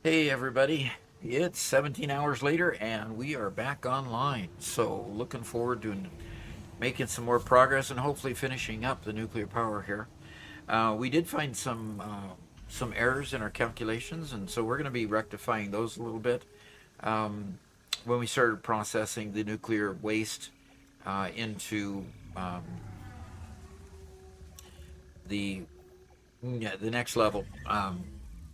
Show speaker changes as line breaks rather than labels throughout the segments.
Hey everybody, it's 17 hours later and we are back online. So looking forward to making some more progress and hopefully finishing up the nuclear power here. We did find some errors in our calculations, and so we're going to be rectifying those a little bit. When we started processing the nuclear waste into the the next level.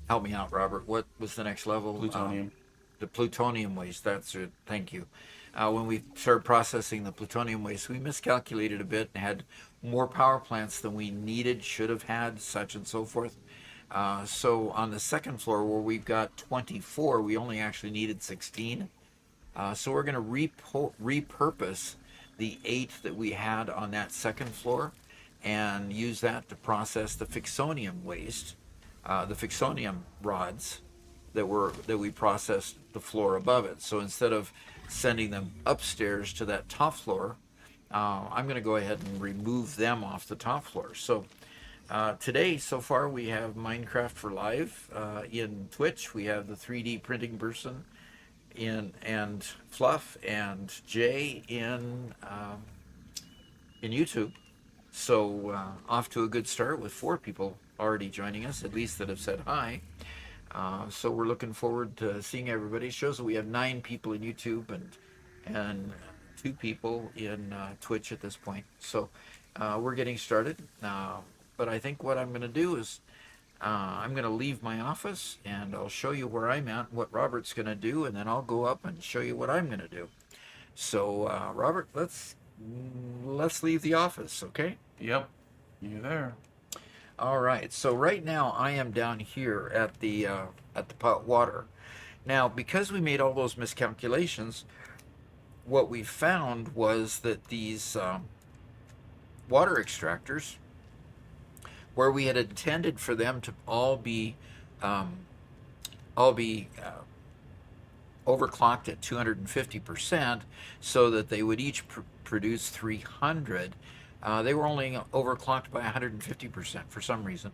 Help me out, Robert. What was the next level?
Plutonium.
The plutonium waste. That's it. Thank you. When we started processing the plutonium waste, we miscalculated a bit and had more power plants than we needed, should have had, such and so forth. So on the second floor, where we've got 24, we only actually needed 16. So we're going to repurpose the 8 that we had on that second floor and use that to process the fixonium waste. The fixonium rods that we processed the floor above it. So instead of sending them upstairs to that top floor, I'm going to go ahead and remove them off the top floor. So today, so far, we have Minecraft for Live in Twitch. We have the 3D printing person and Fluff and Jay in YouTube. So off to a good start with 4 people already joining us, at least that have said hi. So we're looking forward to seeing everybody. It shows that we have 9 people in YouTube and 2 people in Twitch at this point. So we're getting started. But I think what I'm going to do is I'm going to leave my office and I'll show you where I'm at, what Robert's going to do, and then I'll go up and show you what I'm going to do. So Robert, let's leave the office, okay?
Yep, you're there.
All right, so right now I am down here at the pot water. Now, because we made all those miscalculations, what we found was that these water extractors, where we had intended for them to all be overclocked at 250%, so that they would each produce 300. They were only overclocked by 150% for some reason.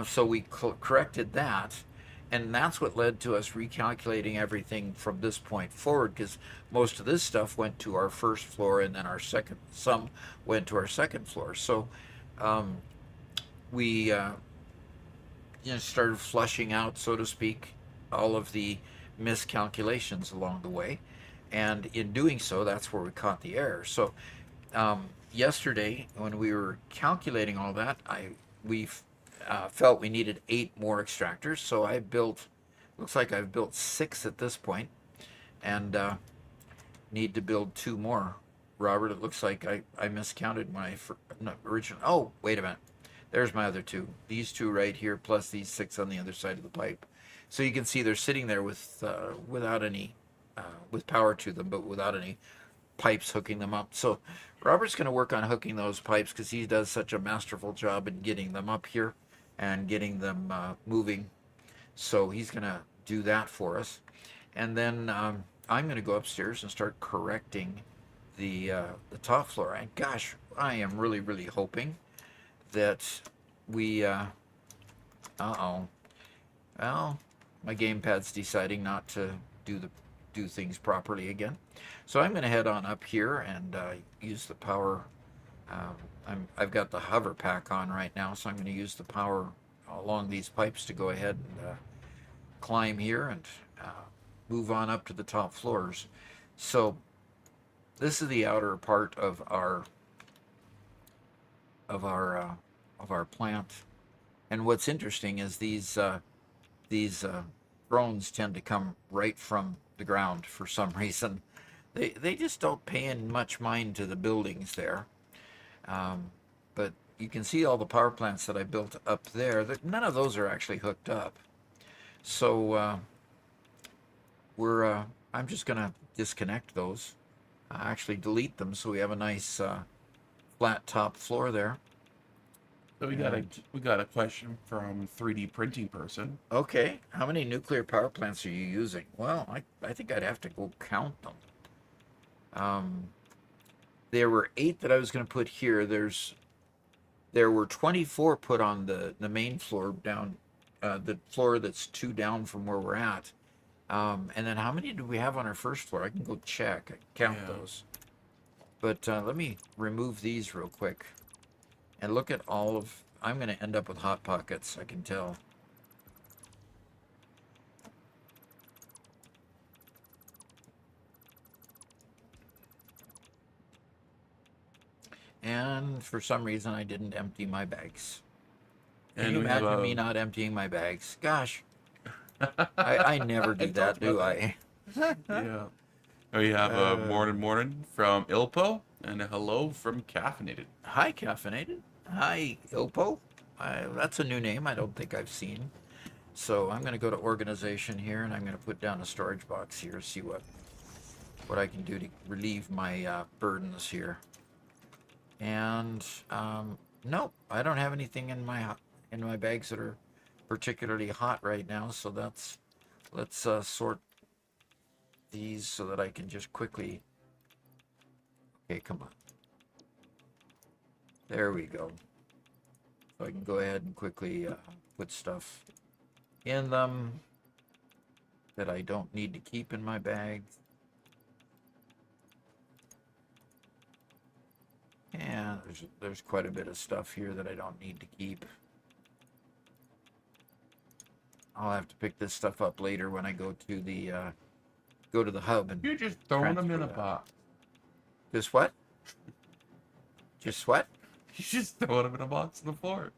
So we corrected that, and that's what led to us recalculating everything from this point forward, because most of this stuff went to our first floor, and then some went to our second floor. So we started flushing out, so to speak, all of the miscalculations along the way, and in doing so, that's where we caught the error. So yesterday, when we were calculating all that, we felt we needed 8 more extractors, so I built, looks like I've built 6 at this point, and need to build 2 more. Robert, it looks like I miscounted my original. Oh, wait a minute. There's my other 2. These 2 right here, plus these 6 on the other side of the pipe. So you can see they're sitting there without any, with power to them, but without any pipes hooking them up. So Robert's going to work on hooking those pipes, because he does such a masterful job in getting them up here and getting them moving. So he's going to do that for us. And then I'm going to go upstairs and start correcting the top floor. And gosh, I am really, really hoping that we, well, my gamepad's deciding not to do things properly again. So I'm going to head on up here and use the power. I've got the hover pack on right now, so I'm going to use the power along these pipes to go ahead and climb here and move on up to the top floors. So this is the outer part of our of our plant. And what's interesting is these drones tend to come right from the ground for some reason. They just don't pay in much mind to the buildings there. But you can see all the power plants that I built up there. None of those are actually hooked up. So I'm just gonna disconnect those. Actually delete them so we have a nice flat top floor there.
So we got a question from 3D printing person.
Okay, how many nuclear power plants are you using? Well, I think I'd have to go count them. There were 8 that I was going to put here. There were 24 put on the main floor down, the floor that's 2 down from where we're at. And then how many do we have on our first floor? I can go check, count those. But let me remove these real quick and look at all of. I'm going to end up with hot pockets, I can tell. And for some reason, I didn't empty my bags. Can you imagine me not emptying my bags? Gosh, I never do that, do I?
Yeah. We have a morning from Ilpo and a hello from Caffeinated.
Hi, Caffeinated. Hi, Ilpo. That's a new name I don't think I've seen. So I'm going to go to organization here, and I'm going to put down a storage box here, see what I can do to relieve my burdens here. And nope, I don't have anything in my bags that are particularly hot right now. So let's sort these so that I can just quickly. Okay, come on. There we go. So I can go ahead and quickly put stuff in them that I don't need to keep in my bag. And there's quite a bit of stuff here that I don't need to keep. I'll have to pick this stuff up later when I go to the hub and.
You're just throwing them in a box.
Just what? Just what?
You just throwing them in a box on the floor.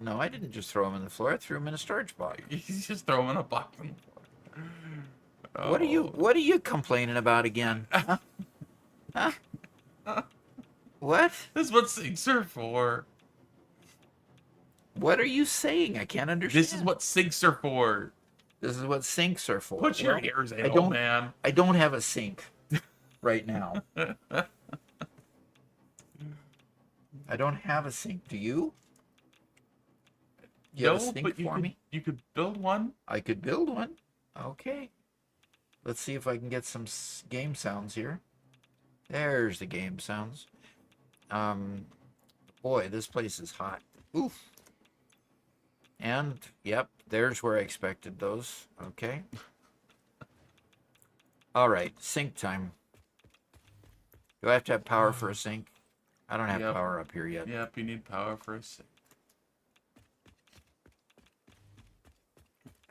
No, I didn't just throw them in the floor. I threw them in a storage box.
You just throw them in a box on the floor. Oh.
What are you complaining about again? Huh? Huh? What?
This is what sinks are for.
What are you saying? I can't understand.
This is what sinks are for.
This is what sinks are for.
Put your ears in, old man.
I don't have a sink right now. I don't have a sink. Do you? You have a sink for me?
You could build one.
I could build one. Okay. Let's see if I can get some game sounds here. There's the game sounds. Boy, this place is hot. Oof. And, yep, there's where I expected those. Okay. All right, sink time. Do I have to have power for a sink? I don't have power up here yet.
Yep, you need power for a sink.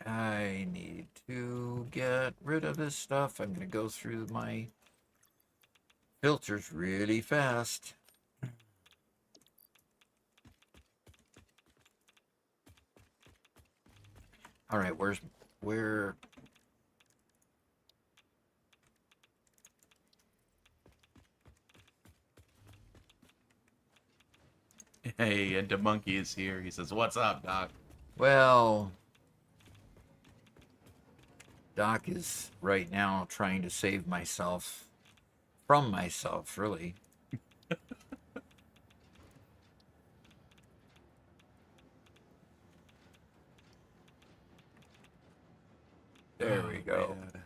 I need to get rid of this stuff. I'm going to go through my filters really fast. All right, where?
Hey, and DeMonkey is here. He says, "What's up, Doc?"
Well, Doc is right now trying to save myself from myself, really. There we go.
Man.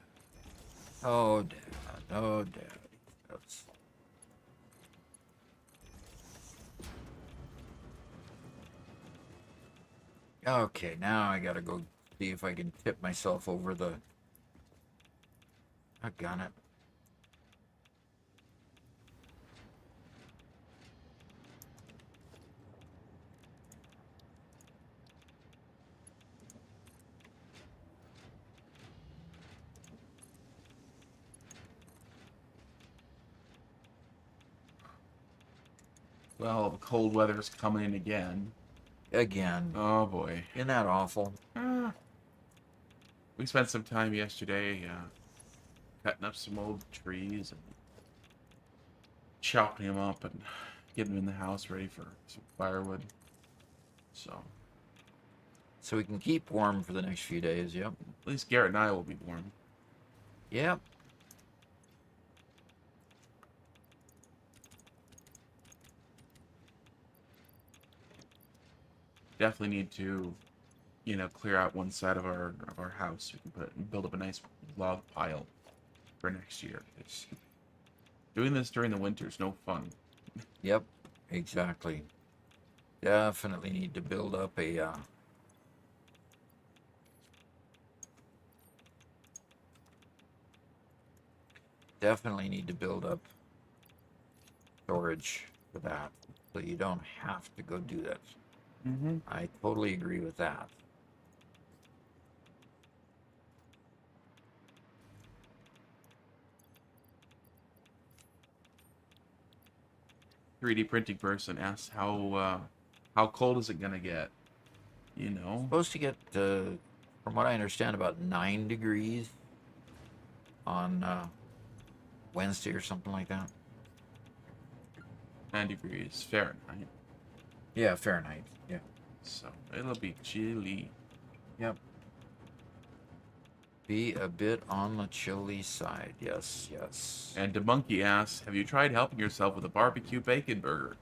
Oh, Dad. Oh, Dad. Okay, now I gotta go see if I can tip myself over the. I got it.
Well, the cold weather's coming in again.
Again.
Oh boy.
Isn't that awful?
Ah, we spent some time yesterday cutting up some old trees and chopping them up and getting them in the house ready for some firewood. So
So we can keep warm for the next few days, yep.
at least Garrett and I will be warm.
Yep.
Definitely need to, clear out one side of our house. We can build up a nice log pile for next year. It's doing this during the winter is no fun.
Yep. Exactly. Definitely need to build up a definitely need to build up storage for that, so you don't have to go do that.
Mm-hmm.
I totally agree with that.
3D printing person asks how cold is it gonna get?
Supposed to get, from what I understand, about 9 degrees on Wednesday or something like that.
9 degrees Fahrenheit.
Yeah, Fahrenheit. Yeah.
So it'll be chilly.
Yep. Be a bit on the chilly side. Yes, yes.
And DeMonkey asks, have you tried helping yourself with a barbecue bacon burger?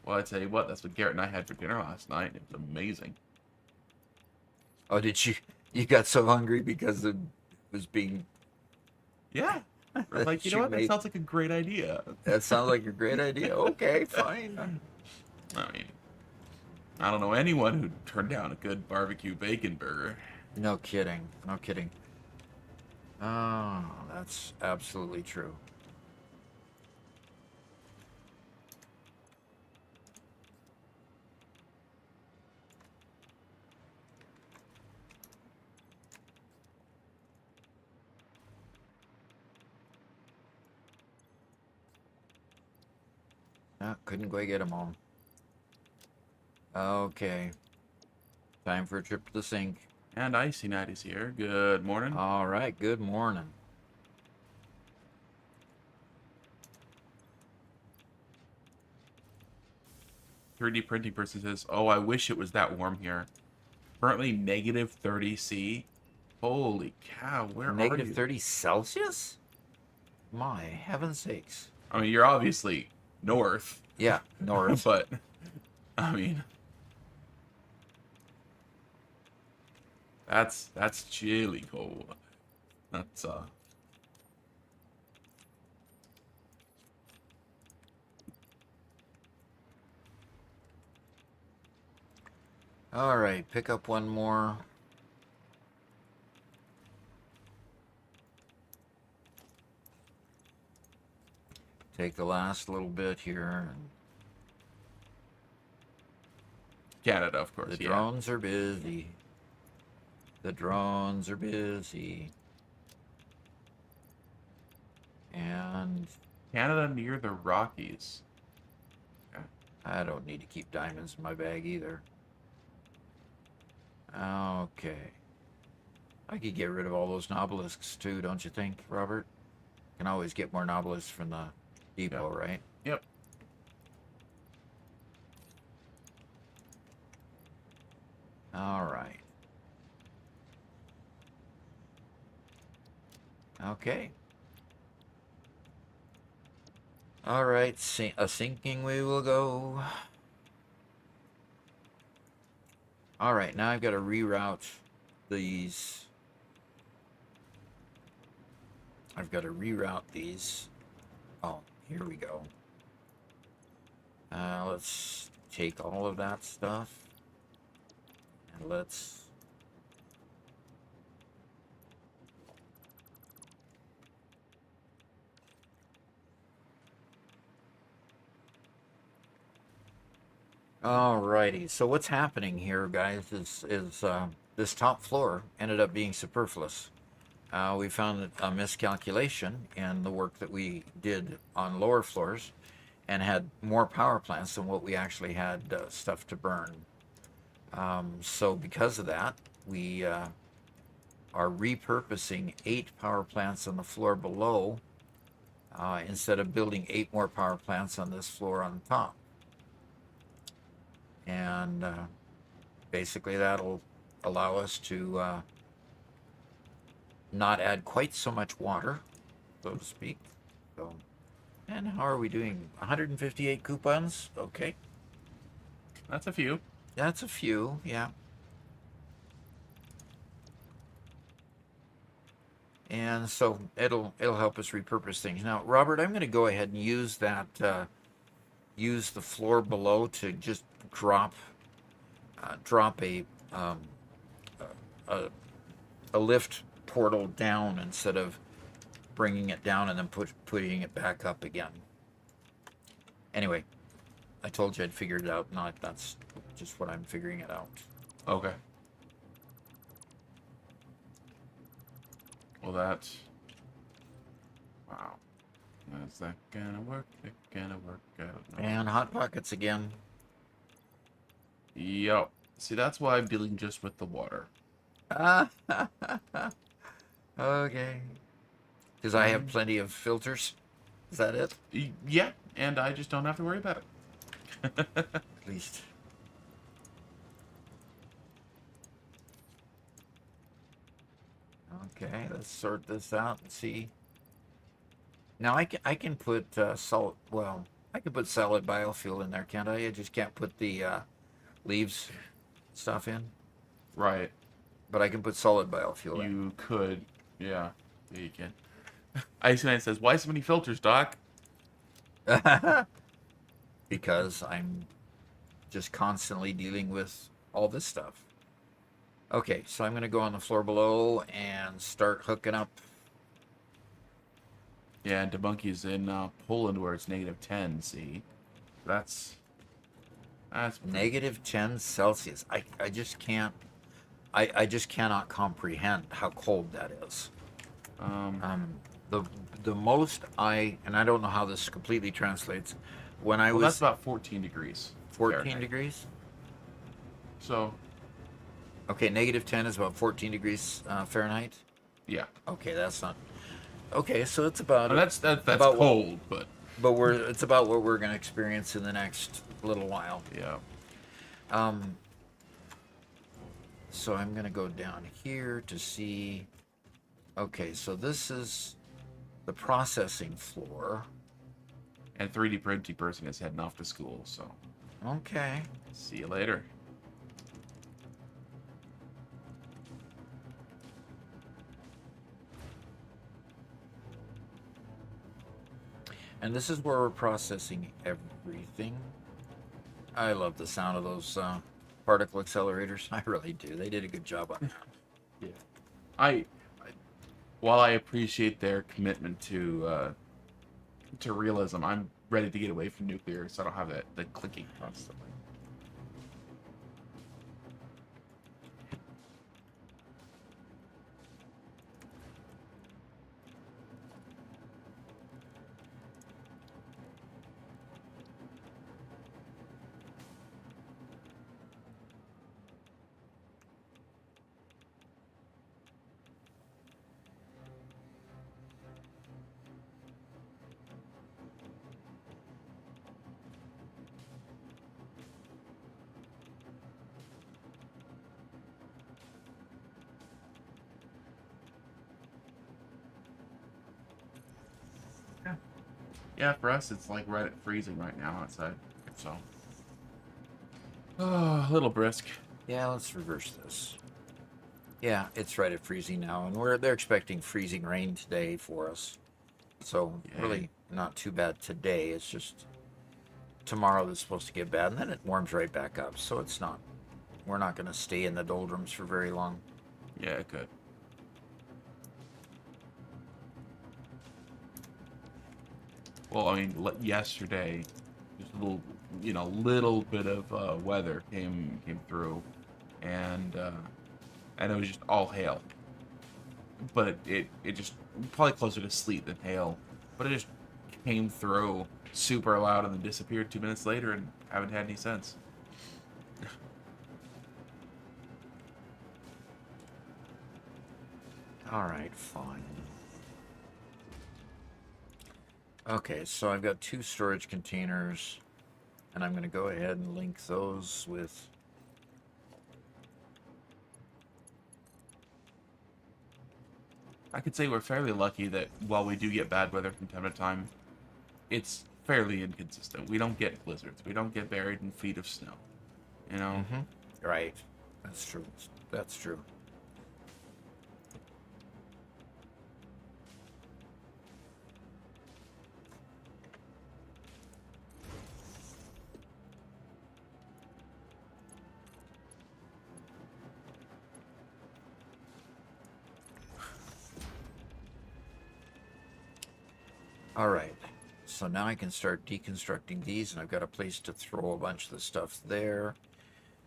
Well, I tell you what, that's what Garrett and I had for dinner last night. It was amazing.
Oh, did you got so hungry because it was being...
Yeah. We're like, you know what? That sounds like a great idea.
That sounds like a great idea. Okay, fine.
I mean, I don't know anyone who'd turn down a good barbecue bacon burger.
No kidding. No kidding. Oh, that's absolutely true. Ah, couldn't quite get them all. Okay. Time for a trip to the sink.
And Icy Night is here. Good morning.
All right, good morning.
.3D printing person says, oh, I wish it was that warm here. Currently negative 30 C. Holy cow, where are you?
Negative 30 Celsius? My heaven's sakes.
I mean, you're obviously north.
Yeah, north.
But, I mean, that's chilly cold. That's,
All right, pick up one more. Take the last little bit here.
Canada, of course.
The drones are busy. The drones are busy. And
Canada near the Rockies.
I don't need to keep diamonds in my bag either. Okay. I could get rid of all those nobelisks too, don't you think, Robert? Can always get more nobelisks from the depot, right?
Yep.
All right. Okay. All right, sinking we will go. All right, now I've got to reroute these. I've got to reroute these. Oh, here we go. Let's take all of that stuff. And let's... Alrighty, so what's happening here, guys, is this top floor ended up being superfluous. we found a miscalculation in the work that we did on lower floors and had more power plants than what we actually had stuff to burn. So because of that, we are repurposing 8 power plants on the floor below instead of building 8 more power plants on this floor on top. And basically that'll allow us to not add quite so much water, so to speak. So, and how are we doing? 158 coupons? Okay.
That's a few.
That's a few, yeah. And so it'll help us repurpose things. Now, Robert, I'm going to go ahead and use that use the floor below to just drop um, a a lift portal down instead of bringing it down and then putting it back up again. Anyway, I told you I'd figured it out. Not that's just what I'm figuring it out.
Okay. Well, that's... Wow. Is that gonna work? It gonna work out. No.
And hot pockets again.
Yup. See, that's why I'm dealing just with the water.
Okay. Because I have plenty of filters. Is that it?
Yeah, and I just don't have to worry about it.
At least. Okay, let's sort this out and see. Now I can put solid. Well, I can put solid biofuel in there, can't I? I just can't put the leaves stuff in.
Right.
But I can put solid biofuel in.
You could. Yeah. Yeah, you can. Iceman says, why so many filters, Doc?
Because I'm just constantly dealing with all this stuff. Okay, so I'm going to go on the floor below and start hooking up.
Yeah, and Debunky's in Poland where it's -10, see? That's
Negative 10 Celsius. I just can't. I just cannot comprehend how cold that is. The most and I don't know how this completely translates. When I
well,
was
that's about 14 degrees.
14
Fahrenheit.
degrees.
So,
Okay, negative 10 is about 14 degrees Fahrenheit.
yeah.
Okay, that's not. Okay, so it's about.
That's
about
cold, but
it's about what we're going to experience in the next little while.
yeah.
So I'm going to go down here to see. Okay, so this is the processing floor.
And 3D printing person is heading off to school, so
Okay.
see you later.
And this is where we're processing everything. I love the sound of those particle accelerators. I really do. They did a good job on that.
Yeah. I while I appreciate their commitment to realism, I'm ready to get away from nuclear, so I don't have the clicking constantly. Yeah, for us, it's like right at freezing right now outside. So, oh, a little brisk.
Yeah, let's reverse this. Yeah, it's right at freezing now, and they're expecting freezing rain today for us. So
Yay.
really not too bad today. It's just tomorrow that's supposed to get bad, and then it warms right back up. So it's not. We're not going to stay in the doldrums for very long.
Yeah, good. Well, I mean, yesterday, just a little bit of weather came through, and it was just all hail. but it just probably closer to sleet than hail. But it just came through super loud and then disappeared 2 minutes later, and haven't had any since.
All right, fine. Okay, so I've got 2 storage containers, and I'm going to go ahead and link those with...
I could say we're fairly lucky that while we do get bad weather from time to time, it's fairly inconsistent. We don't get blizzards. We don't get buried in feet of snow. You know?
Right. That's true. That's true. All right. So now I can start deconstructing these, and I've got a place to throw a bunch of the stuff there.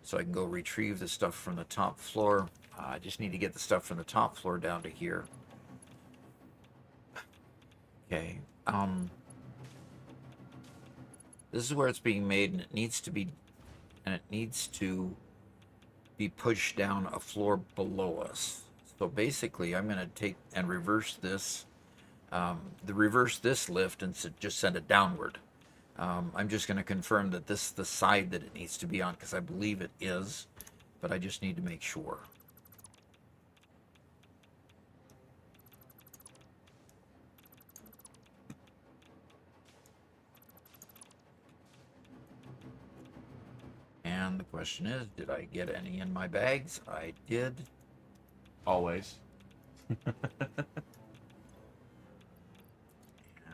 So I can go retrieve the stuff from the top floor. I just need to get the stuff from the top floor down to here. Okay. This is where it's being made, and it needs to be pushed down a floor below us. So basically, I'm going to take and reverse this, reverse this lift and just send it downward. I'm just going to confirm that this is the side that it needs to be on, because I believe it is, but I just need to make sure. And the question is, did I get any in my bags? I did.
Always.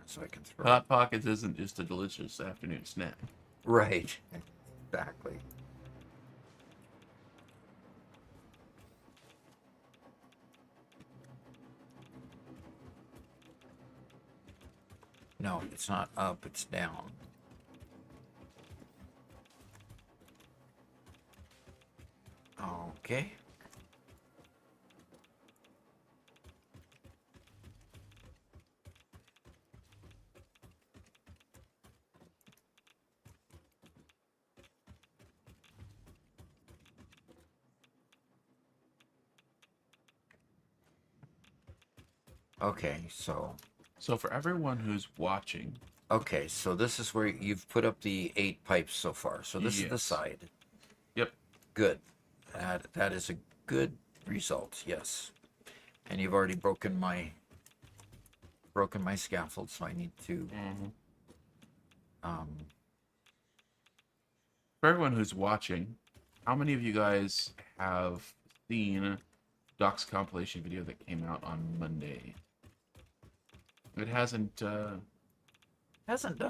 So I can throw...
Hot Pockets isn't just a delicious afternoon snack.
Right. Exactly. No, it's not up, it's down. Okay. Okay, so
for everyone who's watching,
okay, so this is where you've put up the 8 pipes so far. So this is the side.
Yep.
Good. That is a good result. Yes. And you've already broken my scaffold, so I need to
For everyone who's watching, how many of you guys have seen Doc's compilation video that came out on Monday? It hasn't
done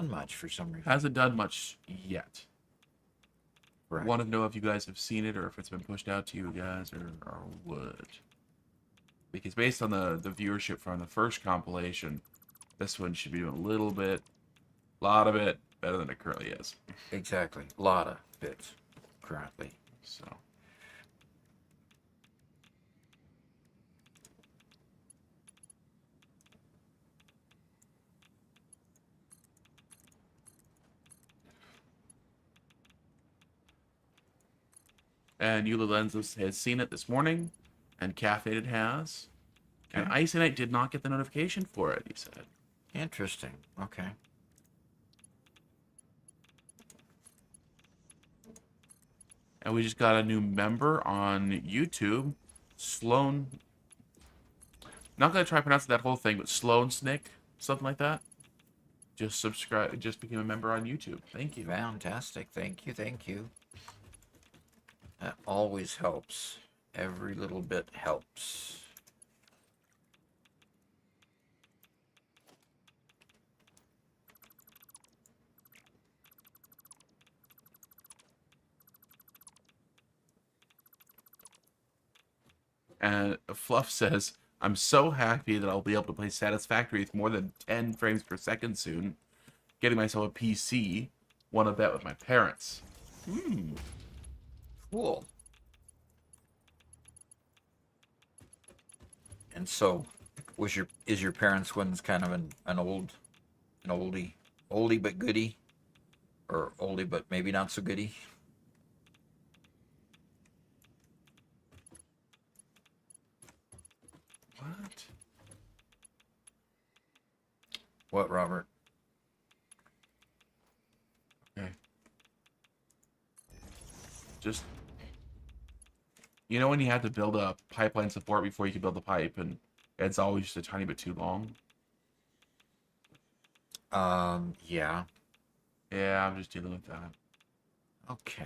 much for some reason.
hasn't done much yet.
Right.
Want to know if you guys have seen it or if it's been pushed out to you guys or would. Because based on the viewership from the first compilation, this one should be doing a lot of it better than it currently is.
Exactly. A lot of bits currently.
So. And Eula Lenz has seen it this morning, and Caffeinated has. Okay. And Icy Knight did not get the notification for it, he said.
Interesting. Okay.
And we just got a new member on YouTube, Sloan. Not gonna try pronouncing that whole thing, but Sloan Snick, something like that. Just subscribe. Just became a member on YouTube. Thank you.
Fantastic. Thank you. Thank you. That always helps. Every little bit helps.
And Fluff says, I'm so happy that I'll be able to play Satisfactory with more than 10 frames per second soon. Getting myself a PC. Want to bet with my parents.
Cool. And so, is your parents' one's kind of an oldie but goodie, or oldie but maybe not so goodie?
What?
What, Robert?
Okay. Just, you know when you have to build a pipeline support before you can build the pipe, and it's always just a tiny bit too long?
Yeah.
Yeah, I'm just dealing with that.
Okay.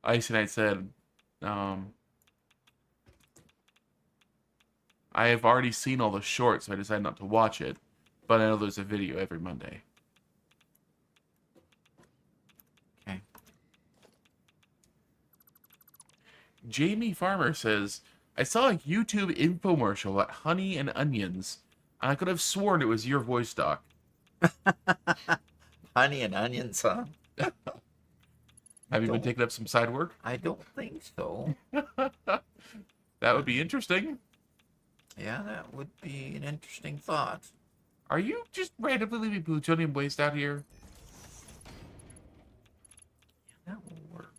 Icy Knight said, um, I have already seen all the shorts, so I decided not to watch it, but I know there's a video every Monday.
Okay.
Jamie Farmer says, I saw a YouTube infomercial about honey and onions. I could have sworn it was your voice doc.
Honey and onions, huh?
Have you been taking up some side work?
I don't think so.
That would be interesting.
Yeah, that would be an interesting thought.
Are you just randomly leaving plutonium waste out here?
That will work.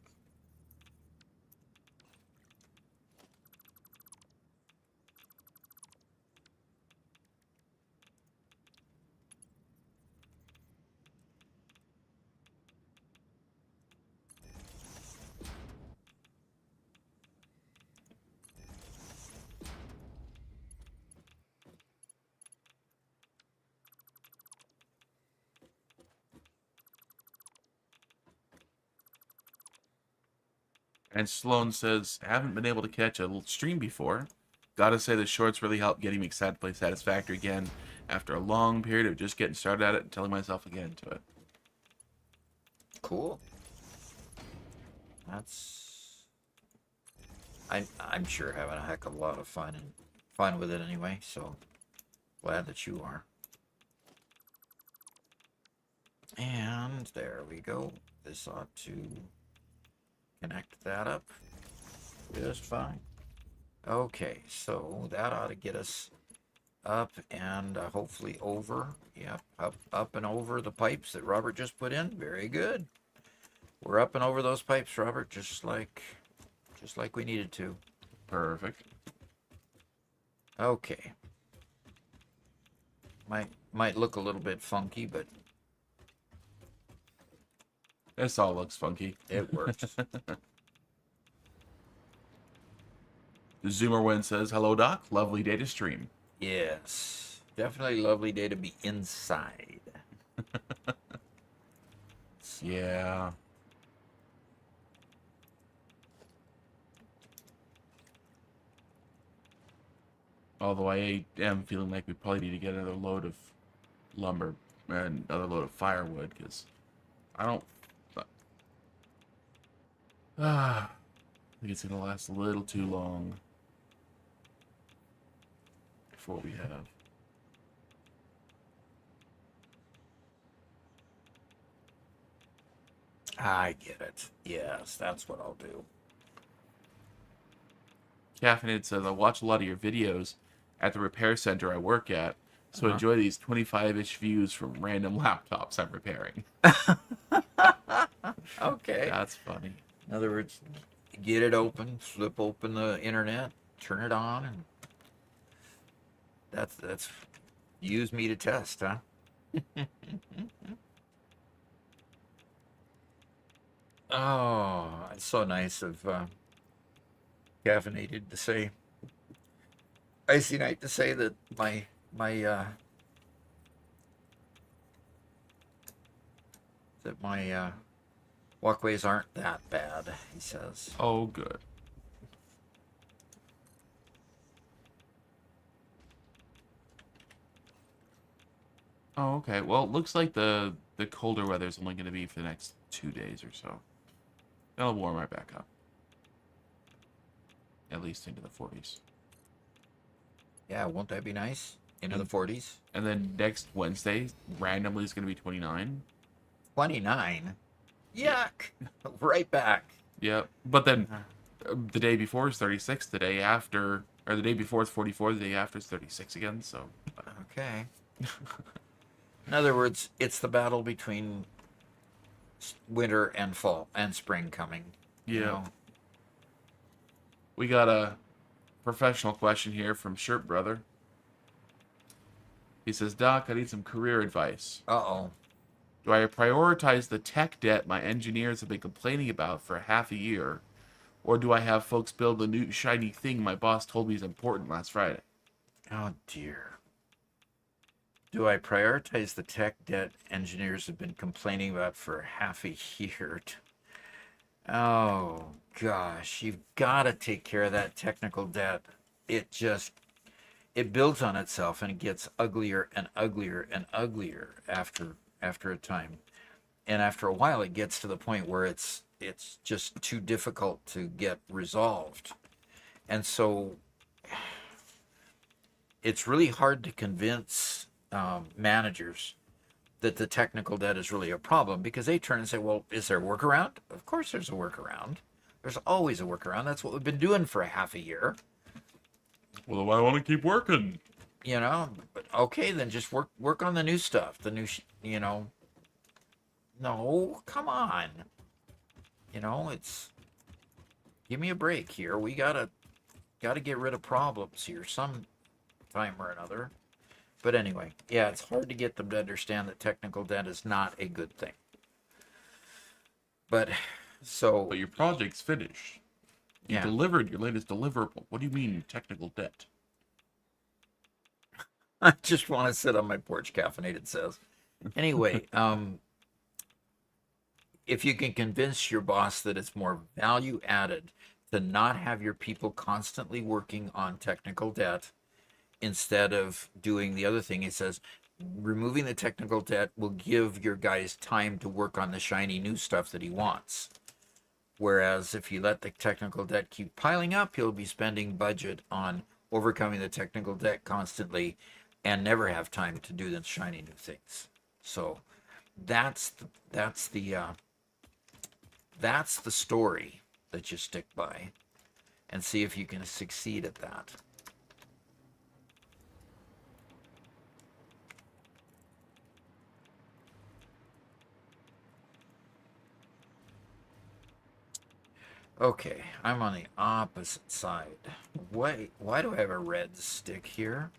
And Sloan says, haven't been able to catch a stream before. Gotta say the shorts really helped getting me excited to play Satisfactory again after a long period of just getting started at it and telling myself to get into it.
Cool. That's. I'm sure having a heck of a lot of fun with it anyway. So glad that you are. And there we go. This ought to connect that up just fine. Okay, so that ought to get us up and hopefully over. Yep, up and over the pipes that Robert just put in. Very good. We're up and over those pipes, Robert, just like we needed to.
Perfect.
Okay. Might look a little bit funky, but
This all looks funky.
it works.
The Zoomerwin says, hello, Doc. Lovely day to stream.
Yes, definitely lovely day to be inside.
Yeah. Although I am feeling like we probably need to get another load of lumber and another load of firewood, because I don't... I think it's going to last a little too long before we have.
I get it. Yes, that's what I'll do.
Caffeinated says, I watch a lot of your videos at the repair center I work at, so enjoy these 25-inch views from random laptops I'm repairing.
Okay.
That's funny.
In other words, get it open, flip open the internet, turn it on, and that's use me to test, huh? Oh, it's so nice of caffeinated to say, Icy Night to say that my walkways aren't that bad. He says.
Oh, good. Oh, okay. Well, it looks like the colder weather is only going to be for the next 2 days or so. It'll warm right back up. At least into the 40s.
Yeah, won't that be nice? into the 40s.
And then next Wednesday, randomly, is going to be 29.
29.
Yeah.
Yuck. Right back.
Yep. But then the day before is 36. The day after, or the day before is 44. The day after is 36 again. So.
Okay. In other words, it's the battle between winter and fall and spring coming.
Yeah.
You know?
We got a professional question here from Shirt Brother. He says, Doc, I need some career advice.
Uh-oh.
Do I prioritize the tech debt my engineers have been complaining about for half a year? Or do I have folks build the new shiny thing my boss told me is important last Friday?
Oh, dear. Do I prioritize the tech debt engineers have been complaining about for half a year? Oh, gosh. You've got to take care of that technical debt. It builds on itself and it gets uglier and uglier and uglier after a time. And after a while, it gets to the point where it's just too difficult to get resolved. And so it's really hard to convince managers that the technical debt is really a problem, because they turn and say, well, is there a workaround? Of course there's a workaround. There's always a workaround. That's what we've been doing for a half a year.
Well, I want to keep working.
You know, but okay, then just work on the new stuff. The new, no, come on. It's, give me a break here. We gotta get rid of problems here some time or another. But anyway, yeah, it's hard to get them to understand that technical debt is not a good thing. But
your project's finished. You delivered your latest deliverable. What do you mean technical debt?
I just want to sit on my porch caffeinated, says. Anyway, if you can convince your boss that it's more value added to not have your people constantly working on technical debt instead of doing the other thing, he says, removing the technical debt will give your guys time to work on the shiny new stuff that he wants. Whereas if you let the technical debt keep piling up, he'll be spending budget on overcoming the technical debt constantly and never have time to do the shiny new things. So that's the story that you stick by, and see if you can succeed at that. Okay, I'm on the opposite side. Why do I have a red stick here?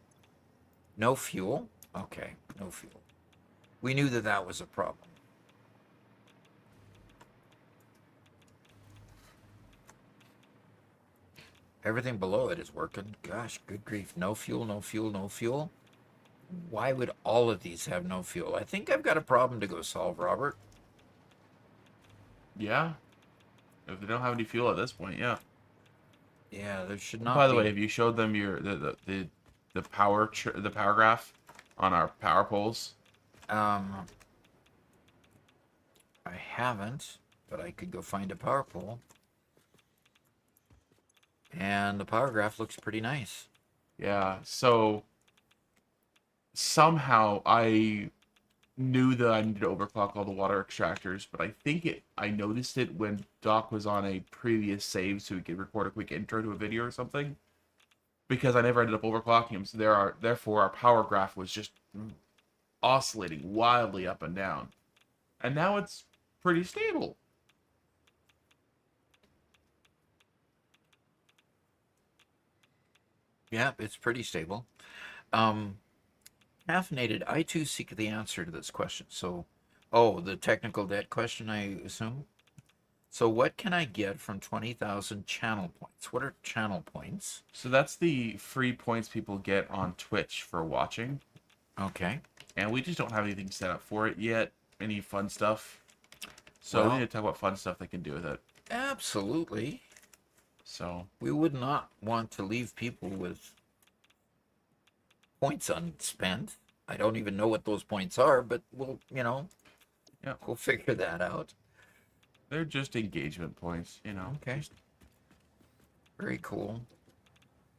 No fuel? Okay, no fuel. We knew that was a problem. Everything below it is working. Gosh, good grief. No fuel, no fuel, no fuel. Why would all of these have no fuel? I think I've got a problem to go solve, Robert.
Yeah. If they don't have any fuel at this point, yeah.
Yeah, there should not
By the
be.
way, have you showed them the power graph on our power poles?
I haven't, but I could go find a power pole. And the power graph looks pretty nice.
Yeah, so somehow I knew that I needed to overclock all the water extractors, but I noticed it when Doc was on a previous save so we could record a quick intro to a video or something. Because I never ended up overclocking him, so therefore our power graph was just oscillating wildly up and down. And now it's pretty stable.
Yeah, it's pretty stable. Caffeinated, I too seek the answer to this question. So, the technical debt question, I assume? So what can I get from 20,000 channel points? What are channel points?
So that's the free points people get on Twitch for watching.
Okay.
And we just don't have anything set up for it yet. Any fun stuff. So we need to talk about fun stuff they can do with it.
Absolutely.
So
we would not want to leave people with points unspent. I don't even know what those points are, but we'll figure that out.
They're just engagement points,
Okay. Very cool.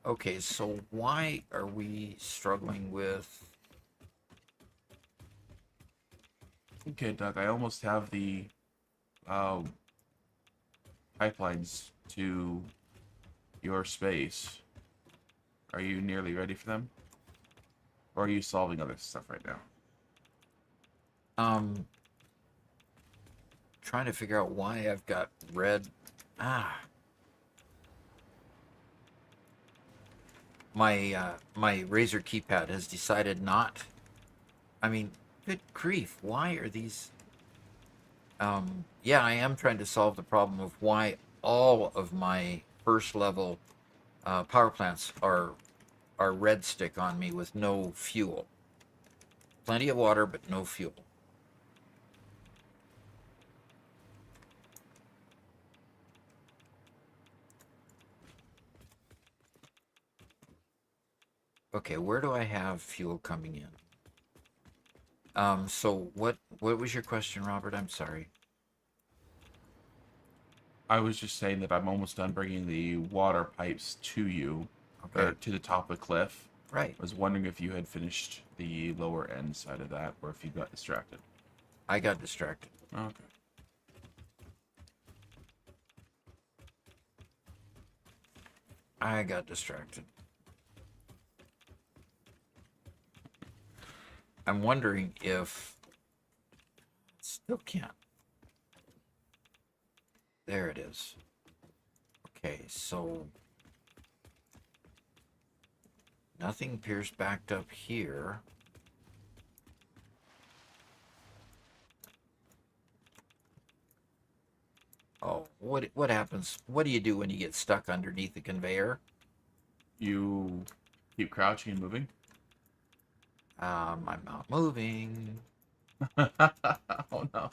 Okay, so why are we struggling with...
Okay, Doug, I almost have the uh, pipelines to your space. Are you nearly ready for them? Or are you solving other stuff right now?
Um, trying to figure out why I've got red. Ah, my Razer keypad has decided not. I mean, good grief! Why are these? Yeah, I am trying to solve the problem of why all of my first level power plants are red stick on me with no fuel. Plenty of water, but no fuel. Okay, where do I have fuel coming in? So what was your question, Robert? I'm sorry.
I was just saying that I'm almost done bringing the water pipes to you, or
Okay,
to the top of the cliff.
right.
I was wondering if you had finished the lower end side of that, or if you got distracted.
I got distracted.
Okay.
I got distracted. I'm wondering if still can't. There it is. Okay, so nothing appears backed up here. Oh, what happens? What do you do when you get stuck underneath the conveyor?
You keep crouching and moving?
I'm not moving.
Oh no.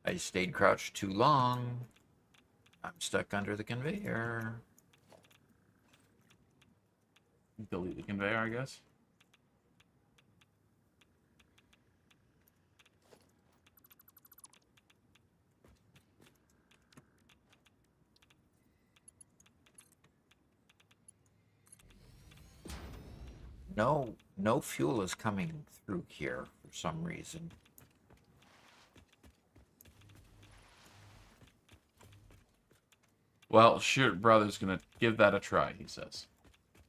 I stayed crouched too long. I'm stuck under the conveyor.
Delete the conveyor, I guess.
No fuel is coming through here for some reason.
Well, Shirt Brother's gonna give that a try, he says.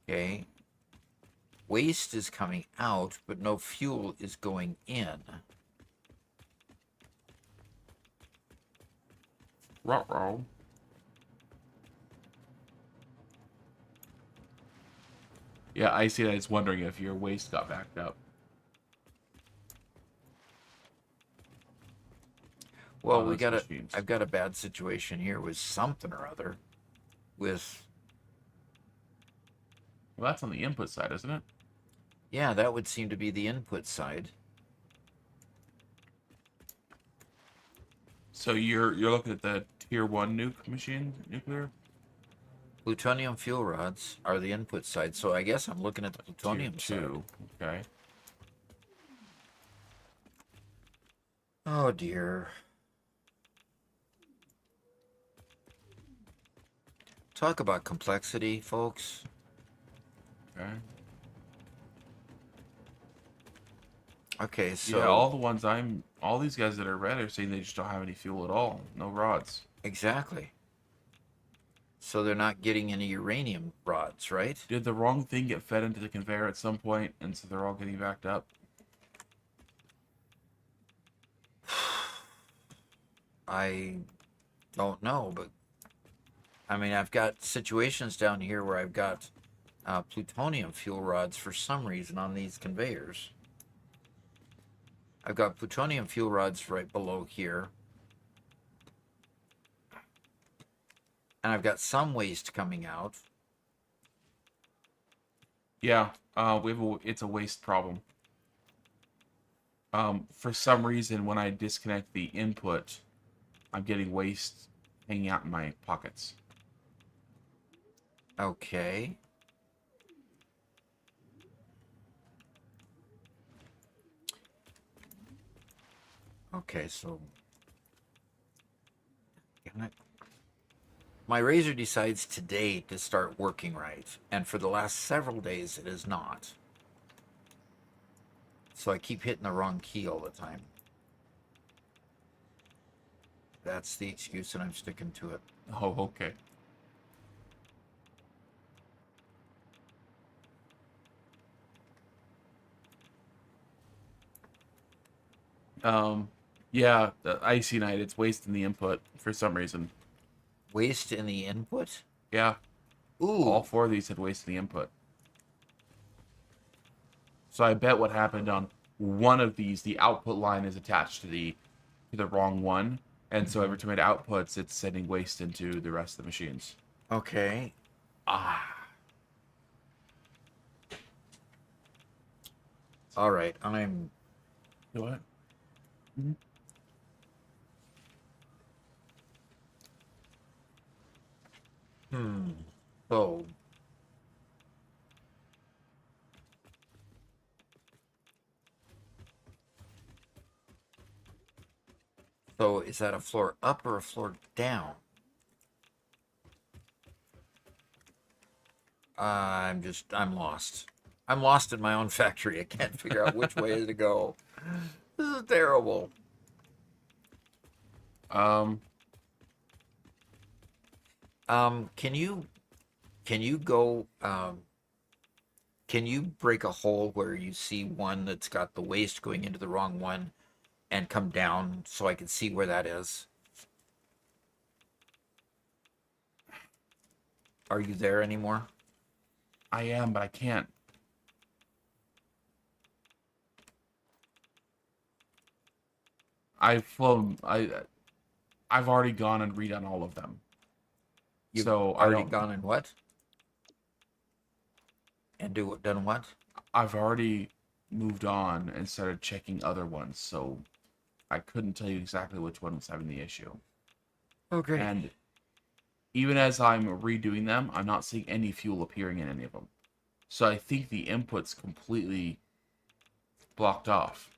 Okay. Waste is coming out, but no fuel is going in.
Ruh-roh. Yeah, I see that. It's wondering if your waist got backed up
Well,
on those machines.
I've got a bad situation here with something or other with,
Well, that's on the input side, isn't it?
yeah, that would seem to be the input side.
So you're looking at the tier 1 nuclear?
Plutonium fuel rods are the input side, so I guess I'm looking at the
Tier
plutonium side.
2. Okay.
Oh dear. Talk about complexity, folks.
Okay.
Okay, so
Yeah, all these guys that are red are saying they just don't have any fuel at all. No rods.
exactly. So they're not getting any uranium rods, right?
Did the wrong thing get fed into the conveyor at some point, and so they're all getting backed up?
I don't know, but I mean, I've got situations down here where I've got plutonium fuel rods for some reason on these conveyors. I've got plutonium fuel rods right below here. And I've got some waste coming out.
Yeah, it's a waste problem. For some reason, when I disconnect the input, I'm getting waste hanging out in my pockets.
Okay. Okay, so... Damn it. my razor decides today to start working right, and for the last several days it is not. So I keep hitting the wrong key all the time. That's the excuse, and I'm sticking to it.
Oh, okay. Yeah, the Icy Night, it's wasting the input for some reason.
Waste in the input?
Yeah, all
Ooh.
4 of these had wasted the input. So I bet what happened on one of these, the output line is attached to the wrong one, and so every time it outputs, it's sending waste into the rest of the machines.
Okay. Ah. All right. I'm.
You know what?
So. So is that a floor up or a floor down? I'm lost. I'm lost in my own factory. I can't figure out which way to go. This is terrible.
Um,
Can you go can you break a hole where you see one that's got the waste going into the wrong one and come down so I can see where that is? Are you there anymore?
I am, but I can't. I've flown. I've already gone and redone all of them.
You've
So I
already
don't.
gone and what? And done what?
I've already moved on and started checking other ones, so I couldn't tell you exactly which one was having the issue.
Okay.
And even as I'm redoing them, I'm not seeing any fuel appearing in any of them. So I think the input's completely blocked off.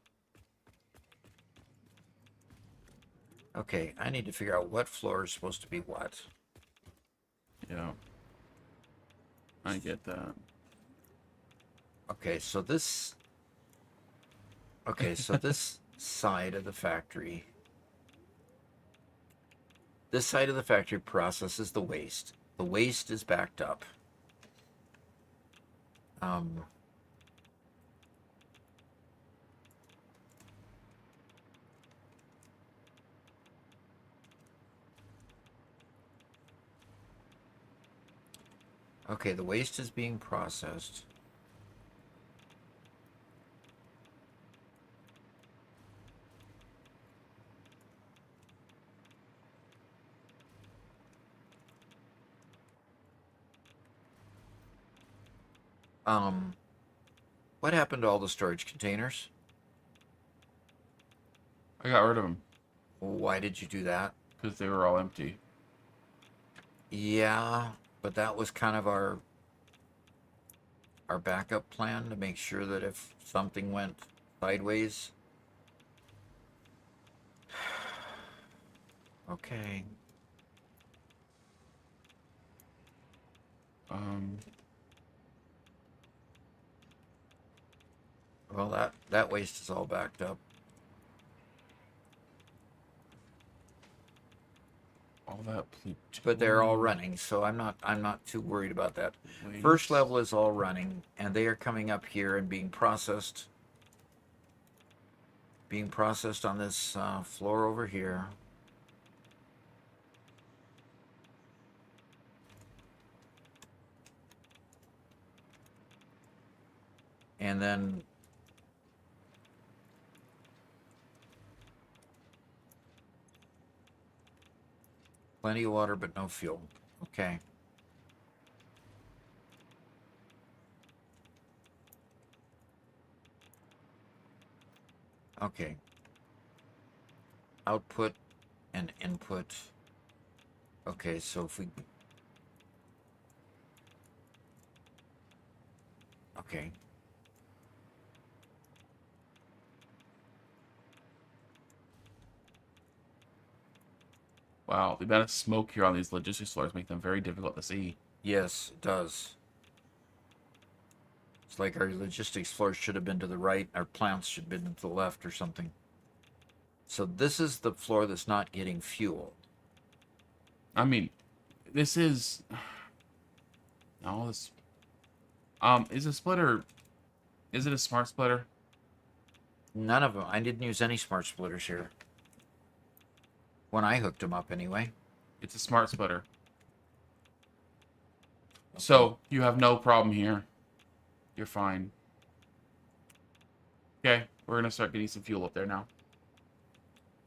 Okay, I need to figure out what floor is supposed to be what.
Yeah. I get that.
Okay, so this this side of the factory. This side of the factory processes the waste. The waste is backed up. Um, okay, the waste is being processed. Um, what happened to all the storage containers?
I got rid of them
Why did you do that?
because they were all empty.
Yeah, but that was kind of our backup plan to make sure that if something went sideways. Okay.
Um,
Well, that waste is all backed up.
all that
But they're all
plutonium
running, so I'm not too worried about that.
waste.
First level is all running, and they are coming up here and being processed. Being processed on this floor over here. And then plenty of water, but no fuel. Okay. Okay. Output and input. Okay, so if we... Okay.
Wow, the amount of smoke here on these logistics floors make them very difficult to see.
Yes, it does. It's like our logistics floors should have been to the right, our plants should have been to the left or something. So this is the floor that's not getting fuel.
I mean, this is... No, this... is a splitter... Is it a smart splitter?
None of them. I didn't use any smart splitters here. When I hooked them up, anyway.
It's a smart splitter. So, you have no problem here. You're fine. Okay, we're going to start getting some fuel up there now.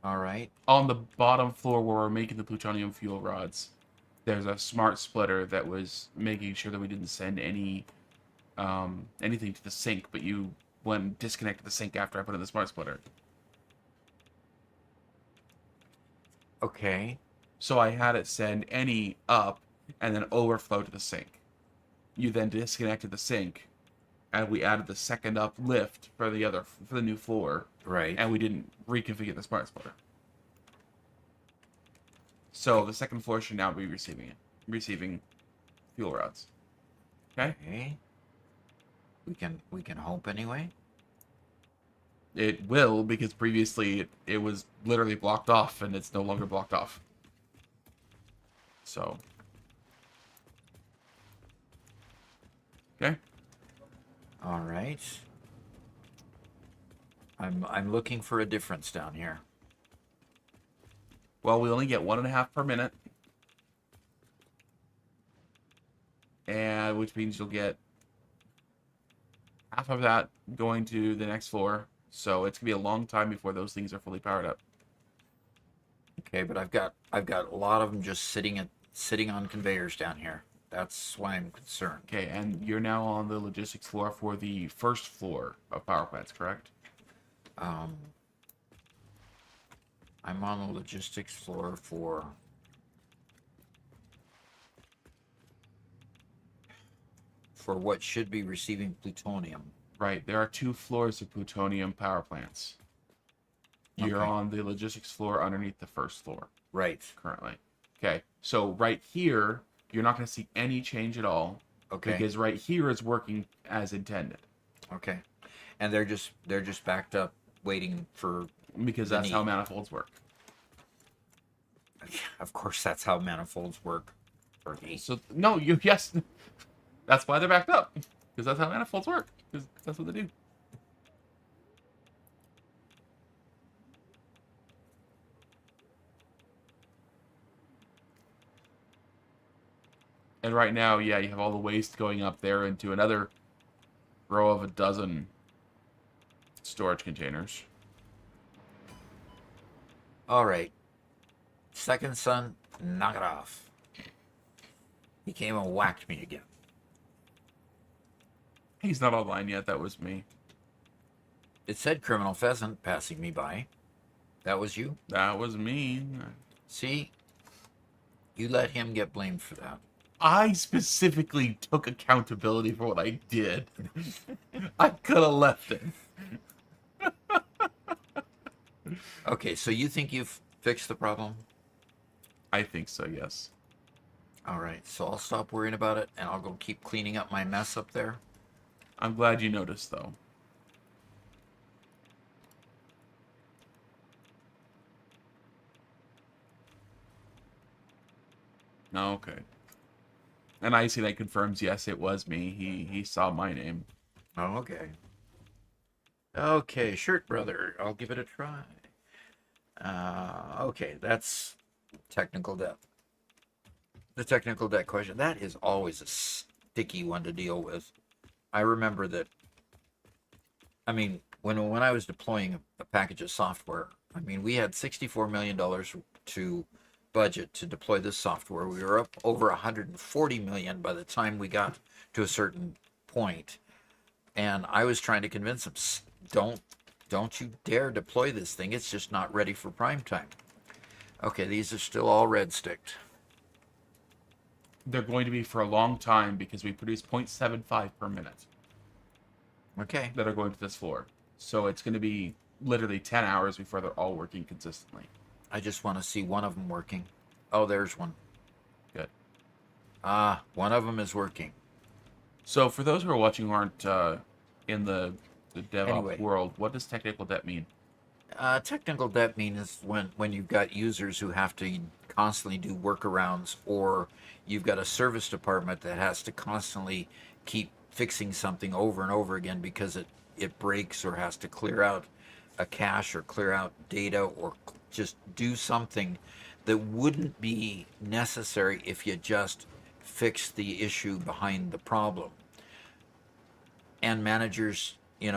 All right.
On the bottom floor where we're making the plutonium fuel rods, there's a smart splitter that was making sure that we didn't send any anything to the sink, but you went and disconnected the sink after I put in the smart splitter.
Okay.
So I had it send any up and then overflow to the sink. You then disconnected the sink, and we added the second up lift for the new floor.
Right.
And we didn't reconfigure the smart splitter. So the second floor should now be receiving fuel rods. Okay?
Okay. We can hope anyway.
It will, because previously it was literally blocked off, and it's no longer blocked off. So. Okay.
All right. I'm looking for a difference down here.
Well, we only get 1.5 per minute. And which means you'll get half of that going to the next floor. So it's gonna be a long time before those things are fully powered up.
Okay, but I've got a lot of them just sitting on conveyors down here. That's why I'm concerned.
Okay, and you're now on the logistics floor for the first floor of power plants, correct?
I'm on the logistics floor for what should be receiving plutonium.
Right, there are 2 floors of plutonium power plants. You're
Okay.
on the logistics floor underneath the first floor
Right.
currently. Okay, so right here, you're not going to see any change at all.
Okay.
Because right here is working as intended.
Okay. And they're just backed up waiting for
Because
the
that's how
need.
manifolds work.
Of course that's how manifolds work. For me.
So, no, yes. That's why they're backed up. Because that's how manifolds work. Because that's what they do. And right now, yeah, you have all the waste going up there into another row of a dozen storage containers.
All right. Second son, knock it off. He came and whacked me again.
He's not online yet. That was me.
It said criminal pheasant passing me by. That was you?
That was me.
See? You let him get blamed for that.
I specifically took accountability for what I did. I could have left it.
Okay, so you think you've fixed the problem?
I think so, yes.
All right, so I'll stop worrying about it and I'll go keep cleaning up my mess up there.
I'm glad you noticed, though. Okay. And I see that confirms, yes, it was me. He saw my name.
Oh, okay. Okay, shirt brother, I'll give it a try. Okay, that's technical debt. The technical debt question, that is always a sticky one to deal with. I remember that, I mean, when I was deploying a package of software, I mean, we had $64 million to budget to deploy this software. We were up over 140 million by the time we got to a certain point. And I was trying to convince them, don't you dare deploy this thing. It's just not ready for prime time. Okay, these are still all red sticked.
They're going to be for a long time because we produce 0.75 per minute
Okay.
that are going to this floor. So it's going to be literally 10 hours before they're all working consistently.
I just want to see one of them working. Oh, there's one.
Good.
Ah, one of them is working.
So for those who are watching who aren't in the DevOps
Anyway,
world, what does technical debt mean?
technical debt means when you've got users who have to constantly do workarounds, or you've got a service department that has to constantly keep fixing something over and over again because it breaks, or has to clear out a cache, or clear out data, or just do something that wouldn't be necessary if you just fixed the issue behind the problem. And managers,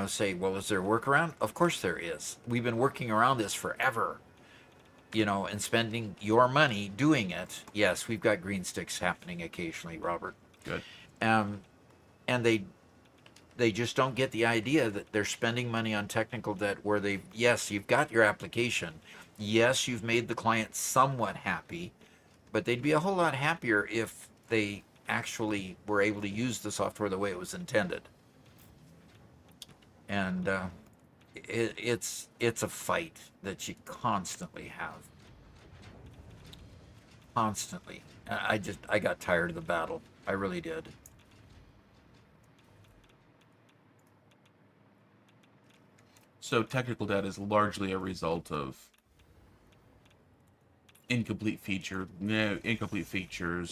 say, well, is there a workaround? Of course there is. We've been working around this forever, and spending your money doing it. Yes, we've got green sticks happening occasionally, Robert.
Good.
um, and they just don't get the idea that they're spending money on technical debt, where yes, you've got your application, yes, you've made the client somewhat happy, but they'd be a whole lot happier if they actually were able to use the software the way it was intended. And it's a fight that you constantly have, constantly. I got tired of the battle. I really did.
So technical debt is largely a result of incomplete features,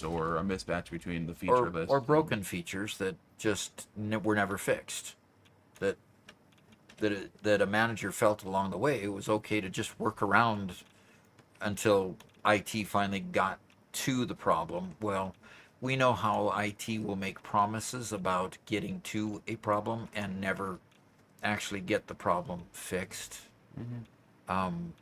or a mismatch between the feature list.
Or broken features that just were never fixed. That that a manager felt along the way it was okay to just work around until IT finally got to the problem. Well, we know how IT will make promises about getting to a problem and never actually get the problem fixed. Um,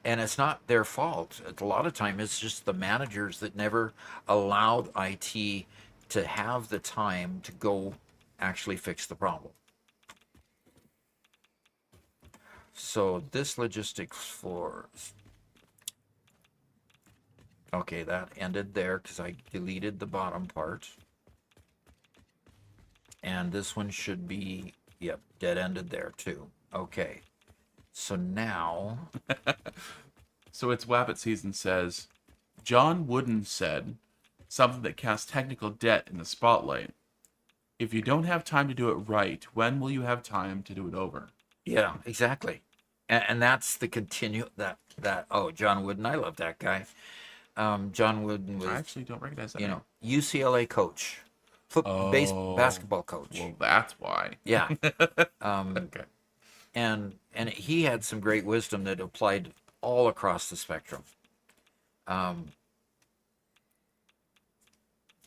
and it's not their fault. A lot of time it's just the managers that never allowed IT to have the time to go actually fix the problem. So this logistics for, okay, that ended there because I deleted the bottom part. And this one should be, yep, dead ended there too. Okay. So now,
So it's Wabbit Season says, John Wooden said something that casts technical debt in the spotlight. If you don't have time to do it right, when will you have time to do it over?
yeah, exactly. And that's the oh, John Wooden, I love that guy. John Wooden
I
was,
actually don't recognize that.
UCLA coach,
Oh,
basketball coach.
well, that's why.
Yeah. Um,
Okay.
and he had some great wisdom that applied all across the spectrum.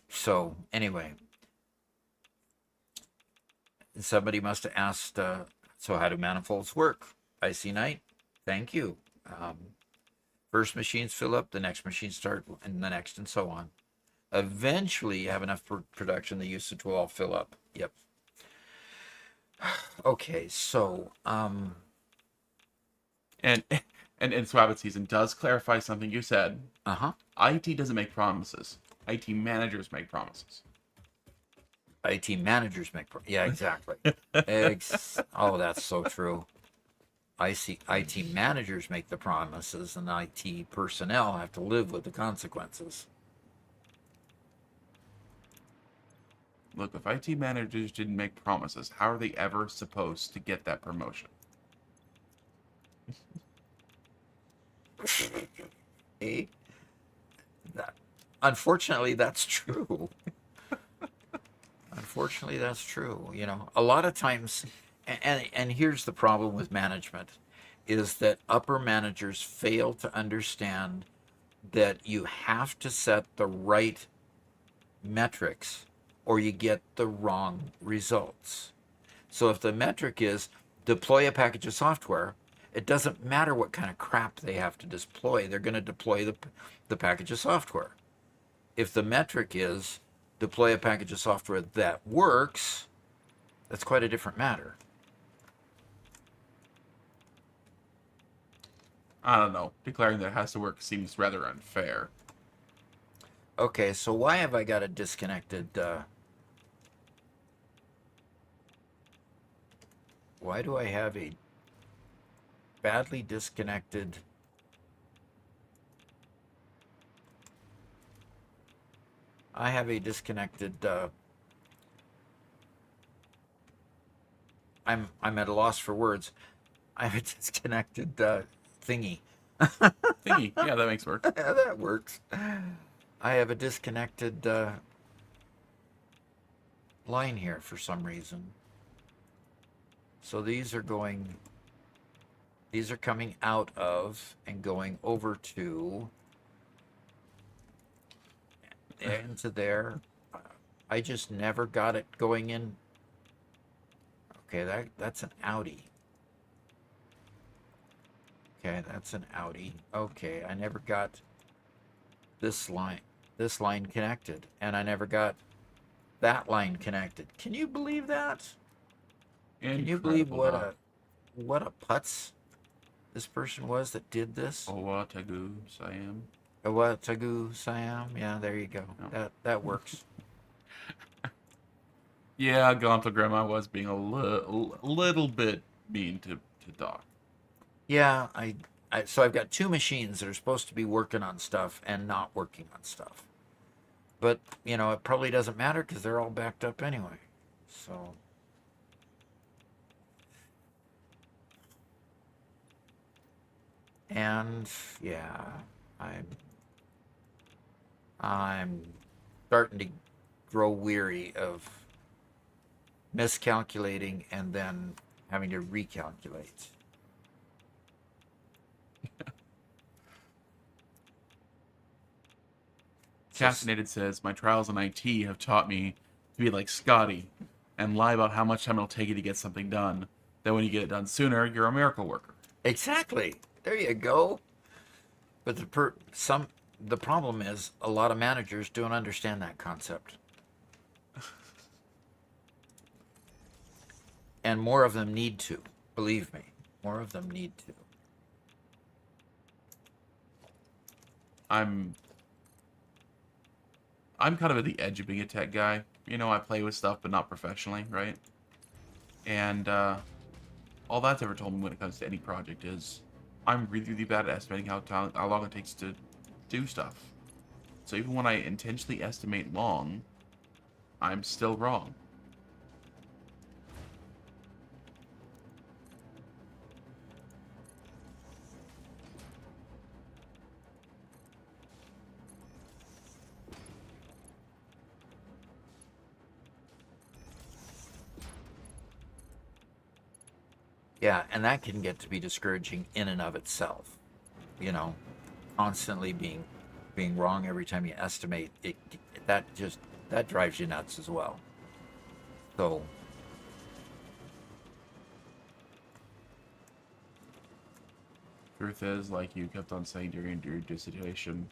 So anyway, somebody must have asked, so how do manifolds work? IC Knight, thank you. First machines fill up, the next machines start, and the next, and so on. Eventually, you have enough production, the usage will all fill up. Yep. Okay, so
And Wabbit Season does clarify something you said.
uh-huh.
IT doesn't make promises. IT managers make promises.
IT managers make yeah, exactly. Oh, that's so true. I see. IT managers make the promises, and IT personnel have to live with the consequences.
Look, if IT managers didn't make promises, how are they ever supposed to get that promotion?
Eh? That, unfortunately, that's true. Unfortunately, that's true. A lot of times, and here's the problem with management, is that upper managers fail to understand that you have to set the right metrics or you get the wrong results. So if the metric is deploy a package of software, it doesn't matter what kind of crap they have to deploy. They're going to deploy the package of software. If the metric is deploy a package of software that works, that's quite a different matter.
I don't know. Declaring that it has to work seems rather unfair.
Okay, so why have I got a disconnected... why do I have a badly disconnected... I have a disconnected. I'm at a loss for words. I have a disconnected thingy.
Thingy. Yeah, that makes work.
That works. I have a disconnected line here for some reason. So these are going. These are coming out of and going over to into there. I just never got it going in. Okay, that's an Audi. Okay, that's an Audi. Okay, I never got this line connected, and I never got that line connected. Can you believe that? Can you believe
Incredible, huh?
what a putz this person was that did this?
Owatagu Siam.
Awatagu Siam. Yeah, there you go.
No.
That works.
Yeah, Gonto Grandma was being a little bit mean to Doc.
Yeah, so I've got two machines that are supposed to be working on stuff and not working on stuff. But, it probably doesn't matter because they're all backed up anyway. So, and yeah, I'm starting to grow weary of miscalculating and then having to recalculate.
Caffeinated says, my trials in IT have taught me to be like Scotty and lie about how much time it'll take you to get something done. Then when you get it done sooner, you're a miracle worker.
Exactly. There you go. But the problem is a lot of managers don't understand that concept. And more of them need to. Believe me, more of them need to.
I'm kind of at the edge of being a tech guy. I play with stuff, but not professionally, right? And all that's ever told me when it comes to any project is I'm really, really bad at estimating how long it takes to do stuff. So even when I intentionally estimate long, I'm still wrong.
Yeah, and that can get to be discouraging in and of itself. You know, constantly being wrong every time you estimate it. That drives you nuts as well. So
Truth is, like you kept on saying during your dissertation,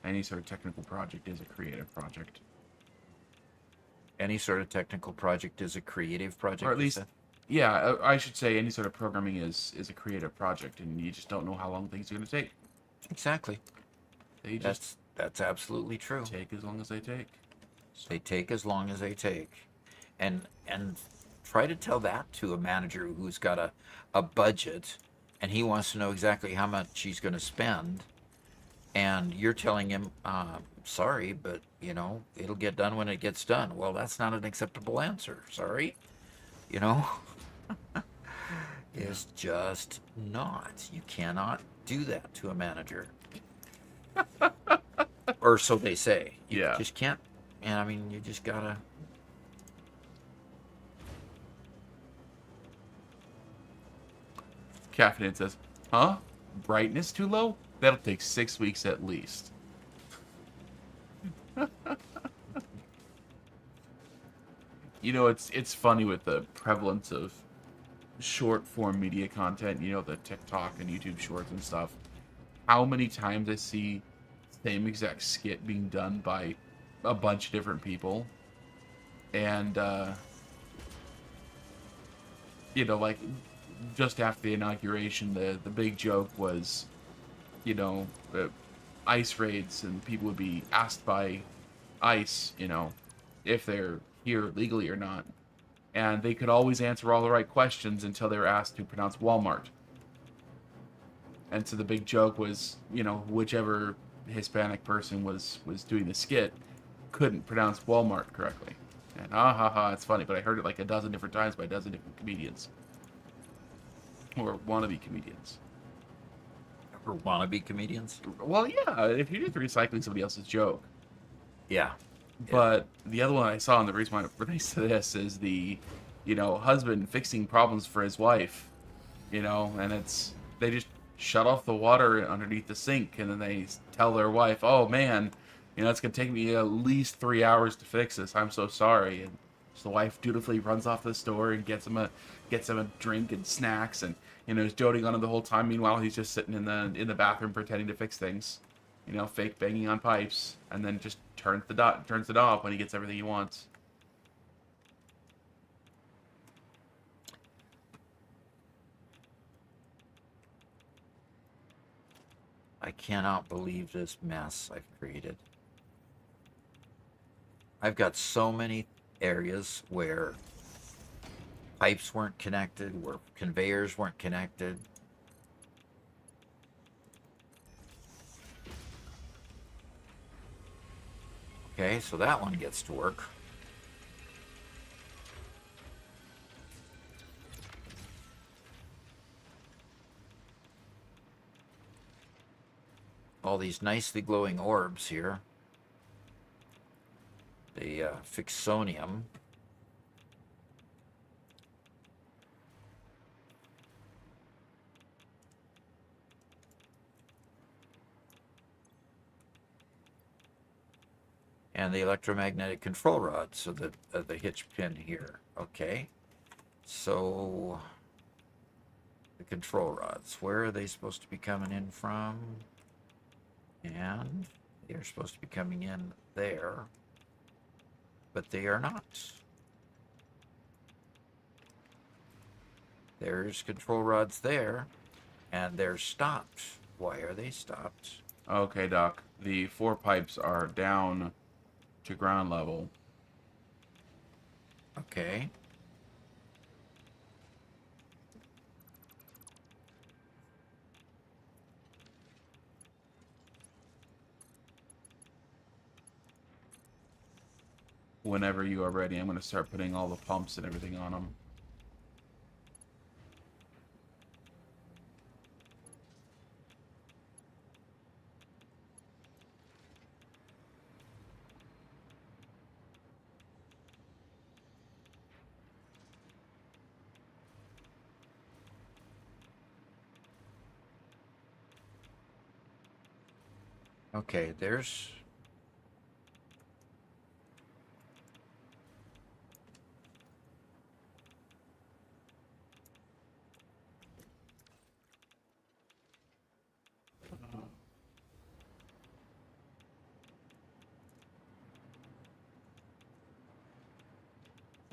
any sort of technical project is a creative project.
any sort of technical project is a creative project.
Or at least, yeah, I should say any sort of programming is a creative project, and you just don't know how long things are going to take.
Exactly.
They just
That's absolutely true.
take as long as they take.
They take as long as they take, and try to tell that to a manager who's got a budget, and he wants to know exactly how much he's going to spend, and you're telling him, sorry, but it'll get done when it gets done. Well, that's not an acceptable answer. Sorry, you know, it's just not. You cannot do that to a manager, or so they say. You
Yeah.
just can't. And I mean, you just gotta.
Caffeinated says, huh? Brightness too low? That'll take 6 weeks at least. It's funny with the prevalence of short form media content, the TikTok and YouTube shorts and stuff. How many times I see same exact skit being done by a bunch of different people. And like just after the inauguration, the big joke was, ICE raids, and people would be asked by ICE, if they're here legally or not. And they could always answer all the right questions until they were asked to pronounce Walmart. And so the big joke was, whichever Hispanic person was doing the skit, couldn't pronounce Walmart correctly. And ha ha, it's funny, but I heard it like a dozen different times by a dozen different comedians. Or wannabe comedians.
Or wannabe comedians?
Well, yeah, if you're just recycling somebody else's joke.
Yeah.
But the other one I saw, and the reason why it relates to this is the, husband fixing problems for his wife, and they just shut off the water underneath the sink, and then they tell their wife, oh man, it's going to take me at least 3 hours to fix this. I'm so sorry. And so the wife dutifully runs off to the store and gets him a drink and snacks, and, is doting on him the whole time. Meanwhile, he's just sitting in the bathroom pretending to fix things. Fake banging on pipes, and then just turns it off when he gets everything he wants.
I cannot believe this mess I've created. I've got so many areas where pipes weren't connected, where conveyors weren't connected. Okay, so that one gets to work. All these nicely glowing orbs here. The Fixonium. And the electromagnetic control rod, so the hitch pin here. Okay, so the control rods, where are they supposed to be coming in from? And they're supposed to be coming in there, but they are not. There's control rods there, and they're stopped. Why are they stopped?
Okay, Doc. The 4 pipes are down to ground level.
Okay.
Whenever you are ready, I'm going to start putting all the pumps and everything on them.
Okay, there's...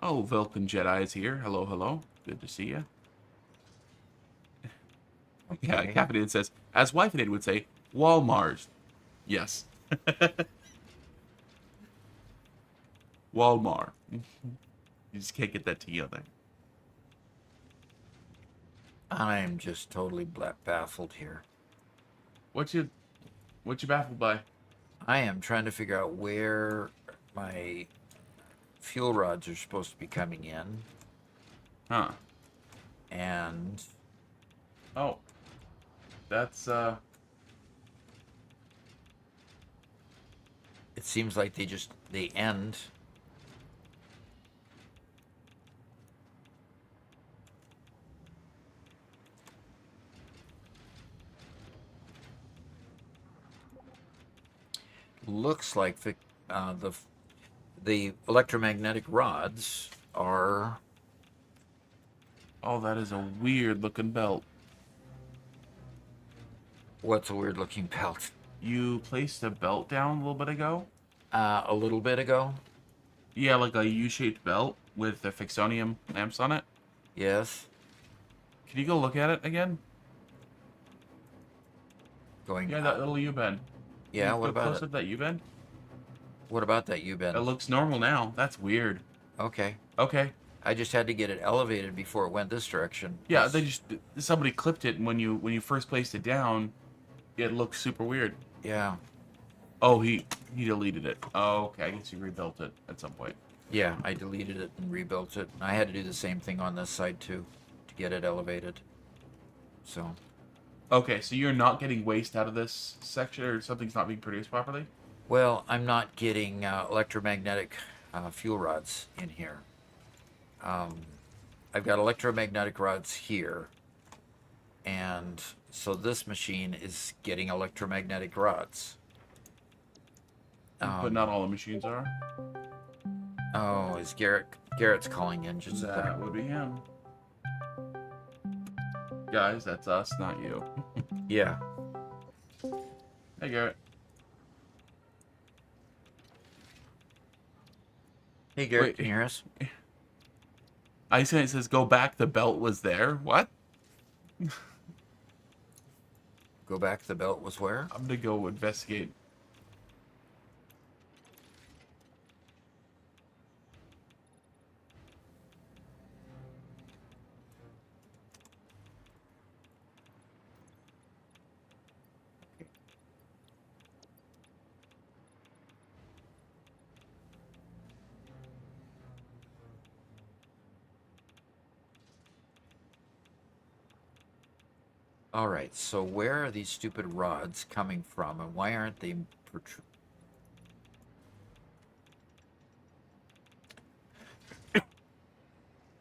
Oh, Vulcan Jedi is here. Hello, hello. Good to see you.
Okay.
Yeah, Caffeinated says, as Wifeinated would say, Walmart. Yes. Walmart. You just can't get that T on there.
I'm just totally baffled here.
What you baffled by?
I am trying to figure out where my fuel rods are supposed to be coming in.
Huh.
And...
Oh. That's,
it seems like they end. Looks like the electromagnetic rods are...
Oh, that is a weird looking belt.
What's a weird looking belt?
You placed a belt down a little bit ago?
A little bit ago?
Yeah, like a U-shaped belt with the Fixonium lamps on it.
Yes.
Can you go look at it again?
Going...
Yeah, that little U-bend.
Yeah, what about
close
it?
up that U-bend?
What about that U-bend?
It looks normal now. That's weird.
Okay.
Okay.
I just had to get it elevated before it went this direction.
Yeah, somebody clipped it, and when you first placed it down, it looked super weird.
Yeah.
Oh, he He deleted it. Oh, okay. I guess you rebuilt it at some point.
Yeah, I deleted it and rebuilt it. I had to do the same thing on this side too to get it elevated. So,
Okay, so you're not getting waste out of this section, or something's not being produced properly?
well, I'm not getting electromagnetic fuel rods in here. I've got electromagnetic rods here, and so this machine is getting electromagnetic rods.
But not all the machines are.
Oh, is Garrett's calling in just a
That
second.
would be him. Guys, that's us, not you.
Yeah.
Hey, Garrett.
Hey Garrett,
Wait,
can you hear us?
I see it says go back, the belt was there. What?
Go back. The belt was where?
I'm gonna go investigate.
All right. So where are these stupid rods coming from, and why aren't they protrude?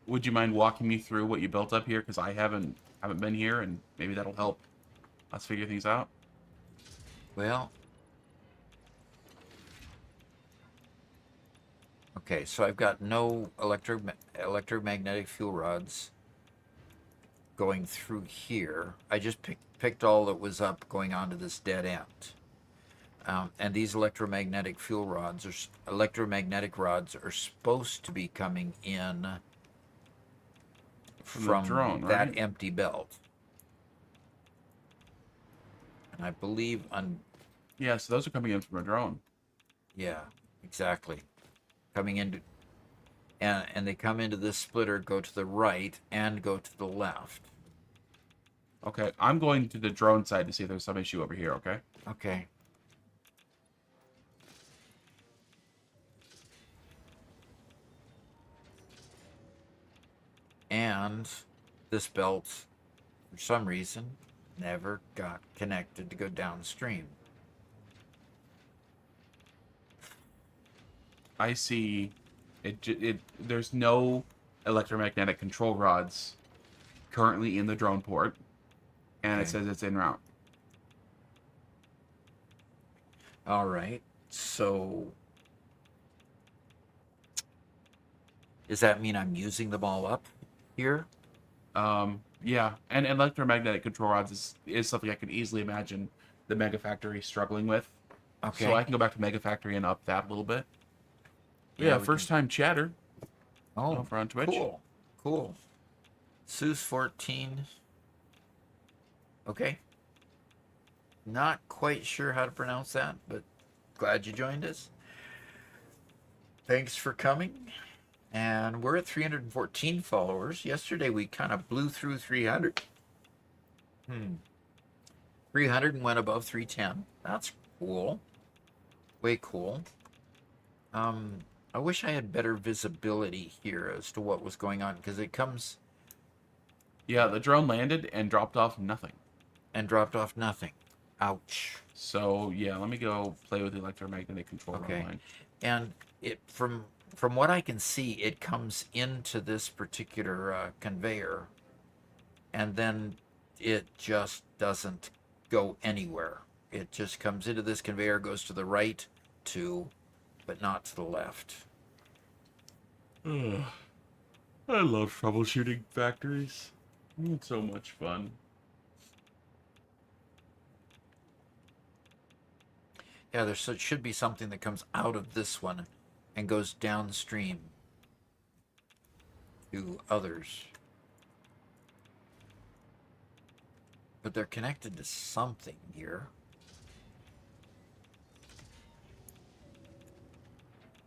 Would you mind walking me through what you built up here? Because I haven't been here, and maybe that'll help us figure things out.
Well, okay. So I've got no electromagnetic fuel rods going through here. I just picked all that was up going onto this dead end. And these electromagnetic rods are supposed to be coming in
From the drone,
that
right?
empty belt. And I believe
Yeah, so those are coming in from a drone.
yeah, exactly. Coming into and they come into this splitter, go to the right and go to the left.
Okay, I'm going to the drone side to see if there's some issue over here, okay?
Okay. And this belt, for some reason, never got connected to go downstream.
I see there's no electromagnetic control rods currently in the drone port, and it
Okay.
says it's en route.
All right. So does that mean I'm using them all up here?
Yeah, and electromagnetic control rods is something I could easily imagine the Mega Factory struggling with.
Okay.
So I can go back to Mega Factory and up that a little bit.
Yeah,
Yeah,
we
first
can.
time chatter
Oh,
over on Twitch.
cool. Cool. Seuss 14. Okay. Not quite sure how to pronounce that, but glad you joined us. Thanks for coming. And we're at 314 followers. Yesterday we kind of blew through 300. 300 and went above 310. That's cool. Way cool. I wish I had better visibility here as to what was going on, because it comes
Yeah, the drone landed and dropped off nothing.
and dropped off nothing. Ouch.
So yeah, let me go play with the electromagnetic control rod
Okay.
line.
And it from what I can see, it comes into this particular conveyor, and then it just doesn't go anywhere. It just comes into this conveyor, goes to the right, but not to the left.
Ugh. I love troubleshooting factories. It's so much fun.
Yeah, there should be something that comes out of this one and goes downstream to others. But they're connected to something here.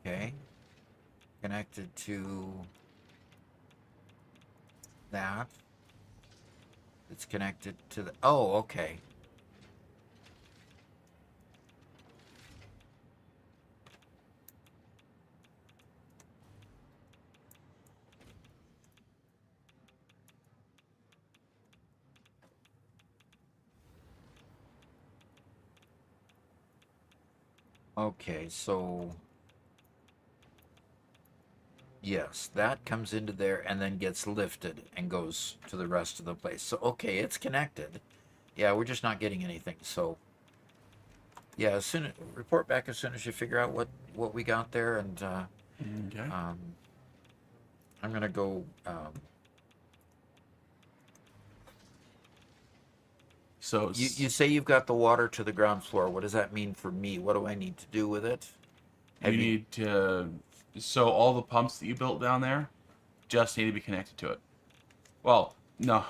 Okay. Connected to that. It's connected to the... Oh, okay. Okay, so yes, that comes into there and then gets lifted and goes to the rest of the place. So okay, it's connected. Yeah, we're just not getting anything. So yeah, as soon as report back as soon as you figure out what we got there, and
Okay.
um, I'm gonna go.
So
You say you've got the water to the ground floor. What does that mean for me? What do I need to do with it?
you
Have you?
need to. So all the pumps that you built down there just need to be connected to it. Well, no.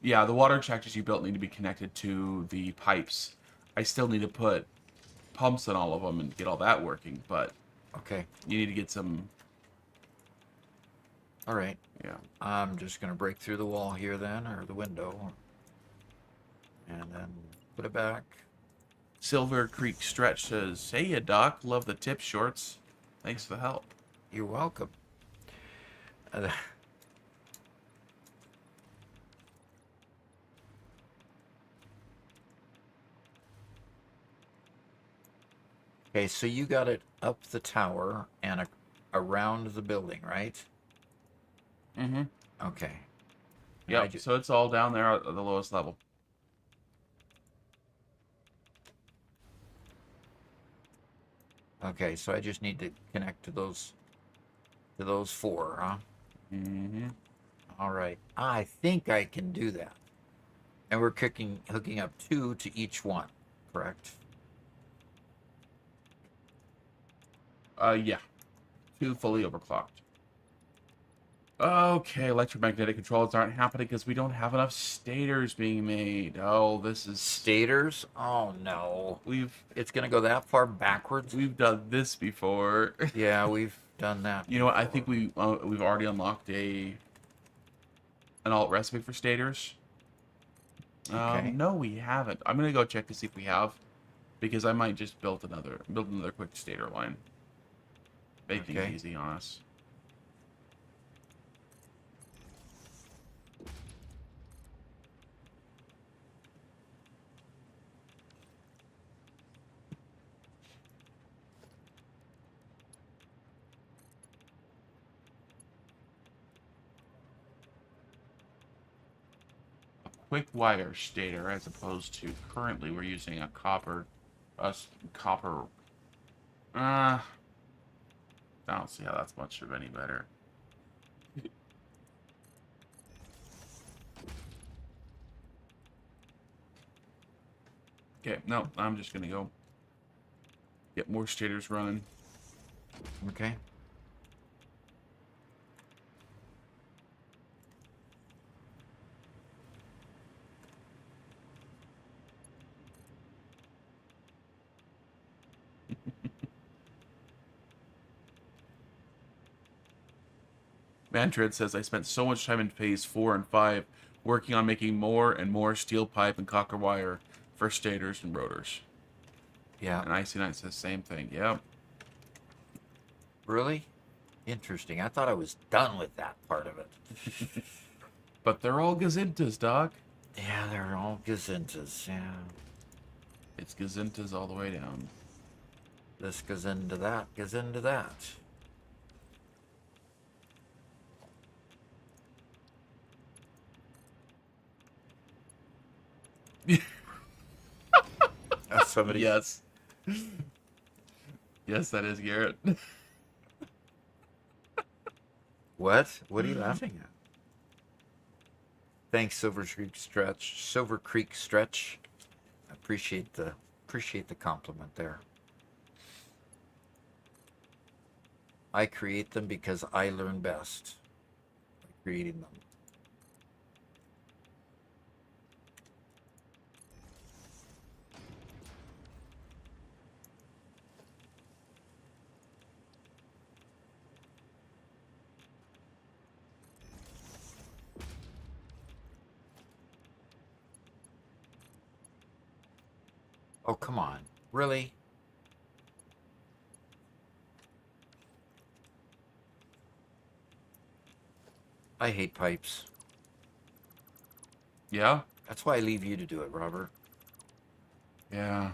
Yeah, the water injectors you built need to be connected to the pipes. I still need to put pumps in all of them and get all that working, but
Okay.
you need to get some.
All right.
Yeah.
I'm just gonna break through the wall here then, or the window, and then put it back.
Silver Creek Stretch says, "Hey, ya, Doc. Love the tip shorts. Thanks for the help."
You're welcome. Uh, Okay, so you got it up the tower and around the building, right?
Mm-hmm.
Okay. And I
Yep.
just
So it's all down there at the lowest level.
okay, so I just need to connect to those four, huh?
Mm-hmm.
All right. I think I can do that. And we're hooking up two to each one, correct?
Yeah. Two fully overclocked. Okay, electromagnetic controls aren't happening because we don't have enough stators being made. Oh, this is
Stators? Oh no.
we've
It's gonna go that far backwards?
we've done this before.
Yeah, we've done that
You know what? I
before.
think we've already unlocked an alt recipe for stators.
Okay.
No, we haven't. I'm gonna go check to see if we have, because I might just build another quick stator line. Make things
Okay.
easy on us. Quick wire stator, as opposed to currently we're using a copper. I don't see how that's much of any better. Okay, no, I'm just gonna go get more stators running.
Okay.
Mantrid says, I spent so much time in phase 4 and 5 working on making more and more steel pipe and copper wire for stators and rotors.
Yeah.
And Icy Knight says same thing. Yep.
Really? Interesting. I thought I was done with that part of it.
But they're all gazintas, Doc.
Yeah, they're all gazintas. Yeah.
It's gazintas all the way down.
This goes into that, goes into that. Somebody.
Yes. Yes, that is Garrett.
What? What are you laughing at? Thanks, Silver Creek Stretch. Silver Creek Stretch. Appreciate the compliment there. I create them because I learn best by creating them. Oh, come on. Really? I hate pipes.
Yeah?
That's why I leave you to do it, Robert.
Yeah.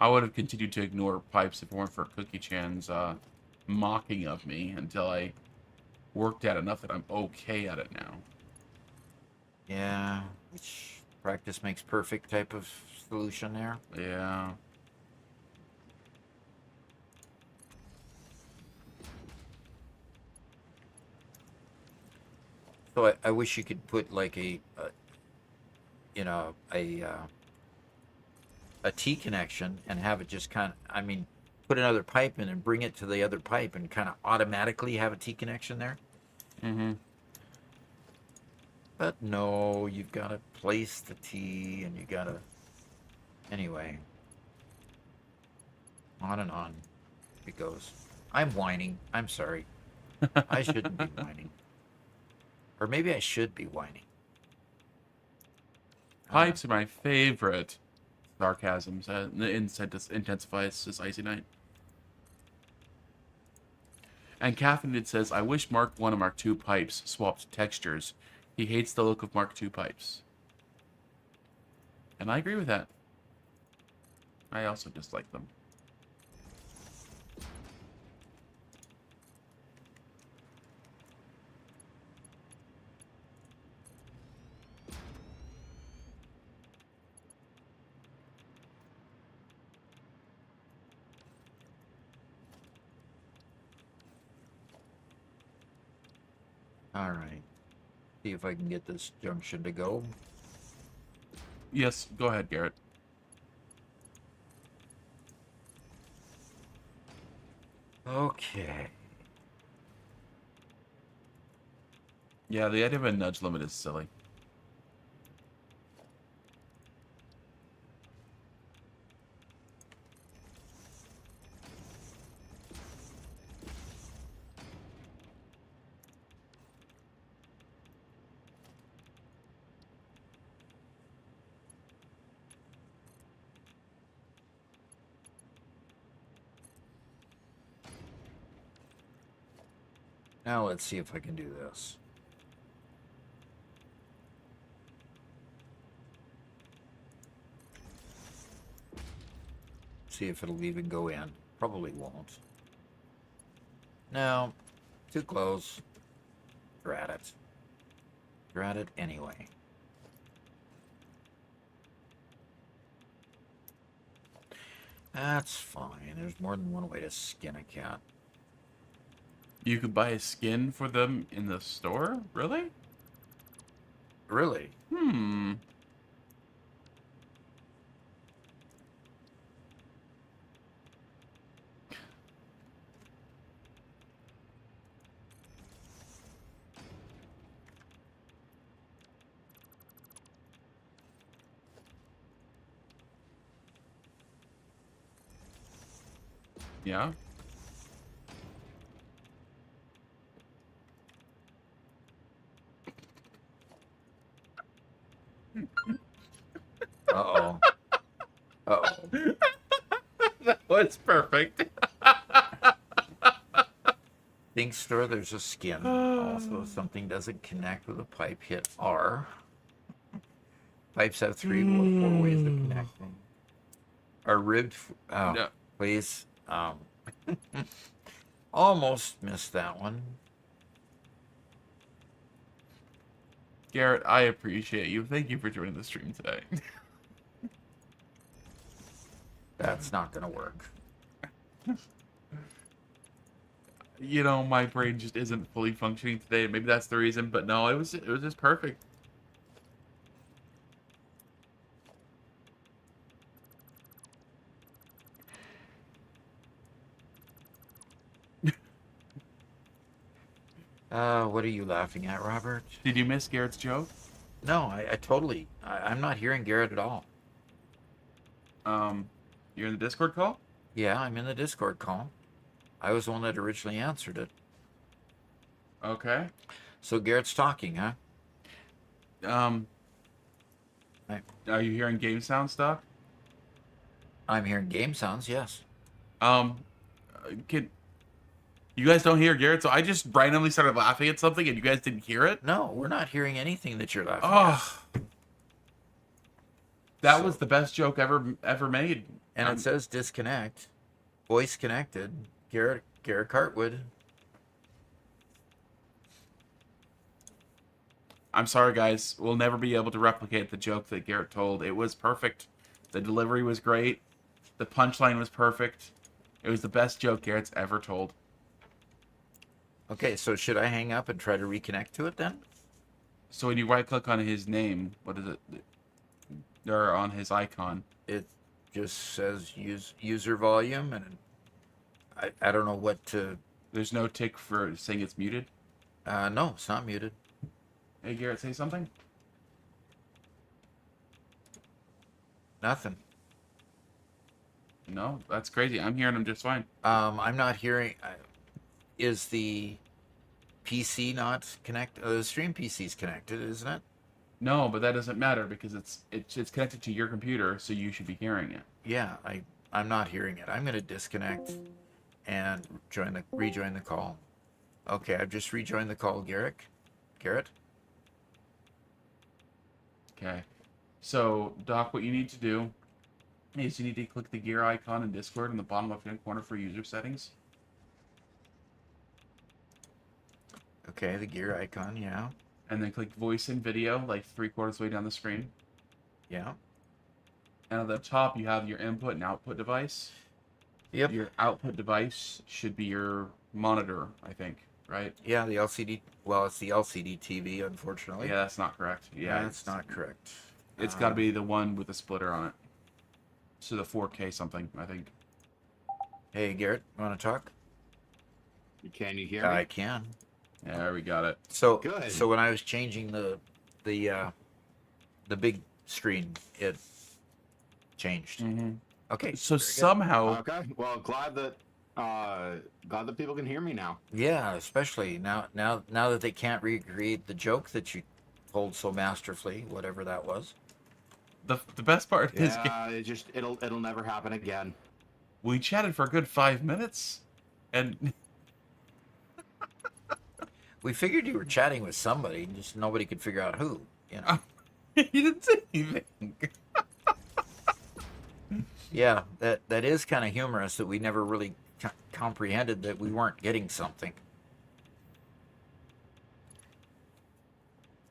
I would have continued to ignore pipes if it weren't for Cookie Chan's mocking of me until I worked at enough that I'm okay at it now.
Yeah, which practice makes perfect type of solution there.
Yeah.
So I wish you could put like you know, a T connection and have it just kind of, I mean, put another pipe in and bring it to the other pipe and kind of automatically have a T connection there.
Mm-hmm.
But no, you've got to place the T and you got to, anyway, on and on it goes. I'm whining. I'm sorry. I shouldn't be whining. Or maybe I should be whining.
Pipes are my favorite. Sarcasm intensifies this icy night. And Caffeinated says, I wish Mark 1 and Mark 2 pipes swapped textures. He hates the look of Mark 2 pipes. And I agree with that. I also dislike them.
All right. See if I can get this junction to go.
Yes, go ahead, Garrett.
Okay.
Yeah, the idea of a nudge limit is silly.
Now let's see if I can do this. See if it'll even go in. Probably won't. No, too close. Drat it. Drat it anyway. That's fine. There's more than one way to skin a cat.
You could buy a skin for them in the store? Really?
Really?
Hmm. Yeah?
Uh-oh. Uh-oh.
That was perfect.
Think store, there's a skin. Also, if something doesn't connect with a pipe, hit R. Pipes have 3 or 4 ways of connecting. Are ribbed. Oh,
No.
please. Almost missed that one.
Garrett, I appreciate you. Thank you for joining the stream today.
That's not going to work.
You know, my brain just isn't fully functioning today. Maybe that's the reason, but no, it was just perfect.
What are you laughing at, Robert?
Did you miss Garrett's joke?
No, I totally. I'm not hearing Garrett at all.
You're in the Discord call?
Yeah, I'm in the Discord call. I was the one that originally answered it.
Okay.
So Garrett's talking, huh? Right.
Are you hearing game sound stuff?
I'm hearing game sounds, yes.
Can you guys don't hear Garrett? So I just randomly started laughing at something, and you guys didn't hear it.
No, we're not hearing anything that you're laughing
Oh, that
So-
was the best joke ever made.
at. And it says disconnect. Voice connected. Garrett Cartwood.
I'm sorry, guys. We'll never be able to replicate the joke that Garrett told. It was perfect. The delivery was great. The punchline was perfect. It was the best joke Garrett's ever told.
Okay, so should I hang up and try to reconnect to it then?
So when you right-click on his name, what is it? Or on his icon.
It just says user volume, and I don't know what to.
There's no tick for saying it's muted.
No, it's not muted.
Hey, Garrett, say something.
Nothing.
No, that's crazy. I'm hearing him just fine.
I'm not hearing. Is the PC not connected? The stream PC is connected, isn't it?
No, but that doesn't matter because it's connected to your computer, so you should be hearing it.
Yeah, I'm not hearing it. I'm gonna disconnect and rejoin the call. Okay, I've just rejoined the call, Garrett.
Okay. So, Doc, what you need to do is you need to click the gear icon in Discord in the bottom left-hand corner for user settings.
Okay, the gear icon, yeah.
And then click voice and video, like 3/4 way down the screen.
Yeah.
And at the top, you have your input and output device.
Yep.
Your output device should be your monitor, I think, right?
Yeah, the LCD. Well, it's the LCD TV, unfortunately.
Yeah, that's not correct. Yeah,
that's not correct.
It's got to be the one with the splitter on it. So the 4K something, I think.
Hey, Garrett, want to talk?
Can you hear me?
I can.
Yeah, we got it.
So
Good.
So when I was changing the big screen, it changed.
Mm-hmm.
Okay.
So
very good.
somehow,
Okay. Well, glad that people can hear me now.
Yeah, especially now that they can't recreate the joke that you told so masterfully, whatever that was.
the best part is
Yeah, it'll never happen again.
we chatted for a good 5 minutes, and
We figured you were chatting with somebody, just nobody could figure out who. You know.
he didn't say anything.
Yeah, that is kind of humorous that we never really comprehended that we weren't getting something.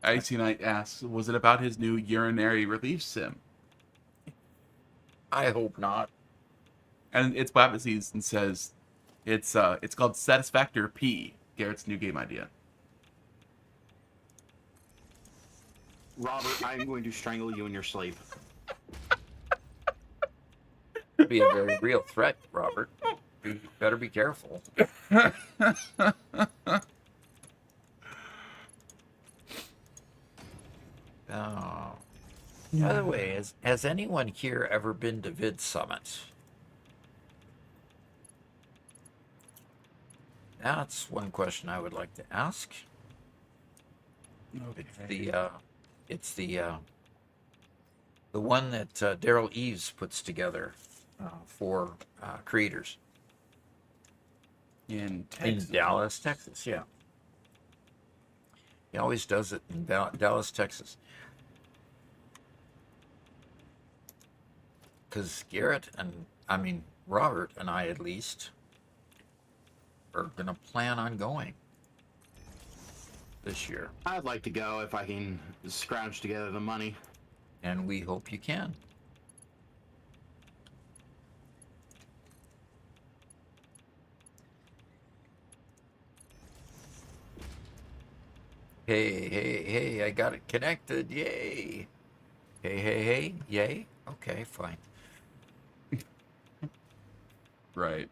Icy Knight asks, was it about his new urinary relief sim?
I hope not.
And it's Blabbit sees and says, it's called Satisfactory P, Garrett's new game idea.
Robert, I'm going to strangle you in your sleep.
Could be a very real threat, Robert. You better be careful. Oh. By the way, has anyone here ever been to Vid Summit? That's one question I would like to ask. It's the one that Daryl Eves puts together for creators
In Texas.
in Dallas, Texas. Yeah, he always does it in Dallas, Texas. Because Robert and I at least are gonna plan on going this year,
I'd like to go if I can scrounge together the money.
and we hope you can. Hey, I got it connected. Yay. Hey, yay. Okay, fine.
Right.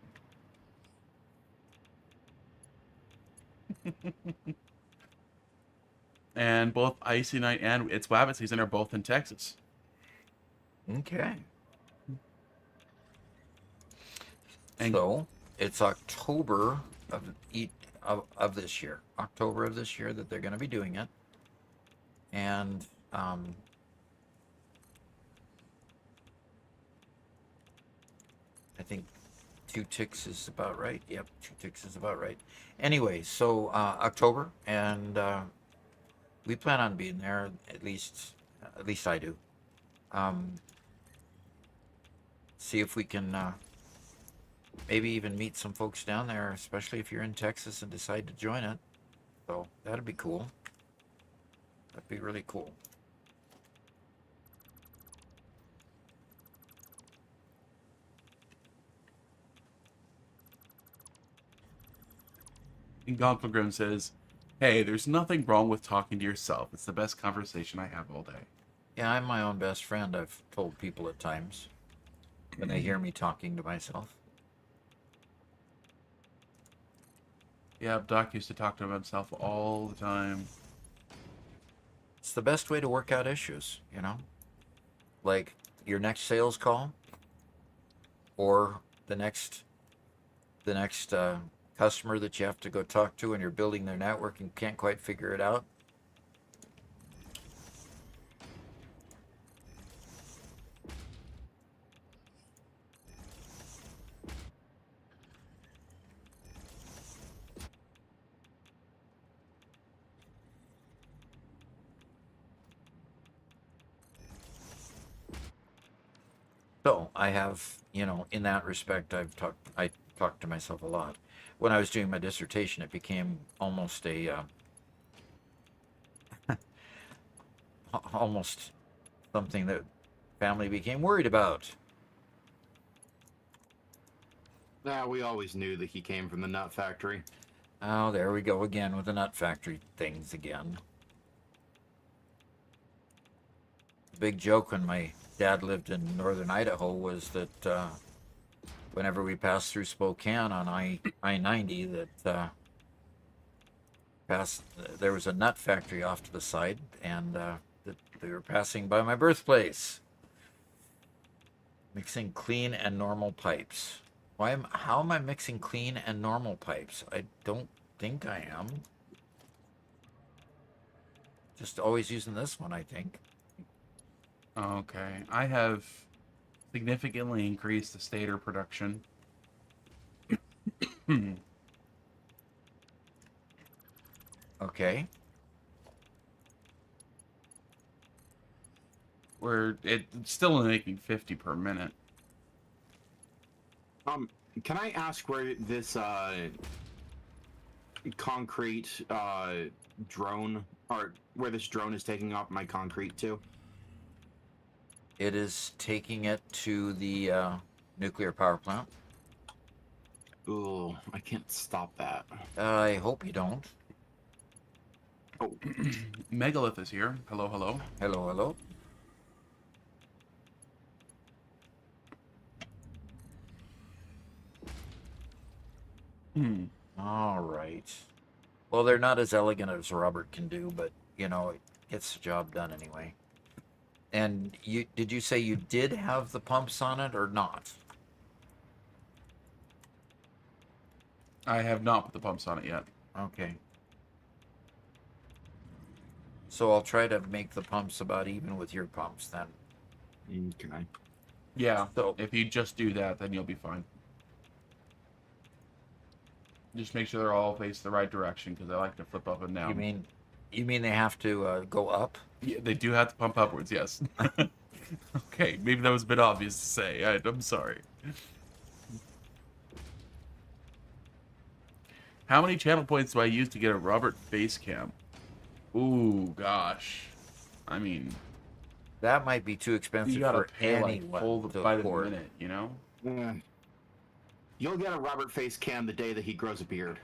And both Icy Knight and It's Wabbit Season are both in Texas.
Okay.
And
So it's October of this year. October of this year that they're going to be doing it. And I think 2 ticks is about right. Yep, 2 ticks is about right. Anyway, so October, and we plan on being there. At least I do. see if we can maybe even meet some folks down there, especially if you're in Texas and decide to join it. So that'd be cool. That'd be really cool.
And Gonfagrim says, "Hey, there's nothing wrong with talking to yourself. It's the best conversation I have all day."
Yeah, I'm my own best friend, I've told people at times when they hear me talking to myself.
Yeah, Doc used to talk to himself all the time.
It's the best way to work out issues, you know? Like your next sales call or the next customer that you have to go talk to and you're building their network and can't quite figure it out. So I have, in that respect, I talked to myself a lot. When I was doing my dissertation, it became almost almost something that family became worried about.
Yeah, we always knew that he came from the nut factory.
Oh, there we go again with the nut factory things again. The big joke when my dad lived in northern Idaho was that whenever we passed through Spokane on I-90, that there was a nut factory off to the side, and that they were passing by my birthplace, mixing clean and normal pipes. How am I mixing clean and normal pipes? I don't think I am. Just always using this one, I think.
Okay, I have significantly increased the stator production.
Okay.
It's still only making 50 per minute.
Can I ask where this concrete drone, or where this drone is taking off my concrete to?
It is taking it to the nuclear power plant.
Ooh, I can't stop that.
I hope you don't.
Oh,
Megalith is here. Hello, hello.
Hello, hello. All right. Well, they're not as elegant as Robert can do, but it gets the job done anyway. And did you say you did have the pumps on it or not?
I have not put the pumps on it yet.
Okay. So I'll try to make the pumps about even with your pumps then.
okay.
Yeah,
So
if you just do that, then you'll be fine. Just make sure they're all faced the right direction, because I like to flip up and down.
you mean they have to go up?
Yeah, they do have to pump upwards, yes. Okay, maybe that was a bit obvious to say. I'm sorry. How many channel points do I use to get a Robert face cam? Ooh, gosh. I mean,
That might be too
you
expensive
gotta
for
pay like
anyone
full
to
by the
afford.
minute, you know?
Yeah. You'll get a Robert face cam the day that he grows a beard.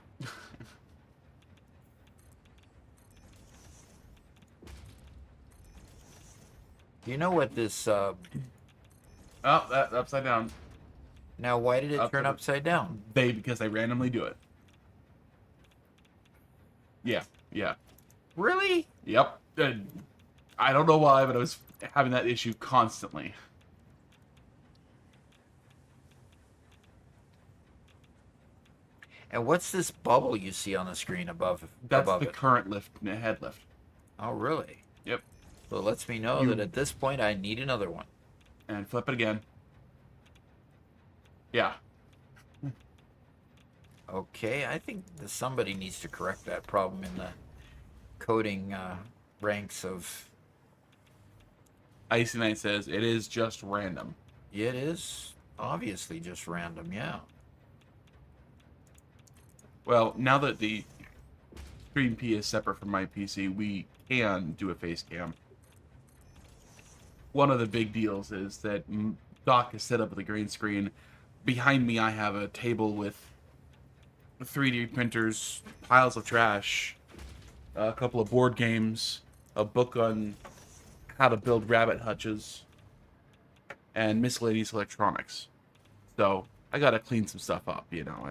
You know what this?
Oh, that upside down.
Now, why did it turn
Upside-
upside down?
Because they randomly do it. Yeah.
Really?
Yep. I don't know why, but I was having that issue constantly.
And what's this bubble you see on the screen above
That's
above
the
it?
current head lift.
Oh, really?
Yep.
So it lets me know that at this point I need another one.
And flip it again. Yeah.
Okay, I think that somebody needs to correct that problem in the coding ranks of.
Icy Knight says it is just random.
Yeah, it is. obviously just random, yeah.
Well, now that the Stream P is separate from my PC, we can do a face cam. One of the big deals is that Doc is set up with a green screen. Behind me, I have a table with 3D printers, piles of trash, a couple of board games, a book on how to build rabbit hutches, and miscellaneous electronics. So I gotta clean some stuff up, you know.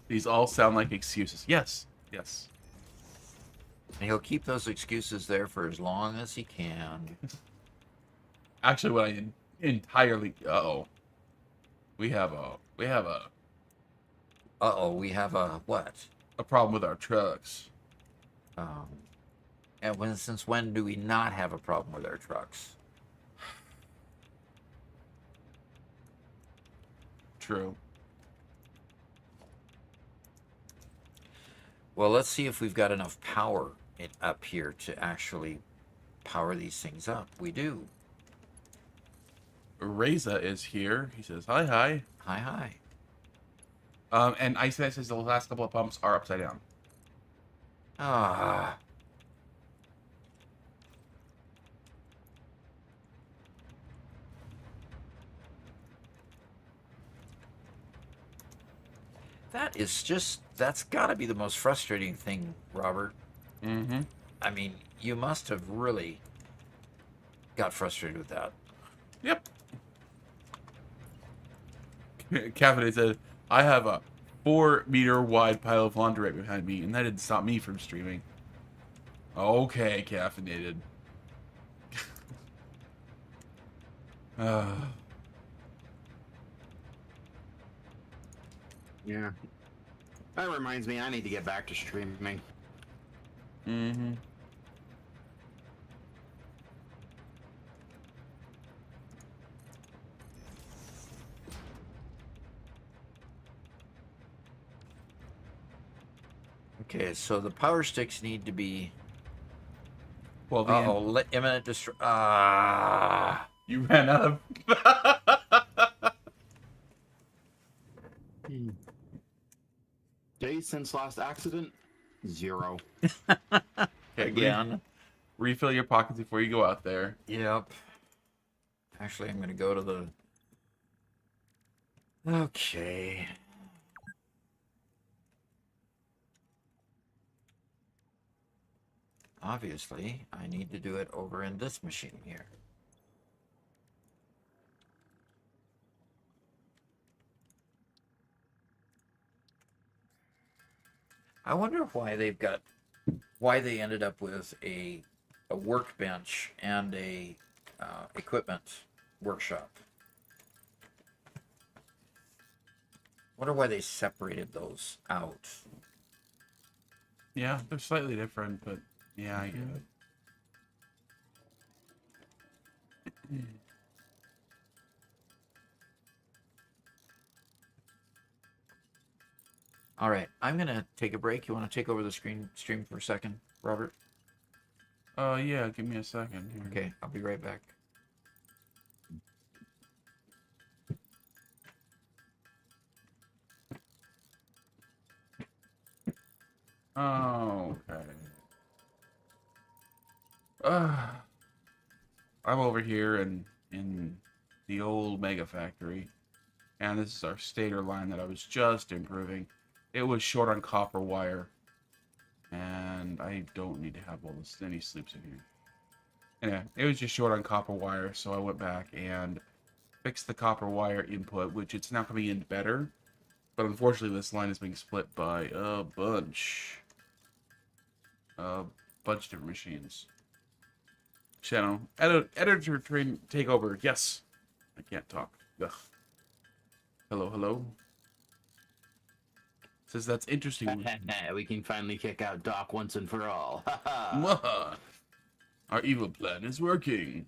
These all sound like excuses. Yes, yes.
And he'll keep those excuses there for as long as he can.
Actually, what I entirely we have a
Uh-oh, we have a what?
a problem with our trucks.
And since when do we not have a problem with our trucks?
True.
Well, let's see if we've got enough power up here to actually power these things up. We do.
Reza is here. He says, hi, hi.
Hi, hi.
And Ice Man says the last couple of pumps are upside down.
Ah. That's got to be the most frustrating thing, Robert.
Mm-hmm.
I mean, you must have really got frustrated with that.
Yep. Caffeine said, I have a 4-meter wide pile of laundry right behind me, and that didn't stop me from streaming. Okay, caffeinated.
Yeah. That reminds me, I need to get back to streaming.
Mm-hmm.
Okay, so the power sticks need to be.
Well, the
Uh-oh, imminent destruction. Ah.
you ran out of.
Days since last accident? 0.
Okay,
Again.
Refill your pockets before you go out there.
Yep. Actually, I'm going to go to the. Okay. Obviously, I need to do it over in this machine here. I wonder why they ended up with a workbench and a equipment workshop. Wonder why they separated those out.
Yeah, they're slightly different, but yeah, I get it.
All right, I'm gonna take a break. You want to take over the stream for a second, Robert?
Yeah, give me a second here.
Okay, I'll be right back.
Oh, okay. I'm over here in the old Mega Factory, and this is our stator line that I was just improving. It was short on copper wire, and I don't need to have all this any sleeps in here. Yeah, it was just short on copper wire, so I went back and fixed the copper wire input, which it's now coming in better. But unfortunately, this line is being split by a bunch of different machines. Channel editor train take over. Yes, I can't talk. Ugh. Hello, hello. Says that's interesting.
We can finally kick out Doc once and for all.
Mwaha. Our evil plan is working.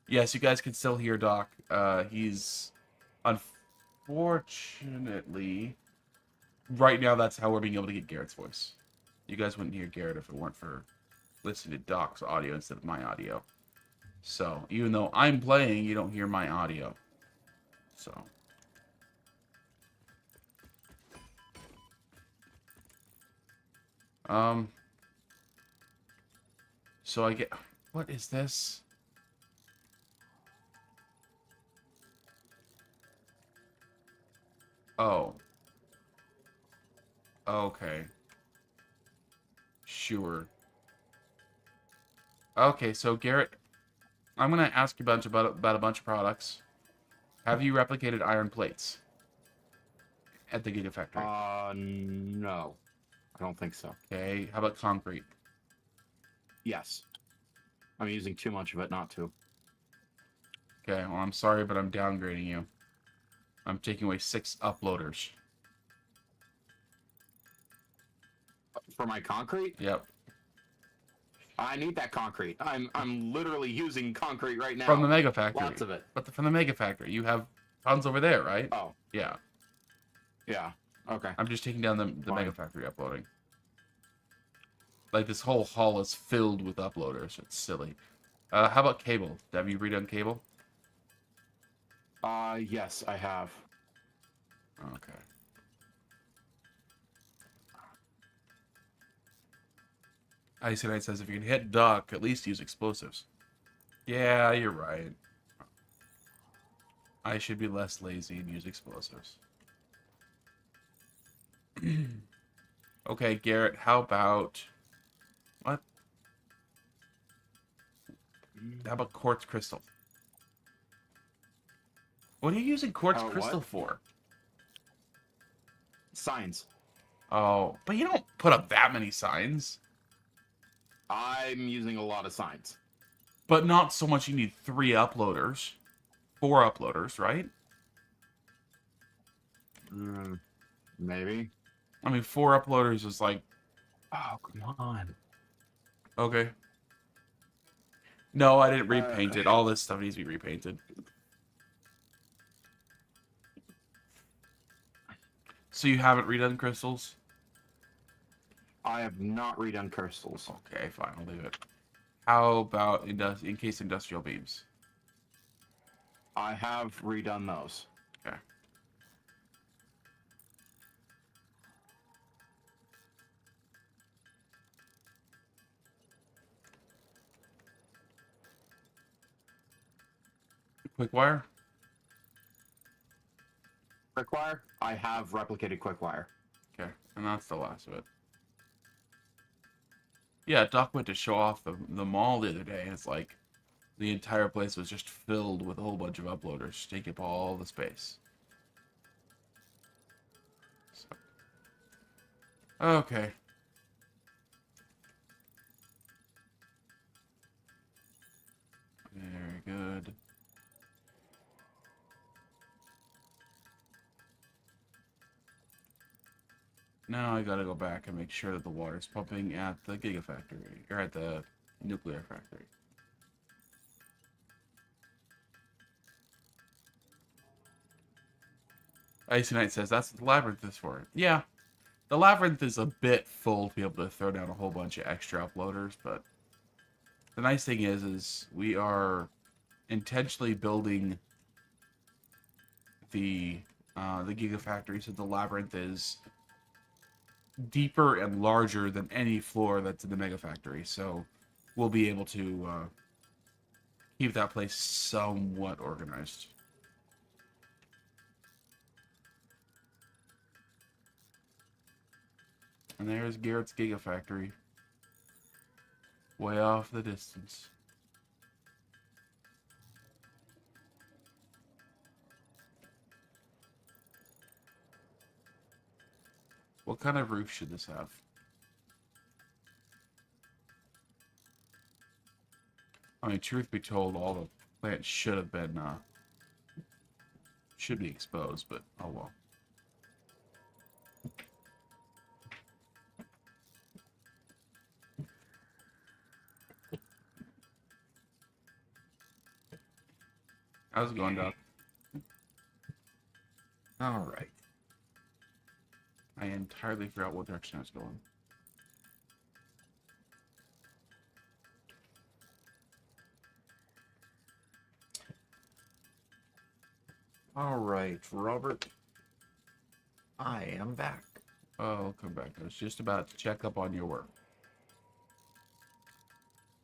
Yes, you guys can still hear Doc. He's unfortunately, right now that's how we're being able to get Garrett's voice. You guys wouldn't hear Garrett if it weren't for listening to Doc's audio instead of my audio. So, even though I'm playing, you don't hear my audio. So. So I get... What is this? Oh. Okay. Sure. Okay, so Garrett, I'm gonna ask you about a bunch of products. Have you replicated iron plates at the Gigafactory?
No. I don't think so.
Okay, how about concrete?
Yes. I'm using too much of it not to.
Okay, well, I'm sorry, but I'm downgrading you. I'm taking away 6 uploaders.
For my concrete?
Yep.
I need that concrete. I'm literally using concrete right now.
From the Mega Factory.
Lots of it.
But from the Mega Factory. You have tons over there, right?
Oh.
Yeah.
Yeah. Okay.
I'm just taking down the
Fine.
Mega Factory uploading. Like, this whole hall is filled with uploaders. It's silly. How about cable? Have you redone cable?
Yes, I have.
Okay. Icy Knight says if you can hit duck, at least use explosives. Yeah, you're right. I should be less lazy and use explosives. Okay, Garrett, how about... What? How about quartz crystal? What are you using quartz crystal
what?
for?
Signs.
Oh, but you don't put up that many signs.
I'm using a lot of signs.
But not so much you need 3 uploaders. 4 uploaders, right?
Maybe.
I mean, 4 uploaders is like...
Oh, come on.
Okay. No, I didn't repaint it. All this stuff needs to be repainted. So you haven't redone crystals?
I have not redone crystals.
Okay, fine, I'll leave it. How about encased industrial beams?
I have redone those.
Okay. Quick wire?
Quickwire? I have replicated quickwire.
Okay, and that's the last of it. Yeah, Doc went to show off the mall the other day, and it's like the entire place was just filled with a whole bunch of uploaders, taking up all the space. So. Okay. Very good. Now I gotta go back and make sure that the water's pumping at the Gigafactory, or at the nuclear factory. Icy Knight says, that's what the labyrinth is for. Yeah, the labyrinth is a bit full to be able to throw down a whole bunch of extra uploaders, but the nice thing is we are intentionally building the Gigafactory so the labyrinth is deeper and larger than any floor that's in the Mega Factory, so we'll be able to keep that place somewhat organized. And there's Garrett's Gigafactory, way off the distance. What kind of roof should this have? I mean, truth be told, all the plants should have been, should be exposed, but oh well. How's it going, Doc?
All right.
I entirely forgot what direction I was going.
All right, Robert. I am back.
Oh, come back. I was just about to check up on your work.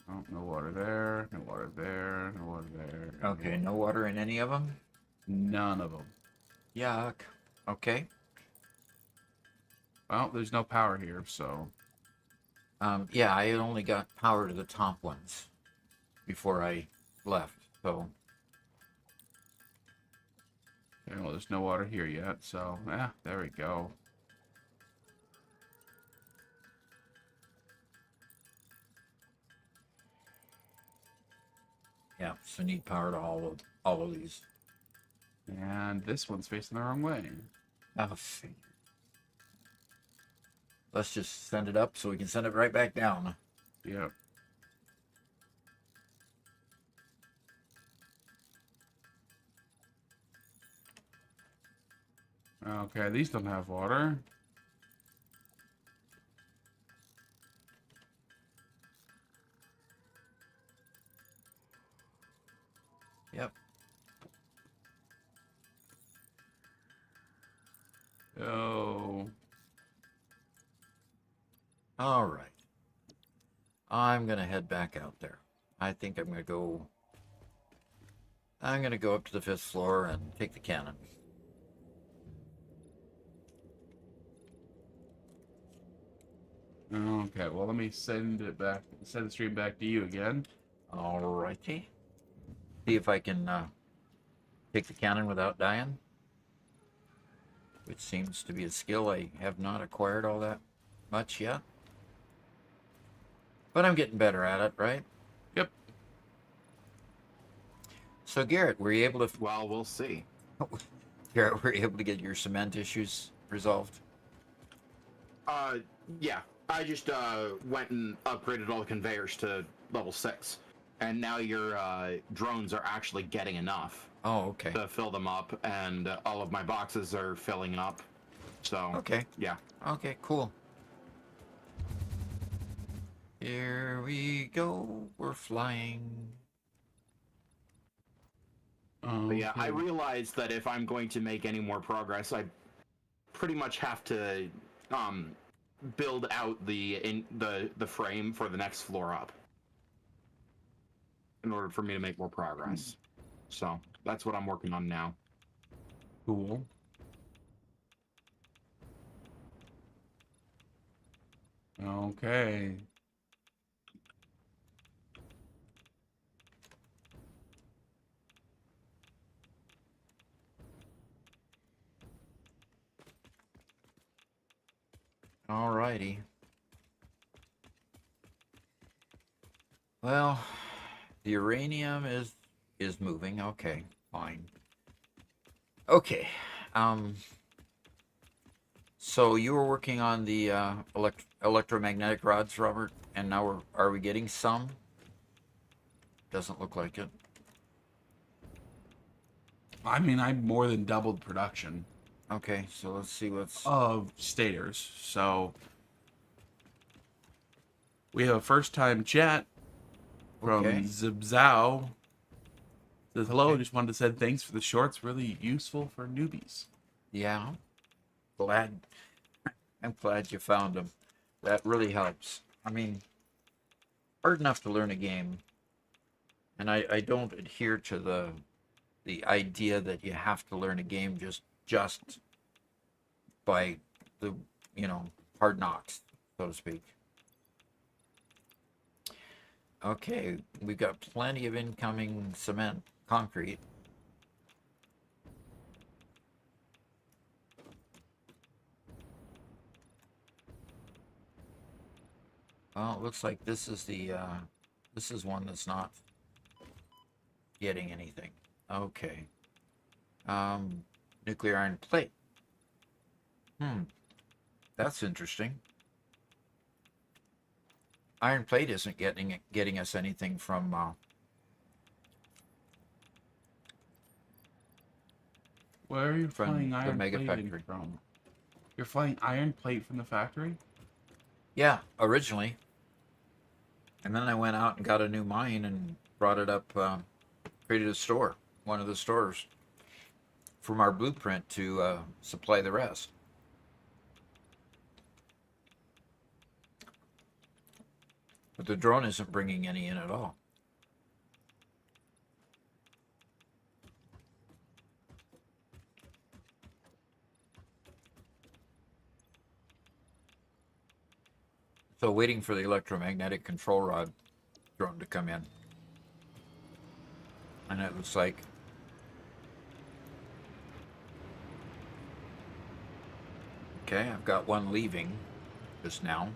Oh, no water there, no water there, no water there.
Okay, no water in any of them?
None of them.
Yuck. Okay.
Well, there's no power here, so...
Yeah, I only got power to the top ones before I left, so...
Okay, well, there's no water here yet, so... Yeah, there we go.
Yeah, so need power to all of these.
And this one's facing the wrong way.
Oh, see. Let's just send it up so we can send it right back down.
Yep. Okay, these don't have water.
Yep.
Oh.
All right. I'm going to head back out there. I think I'm going to go up to the 5th floor and take the cannon.
Okay, well, let me send the stream back to you again.
All righty. See if I can take the cannon without dying, which seems to be a skill I have not acquired all that much yet. But I'm getting better at it, right?
Yep.
So Garrett, were you able to?
Well, we'll see.
Garrett, were you able to get your cement issues resolved?
Yeah. I just went and upgraded all the conveyors to level 6, and now your drones are actually getting enough
Oh, okay.
to fill them up, and all of my boxes are filling up. So
Okay.
yeah.
Okay, cool. Here we go. We're flying.
But yeah, I realized that if I'm going to make any more progress, I pretty much have to build out the frame for the next floor up in order for me to make more progress. So that's what I'm working on now.
Cool. Okay.
All righty. Well, the uranium is moving. Okay, fine. Okay. So you were working on the electromagnetic rods, Robert, and now are we getting some? Doesn't look like it.
I mean, I more than doubled production
Okay, so let's see what's.
of stators. So we have a first-time chat from
Okay.
Zibzao. Says hello.
Okay.
Just wanted to say thanks for the shorts. Really useful for newbies.
Yeah. Glad. I'm glad you found them. That really helps. I mean, hard enough to learn a game, and I don't adhere to the idea that you have to learn a game just by the hard knocks, so to speak. Okay, we've got plenty of incoming cement, concrete. Well, it looks like this is this is one that's not getting anything. Okay. Nuclear iron plate. That's interesting. Iron plate isn't getting us anything from
Where are you
from
flying
the
iron
mega
plating
factory.
from? You're flying iron plate from the factory?
Yeah, originally. And then I went out and got a new mine and brought it up, created a store, one of the stores, from our blueprint to supply the rest. But the drone isn't bringing any in at all. So waiting for the electromagnetic control rod drone to come in. And it looks like okay, I've got one leaving just now.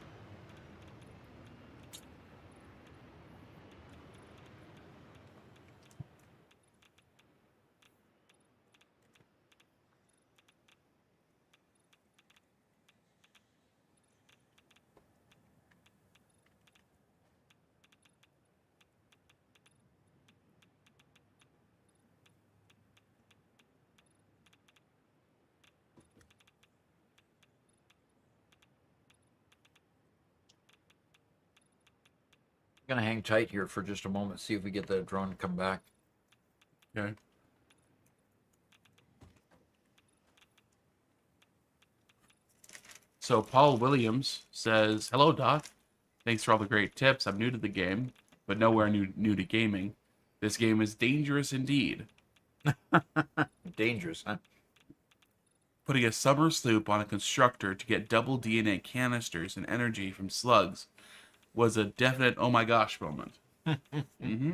I'm gonna hang tight here for just a moment, see if we get the drone to come back.
Okay. So Paul Williams says, "Hello, Doc. Thanks for all the great tips. I'm new to the game, but nowhere new to gaming. This game is dangerous indeed.
Dangerous, huh?
Putting a summer sloop on a constructor to get double DNA canisters and energy from slugs was a definite oh my gosh moment." Mm-hmm.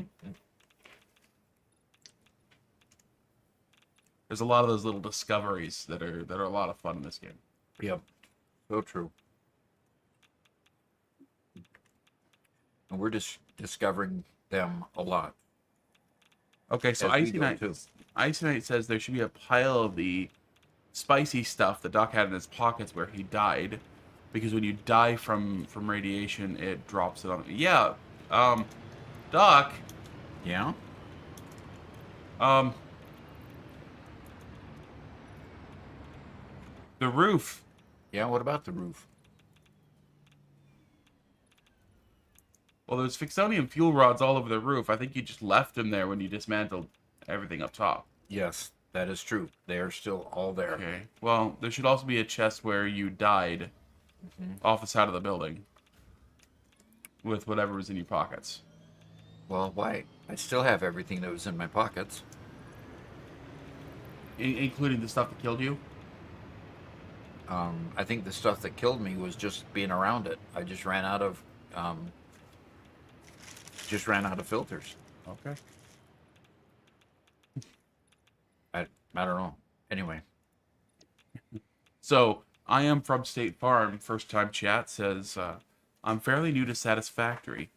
There's a lot of those little discoveries that are a lot of fun in this game.
Yep. So true. And we're just discovering them a lot.
Okay, so
As we
Icy
go,
Knight,
too.
Icy Knight says there should be a pile of the spicy stuff that Doc had in his pockets where he died, because when you die from radiation, it drops it on. Yeah, Doc,
Yeah?
the roof.
Yeah, what about the roof?
Well, there's Fixonium fuel rods all over the roof. I think you just left them there when you dismantled everything up top.
Yes, that is true. They are still all there.
Okay. Well, there should also be a chest where you died off the side of the building with whatever was in your pockets.
Well, why? I still have everything that was in my pockets.
Including the stuff that killed you?
I think the stuff that killed me was just being around it. I just ran out of filters.
Okay.
I don't know. Anyway.
So, I am from State Farm. First time chat says, I'm fairly new to Satisfactory,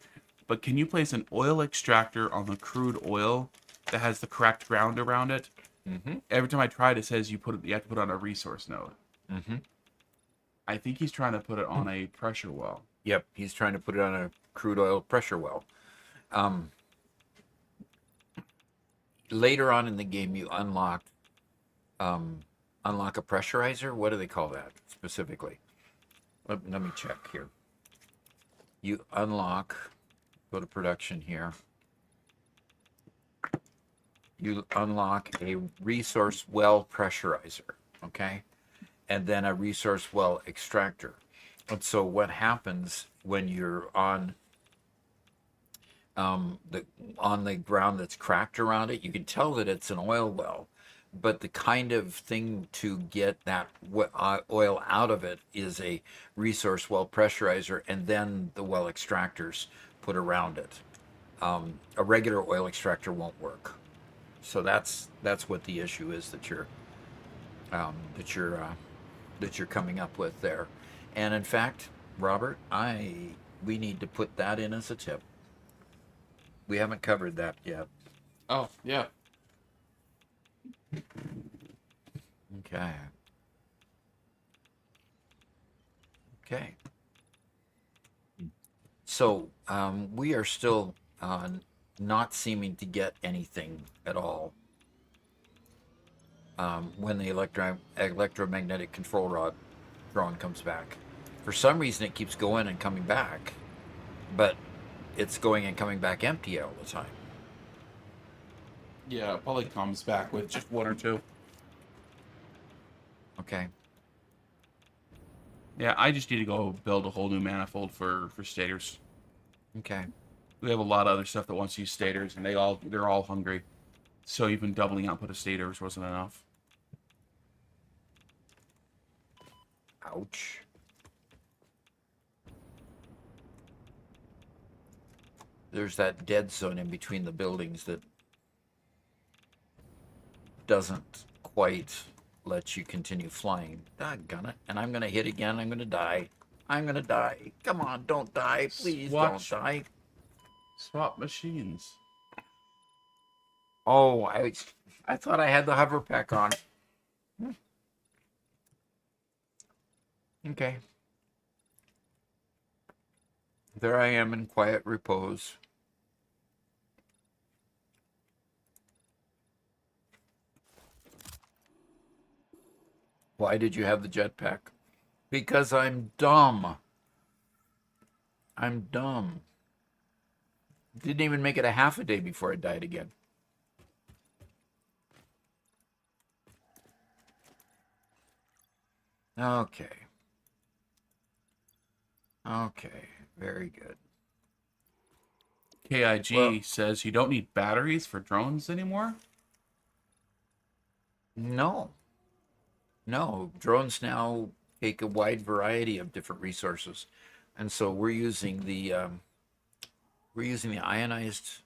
but can you place an oil extractor on the crude oil that has the cracked ground around it?
Mm-hmm.
Every time I tried, it says you have to put it on a resource node.
Mm-hmm.
I think he's trying to put it on a pressure well.
Yep, he's trying to put it on a crude oil pressure well. Later on in the game, you unlock a pressurizer. What do they call that specifically? Let me check here. You unlock, go to production here. You unlock a resource well pressurizer, okay? And then a resource well extractor. And so what happens when you're on the ground that's cracked around it, you can tell that it's an oil well, but the kind of thing to get that oil out of it is a resource well pressurizer, and then the well extractors put around it. A regular oil extractor won't work. So that's what the issue is that you're coming up with there. And in fact, Robert, we need to put that in as a tip. We haven't covered that yet.
Oh, yeah.
Okay. Okay. So we are still not seeming to get anything at all. when the electromagnetic control rod drone comes back. For some reason, it keeps going and coming back, but it's going and coming back empty all the time.
Yeah, it probably comes back with just one or two.
Okay.
Yeah, I just need to go build a whole new manifold for stators.
Okay.
We have a lot of other stuff that wants to use stators, and they're all hungry. So even doubling output of stators wasn't enough.
Ouch. There's that dead zone in between the buildings that doesn't quite let you continue flying. Doggone it. And I'm going to hit again. I'm going to die. I'm going to die. Come on, don't die. Please don't die.
Swap machines.
Oh, I thought I had the hover pack on. Okay. There I am in quiet repose. Why did you have the jetpack? Because I'm dumb. I'm dumb. Didn't even make it a half a day before I died again. Okay. Okay. Very good.
KIG says you don't need batteries for drones anymore?
No. No. Drones now take a wide variety of different resources. And so we're using the ionized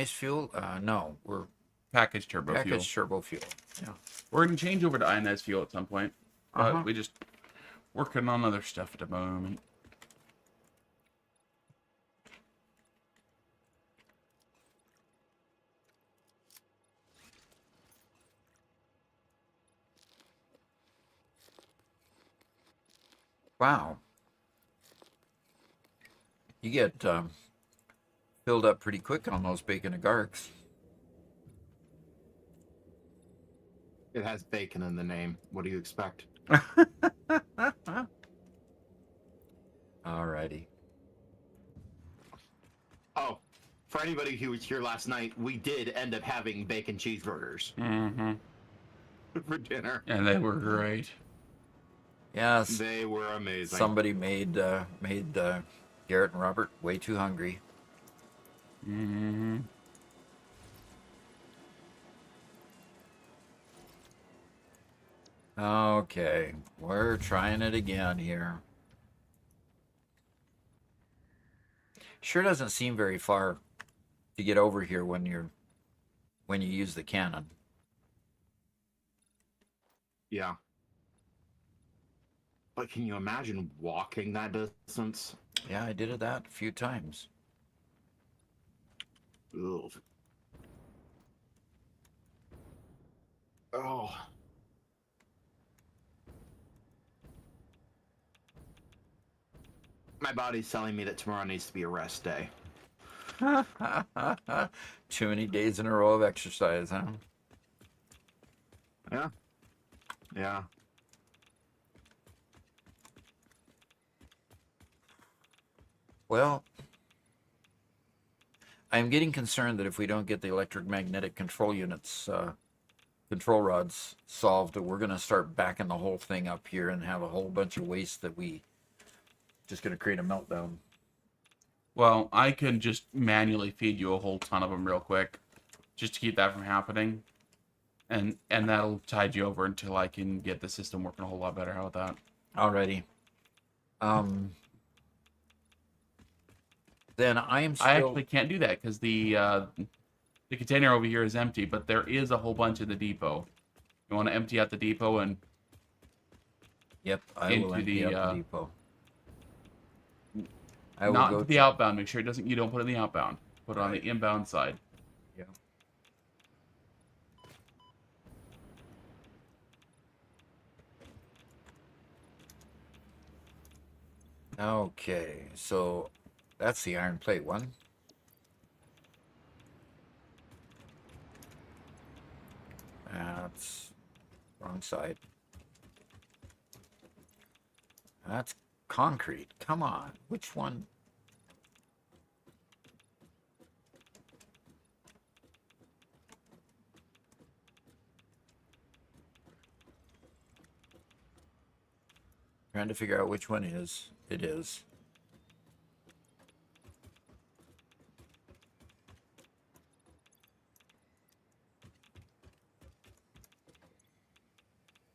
fuel. No, we're
Packaged turbo fuel.
packaged turbo fuel. Yeah.
We're going to change over to ionized fuel at some point. But we just working on other stuff at the moment.
Wow. You get filled up pretty quick on those bacon agarks.
It has bacon in the name. What do you expect?
Alrighty.
Oh, for anybody who was here last night, we did end up having bacon cheeseburgers for dinner.
And they were great.
Yes.
They were amazing.
Somebody made Garrett and Robert way too hungry. Okay, we're trying it again here. Sure doesn't seem very far to get over here when you use the cannon.
Yeah. But can you imagine walking that distance?
Yeah, I did that a few times.
Ugh. Oh. My body's telling me that tomorrow needs to be a rest day.
Too many days in a row of exercise, huh?
Yeah. Yeah.
Well, I'm getting concerned that if we don't get the electromagnetic control units, control rods solved, that we're going to start backing the whole thing up here and have a whole bunch of waste that we just going to create a meltdown.
Well, I can just manually feed you a whole ton of them real quick, just to keep that from happening. And that'll tide you over until I can get the system working a whole lot better. How about that?
Alrighty. Then I am still...
I actually can't do that because the container over here is empty, but there is a whole bunch in the depot. You want to empty out the depot and...
Yep, I will empty out the depot. I will
not
go
to the outbound. Make sure you don't put it in the outbound. Put it on the inbound side.
Yeah. Okay, so that's the iron plate one. That's wrong side. That's concrete. Come on. Which one? Trying to figure out which one is. It is.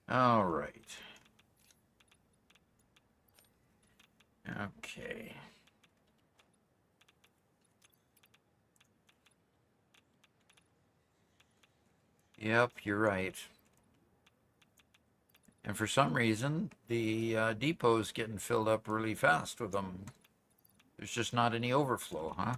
All right. Okay. Yep, you're right. And for some reason, the depot's getting filled up really fast with them. There's just not any overflow, huh?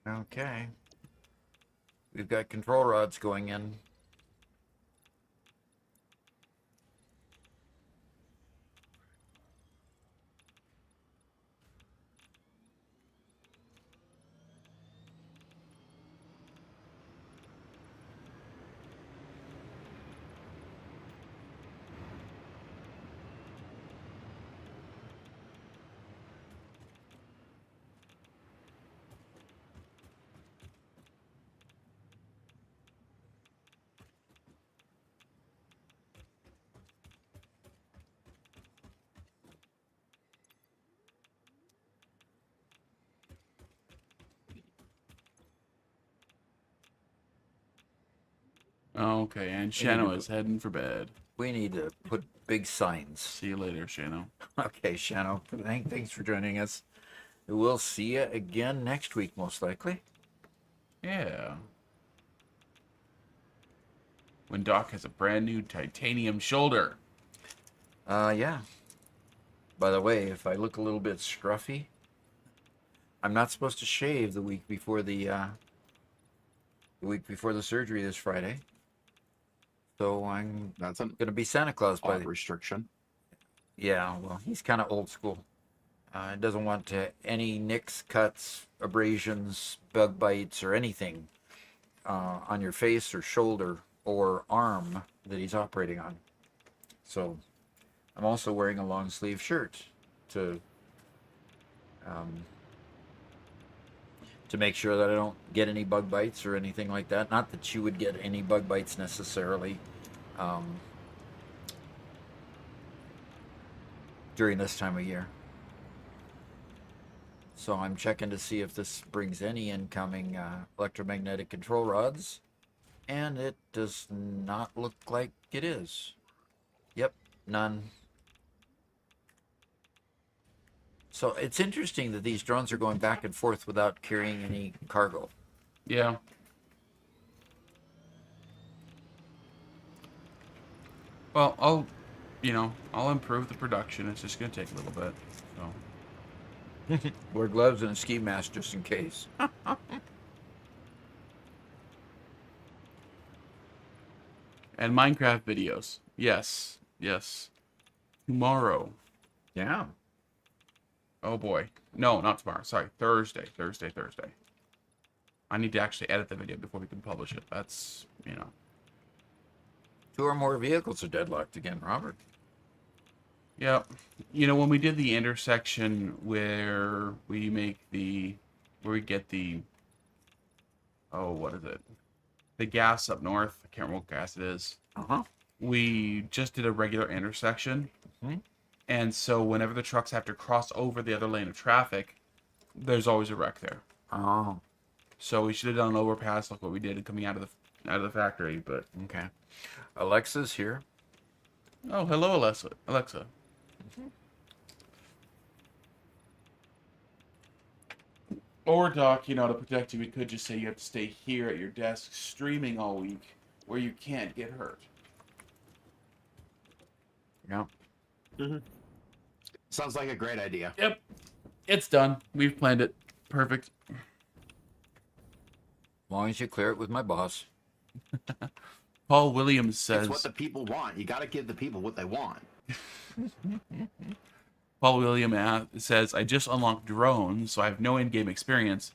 Okay. We've got control rods going in.
Okay, and
We need
Shano
to
is heading for bed.
We need to put big signs.
See you later, Shano.
Okay, Shano. Thanks for joining us. We'll see you again next week, most likely.
Yeah. When Doc has a brand new titanium shoulder.
Yeah. By the way, if I look a little bit scruffy, I'm not supposed to shave the week before the surgery this Friday. So I'm
That's an
gonna be Santa Claus by
odd
the.
restriction.
Yeah, well, he's kind of old school. Doesn't want any nicks, cuts, abrasions, bug bites, or anything on your face or shoulder or arm that he's operating on. So I'm also wearing a long sleeve shirt to make sure that I don't get any bug bites or anything like that. Not that you would get any bug bites necessarily during this time of year. So I'm checking to see if this brings any incoming electromagnetic control rods, and it does not look like it is. Yep, none. So it's interesting that these drones are going back and forth without carrying any cargo.
Yeah. Well, I'll improve the production. It's just going to take a little bit. So.
Wear gloves and a ski mask just in case.
And Minecraft videos. Yes. Yes. Tomorrow.
Yeah.
Oh boy. No, not tomorrow. Sorry. Thursday. I need to actually edit the video before we can publish it. That's,
2 or more vehicles are deadlocked again, Robert.
Yeah. When we did the intersection where we get the, oh, what is it? The gas up north. I can't remember what gas it is.
Uh-huh.
We just did a regular intersection.
Mm-hmm.
And so whenever the trucks have to cross over the other lane of traffic, there's always a wreck there.
Oh.
So we should have done an overpass like what we did coming out of the factory, but
Okay. Alexa's here.
oh, hello, Alexa. Mm-hmm. Or Doc, to protect you, we could just say you have to stay here at your desk streaming all week, where you can't get hurt.
Yeah.
Sounds like a great idea.
Yep. It's done. We've planned it. Perfect.
As long as you clear it with my boss.
Paul Williams
It's
says...
what the people want. You got to give the people what they want.
Paul William says, I just unlocked drones, so I have no in-game experience.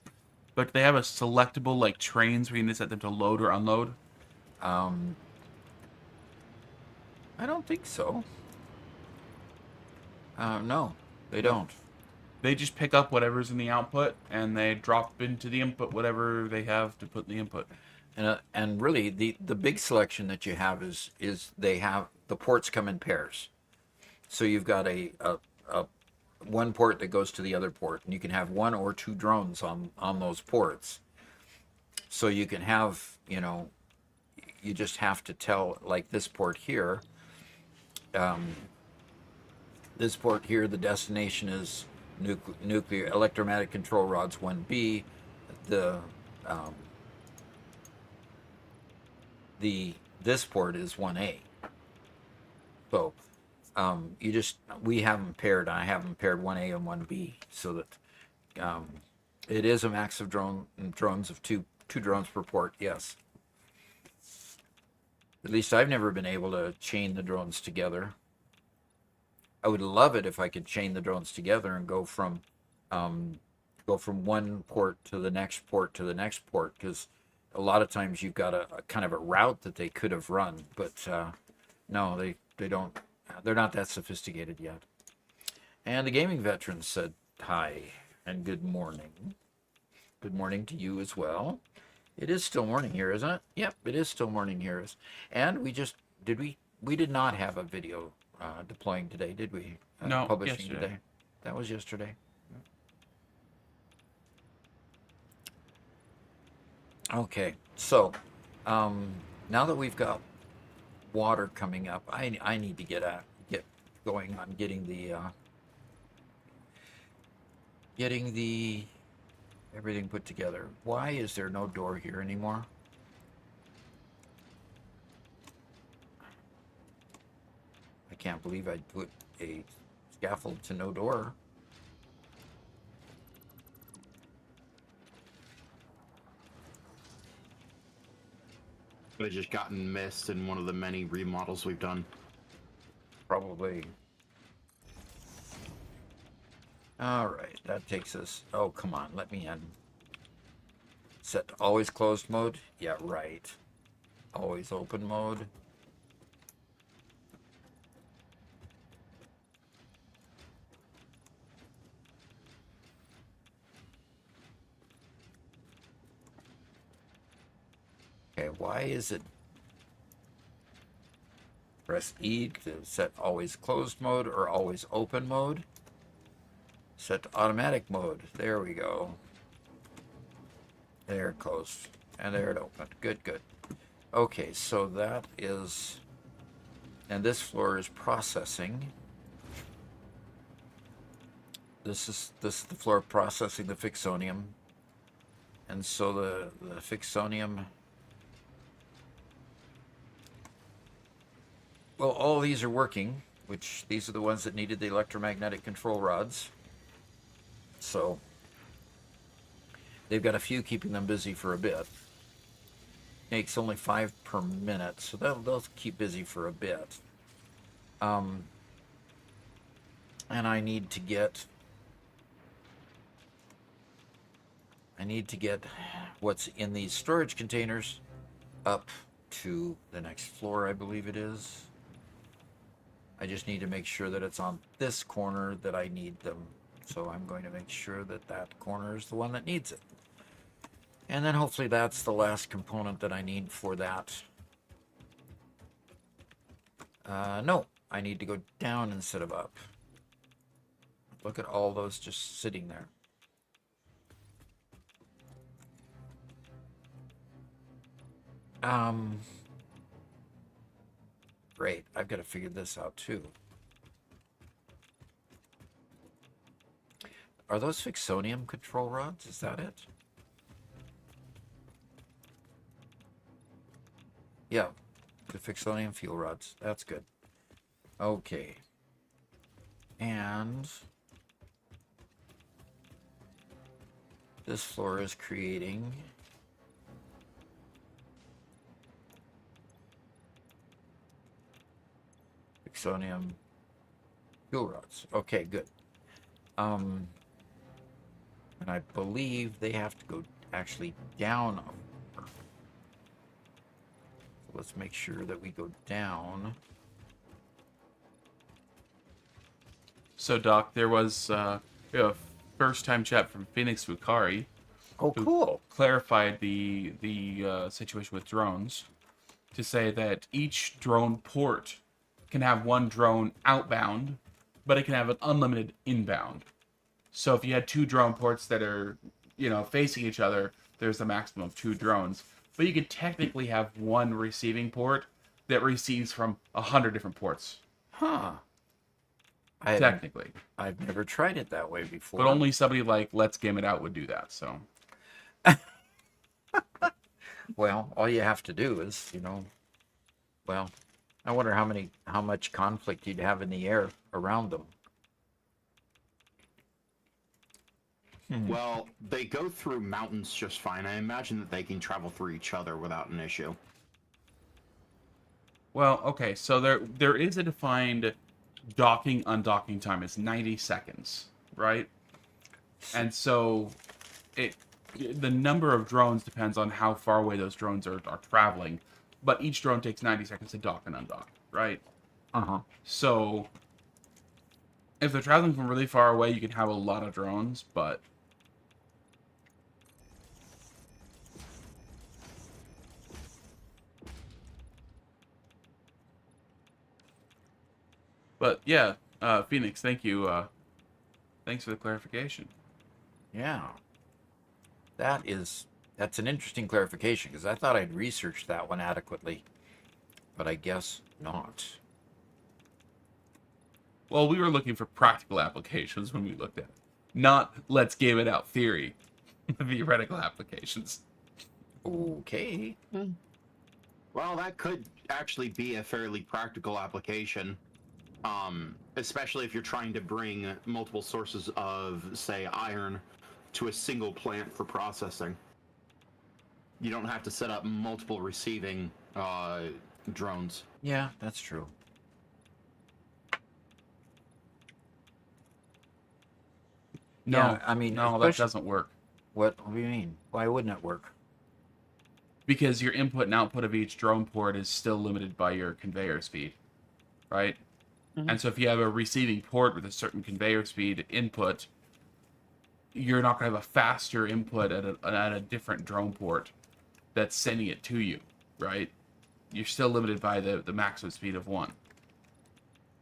But they have a selectable, like, trains where you can set them to load or unload?
I don't think so. No, they don't.
They just pick up whatever's in the output, and they drop into the input whatever they have to put in the input.
And really, the big selection that you have is they have the ports come in pairs. So you've got a one port that goes to the other port, and you can have 1 or 2 drones on those ports. So you can have, you know, you just have to tell, like this port here. This port here, the destination is nuclear electromagnetic control rods 1B. This port is 1A. So we have them paired. I have them paired 1A and 1B so that it is a max of drones of two drones per port. Yes. At least I've never been able to chain the drones together. I would love it if I could chain the drones together and go from one port to the next port to the next port, because a lot of times you've got a kind of a route that they could have run, but no, they don't. They're not that sophisticated yet. And the gaming veteran said hi and good morning. Good morning to you as well. It is still morning here, isn't it? Yep, it is still morning here. And we did not have a video deploying today, did we?
No,
publishing
yesterday.
Today. That was yesterday. Okay, so now that we've got water coming up, I need to get going on getting the everything put together. Why is there no door here anymore? I can't believe I'd put a scaffold to no door.
Could have just gotten missed in one of the many remodels we've done.
Probably. All right, that takes us. Oh, come on, let me in. Set to always closed mode. Yeah, right. Always open mode. Okay, why is it? Press E to set always closed mode or always open mode. Set to automatic mode. There we go. There it closed. And there it opened. Good, good. Okay, so that is... And this floor is processing. This is the floor processing the fixonium. And so the fixonium... Well, all these are working, which these are the ones that needed the electromagnetic control rods. So they've got a few keeping them busy for a bit. Makes only 5 per minute, so they'll keep busy for a bit. And I need to get what's in these storage containers up to the next floor, I believe it is. I just need to make sure that it's on this corner that I need them. So I'm going to make sure that that corner is the one that needs it. And then hopefully that's the last component that I need for that. No, I need to go down instead of up. Look at all those just sitting there. Great, I've got to figure this out too. Are those fixonium control rods? Is that it? Yeah, the fixonium fuel rods. That's good. Okay. And this floor is creating Ixonium fuel rods. Okay, good. And I believe they have to go actually down. So let's make sure that we go down.
So, Doc, there was we have a first-time chat from Phoenix Fukari.
Oh,
who
cool.
clarified the situation with drones to say that each drone port can have one drone outbound, but it can have an unlimited inbound. So if you had two drone ports that are, facing each other, there's a maximum of two drones. But you could technically have one receiving port that receives from 100 different ports.
Huh.
Technically.
I've never tried it that way before.
But only somebody like Let's Game It Out would do that, so.
Well, all you have to do is, well, I wonder how much conflict you'd have in the air around them.
Well, they go through mountains just fine. I imagine that they can travel through each other without an issue.
Well, okay, so there is a defined docking undocking time. It's 90 seconds, right? And so the number of drones depends on how far away those drones are traveling, but each drone takes 90 seconds to dock and undock, right?
Uh-huh.
So if they're traveling from really far away, you can have a lot of drones, but yeah, Phoenix, thank you. Thanks for the clarification.
Yeah. That's an interesting clarification, because I thought I'd researched that one adequately, but I guess not.
Well, we were looking for practical applications when we looked at it, not let's game it out theory, theoretical applications.
Okay.
Well, that could actually be a fairly practical application, especially if you're trying to bring multiple sources of, say, iron to a single plant for processing. You don't have to set up multiple receiving drones.
Yeah, that's true.
No,
Yeah, I mean,
no, that doesn't work.
What do you mean? Why wouldn't it work?
Because your input and output of each drone port is still limited by your conveyor speed, right?
Mhm.
And so if you have a receiving port with a certain conveyor speed input, you're not going to have a faster input at a different drone port that's sending it to you, right? You're still limited by the maximum speed of one.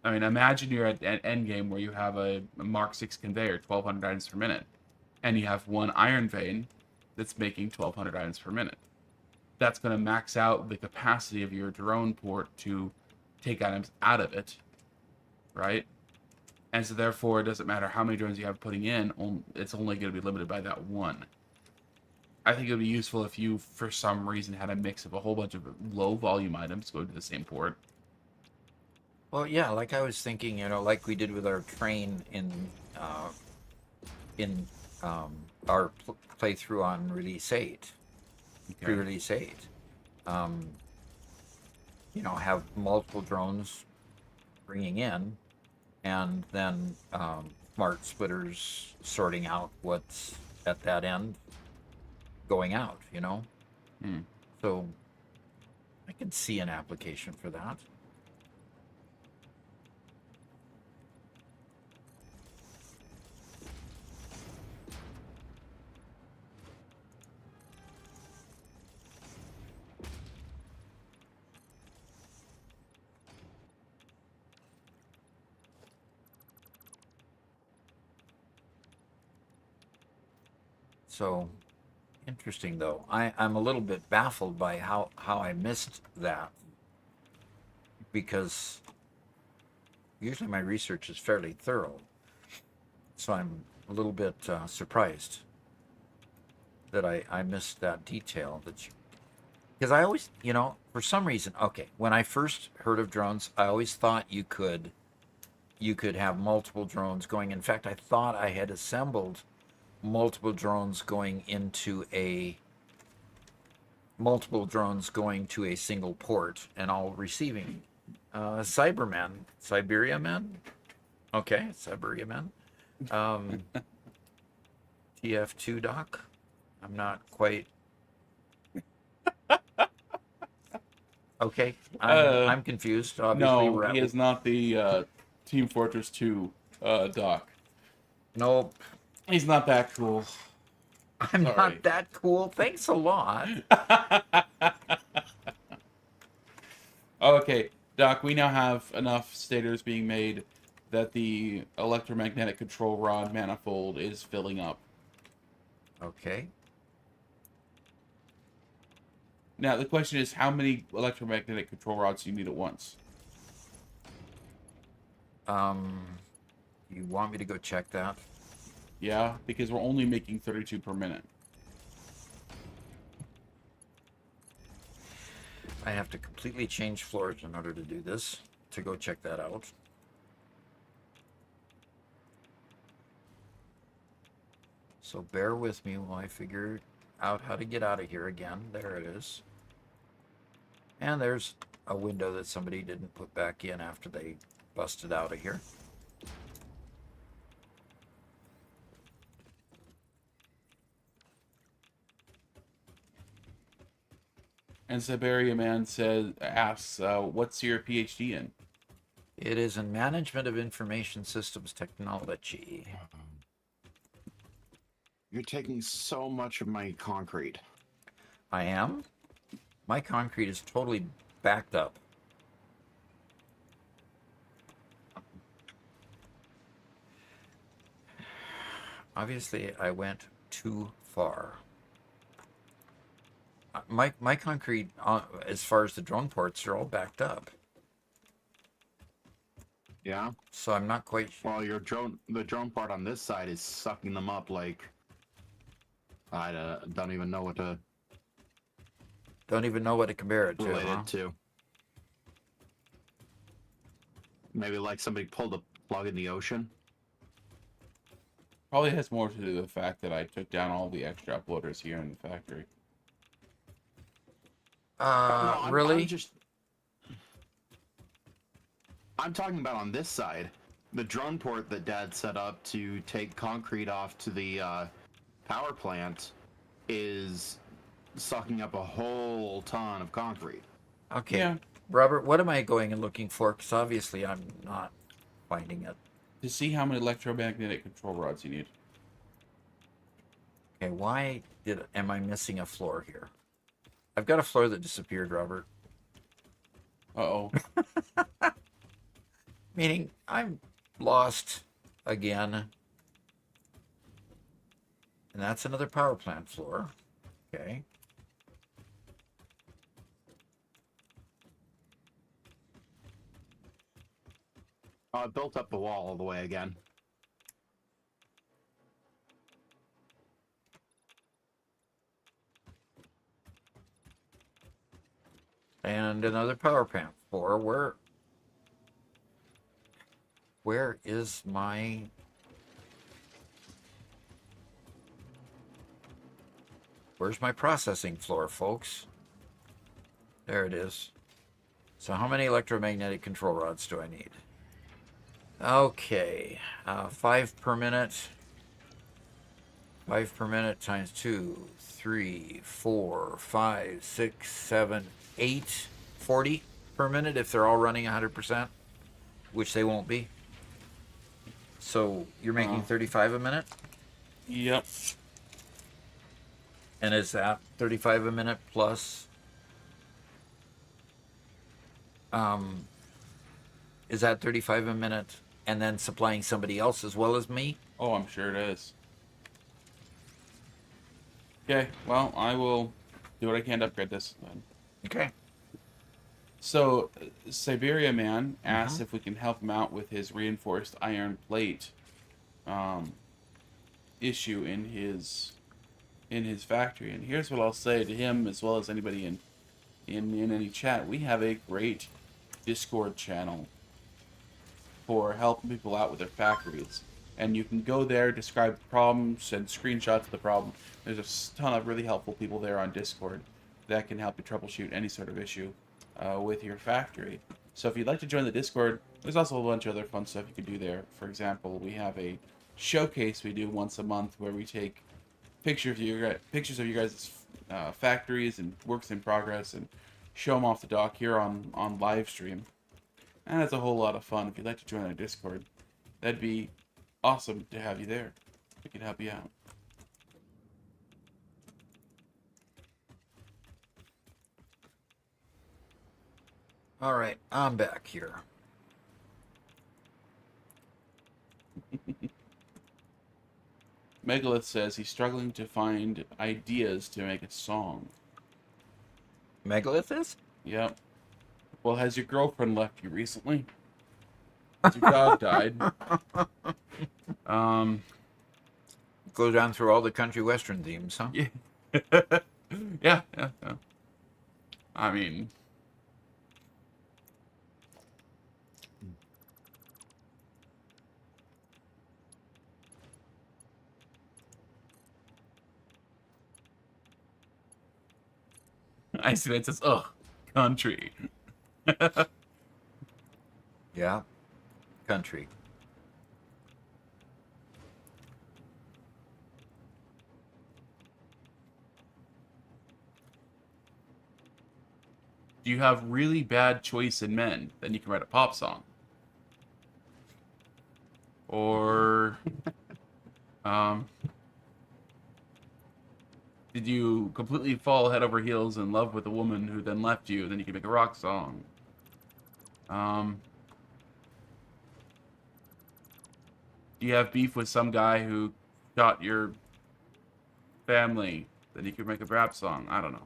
I mean, imagine you're at an end game where you have a Mark 6 conveyor, 1,200 items per minute, and you have one iron vein that's making 1,200 items per minute. That's going to max out the capacity of your drone port to take items out of it, right? And so therefore, it doesn't matter how many drones you have putting in, it's only going to be limited by that one. I think it would be useful if you, for some reason, had a mix of a whole bunch of low volume items go to the same port.
Well, yeah, like I was thinking, like we did with our train in our playthrough on Release 8,
Okay.
pre-Release 8. Have multiple drones bringing in, and then smart splitters sorting out what's at that end going out, So I can see an application for that. So interesting, though. I'm a little bit baffled by how I missed that, because usually my research is fairly thorough. So I'm a little bit surprised that I missed that detail that because I always, for some reason, okay, when I first heard of drones, I always thought you could have multiple drones going. In fact, I thought I had assembled multiple drones going to a single port and all receiving. Siberia Man. Okay, Siberia Man. TF2 doc. I'm not quite. Okay, I'm confused. Obviously,
No, he is not the Team Fortress 2 doc.
Nope.
He's not that cool.
I'm
Sorry.
not that cool. Thanks a lot.
Okay, Doc, we now have enough stators being made that the electromagnetic control rod manifold is filling up.
Okay.
Now, the question is, how many electromagnetic control rods do you need at once?
You want me to go check that?
Yeah, because we're only making 32 per minute.
I have to completely change floors in order to do this, to go check that out. So bear with me while I figure out how to get out of here again. There it is. And there's a window that somebody didn't put back in after they busted out of here.
And Siberia Man asks, what's your PhD in?
It is in Management of Information Systems Technology.
You're taking so much of my concrete.
I am? My concrete is totally backed up. Obviously, I went too far. My concrete, as far as the drone ports, are all backed up.
Yeah?
So I'm not quite sure.
Well, the drone part on this side is sucking them up like... I don't even know what to
Don't even know what to compare it to,
relate
huh?
it to. Maybe like somebody pulled a plug in the ocean.
Probably has more to do with the fact that I took down all the extra uploaders here in the factory.
No,
Really?
I'm talking about on this side. The drone port that Dad set up to take concrete off to the power plant is sucking up a whole ton of concrete.
Okay.
Yeah.
Robert, what am I going and looking for? Because obviously I'm not finding it.
To see how many electromagnetic control rods you need.
Okay, why am I missing a floor here? I've got a floor that disappeared, Robert.
Uh-oh.
Meaning I'm lost again. And that's another power plant floor. Okay.
I built up the wall all the way again.
And another power plant floor. Where is my... Where's my processing floor, folks? There it is. So how many electromagnetic control rods do I need? Okay, 5 per minute. 5 per minute times 2, 3, 4, 5, 6, 7, 8, 40 per minute if they're all running 100%, which they won't be. So you're making 35 a minute?
Yep.
And is that 35 a minute plus? Is that 35 a minute and then supplying somebody else as well as me?
Oh, I'm sure it is. Okay, well, I will do what I can to upgrade this then.
Okay.
So, Siberia Man asks if we can help him out with his reinforced iron plate issue in his factory. And here's what I'll say to him, as well as anybody in in any chat, we have a great Discord channel for helping people out with their factories. And you can go there, describe the problem, send screenshots of the problem. There's a ton of really helpful people there on Discord that can help you troubleshoot any sort of issue with your factory. So if you'd like to join the Discord, there's also a bunch of other fun stuff you can do there. For example, we have a showcase we do once a month where we take pictures of you guys' factories and works in progress and show them off the dock here on live stream. And it's a whole lot of fun. If you'd like to join our Discord, that'd be awesome to have you there. We can help you out.
All right, I'm back here.
Megalith says he's struggling to find ideas to make a song.
Megalith is?
Yep. Well, has your girlfriend left you recently? Has your dog died?
Go down through all the country western themes, huh?
Yeah. yeah. I mean, I see that says, ugh, country.
Yeah, country.
Do you have really bad choice in men? Then you can write a pop song. Or, did you completely fall head over heels in love with a woman who then left you? Then you can make a rock song. Do you have beef with some guy who shot your family? Then you can make a rap song. I don't know.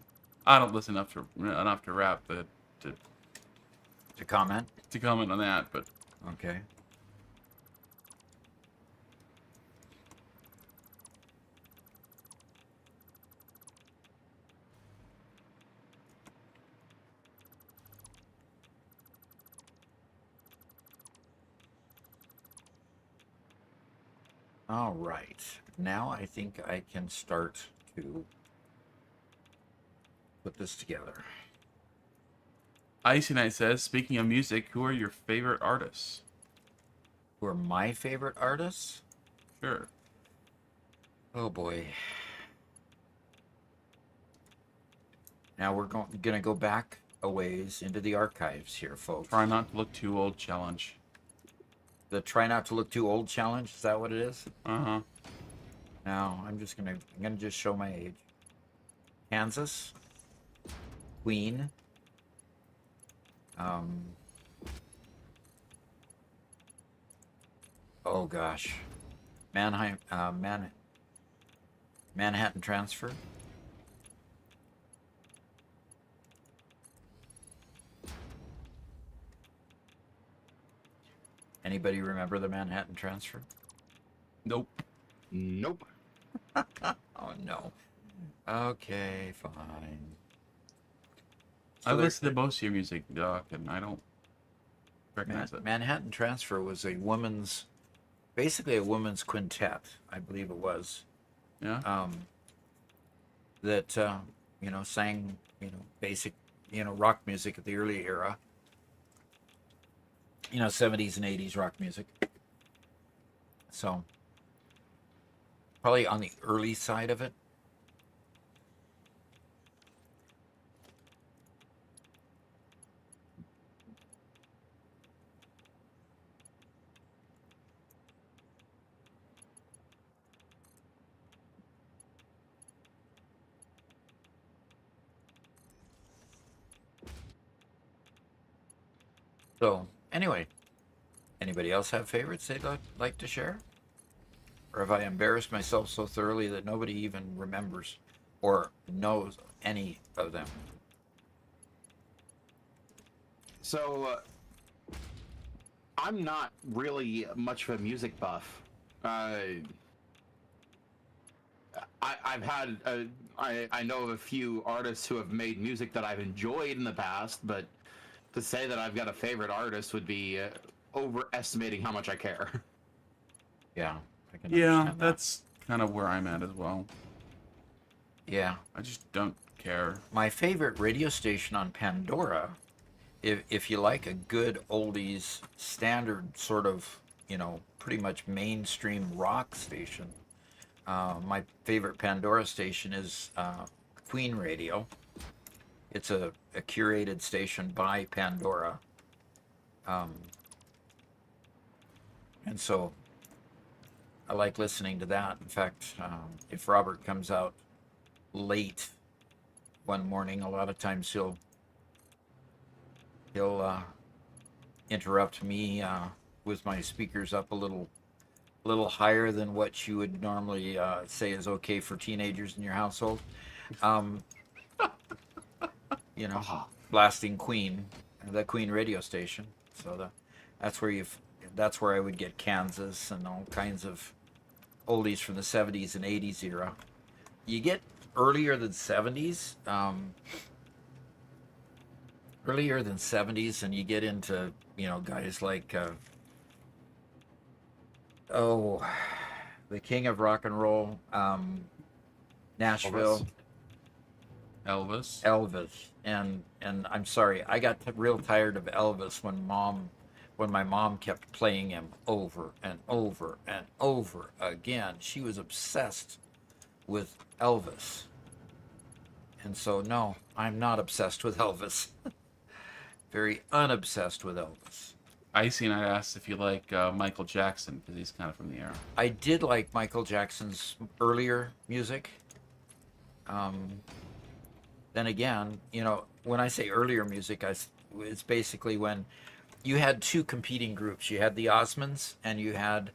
I don't listen enough to rap
To comment?
to comment on that, but
Okay. All right. Now I think I can start to put this together.
Icy Knight says, speaking of music, who are your favorite artists?
Who are my favorite artists?
Sure.
Oh boy. Now we're gonna go back a ways into the archives here, folks.
Try not to look too old challenge.
The try not to look too old challenge, is that what it is?
Uh-huh.
Now I'm gonna just show my age. Kansas, Queen, oh gosh, Manhattan Transfer. Anybody remember the Manhattan Transfer?
Nope.
Nope.
Oh no. Okay, fine. So
I've listened to most of your music, Doc, and I don't recognize it.
Manhattan Transfer was basically a woman's quintet, I believe it was.
Yeah?
That sang basic rock music of the early era. 70s and 80s rock music. So probably on the early side of it. So, anyway, anybody else have favorites they'd like to share? Or have I embarrassed myself so thoroughly that nobody even remembers or knows any of them?
So, I'm not really much of a music buff. I've had I know of a few artists who have made music that I've enjoyed in the past, but to say that I've got a favorite artist would be overestimating how much I care.
Yeah, I can
Yeah,
understand that.
that's kind of where I'm at as well.
Yeah.
I just don't care.
My favorite radio station on Pandora, if you like a good oldies standard sort of, pretty much mainstream rock station, my favorite Pandora station is Queen Radio. It's a curated station by Pandora. And so I like listening to that. In fact, if Robert comes out late one morning, a lot of times he'll interrupt me with my speakers up a little higher than what you would normally say is okay for teenagers in your household. Um, blasting Queen, the Queen radio station. So that's where I would get Kansas and all kinds of oldies from the 70s and 80s era. You get earlier than 70s, and you get into guys like the king of rock and roll, Nashville, Elvis, and I'm sorry, I got real tired of Elvis when my mom kept playing him over and over and over again. She was obsessed with Elvis. And so, no, I'm not obsessed with Elvis. Very unobsessed with Elvis.
Icy and I asked if you like Michael Jackson, because he's kind of from the era.
I did like Michael Jackson's earlier music. Then again, when I say earlier music, it's basically when you had two competing groups. You had the Osmonds and you had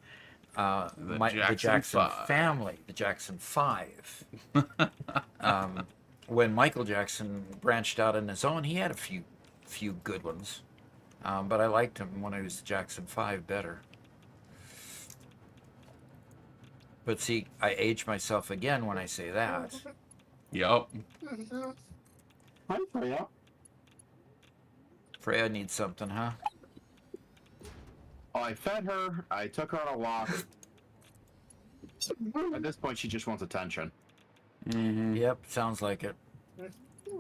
the Jackson family, the Jackson Five. When Michael Jackson branched out on his own, he had a few good ones, but I liked him when he was the Jackson 5 better. But see, I age myself again when I say that.
Yup.
Hi, Freya.
Freya needs something, huh?
I fed her. I took her on a walk. At this point, she just wants attention.
Mm-hmm.
Yep, sounds like it.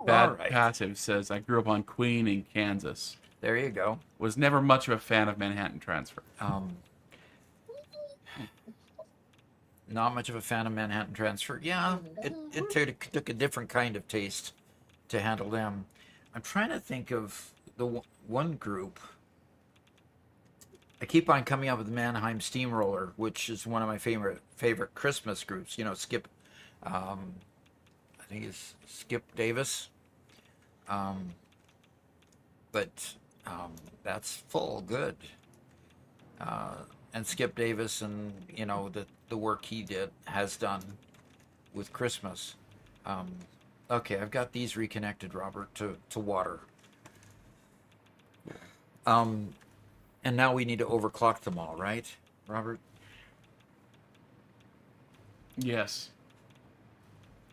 Bad Passive says, I grew up on Queen in Kansas.
There you go.
Was never much of a fan of Manhattan Transfer.
Not much of a fan of Manhattan Transfer. Yeah, it took a different kind of taste to handle them. I'm trying to think of the one group. I keep on coming up with the Mannheim Steamroller, which is one of my favorite Christmas groups. Skip. I think it's Skip Davis. But that's full good. And Skip Davis and the work he has done with Christmas. Okay, I've got these reconnected, Robert, to water. And now we need to overclock them all, right, Robert?
Yes.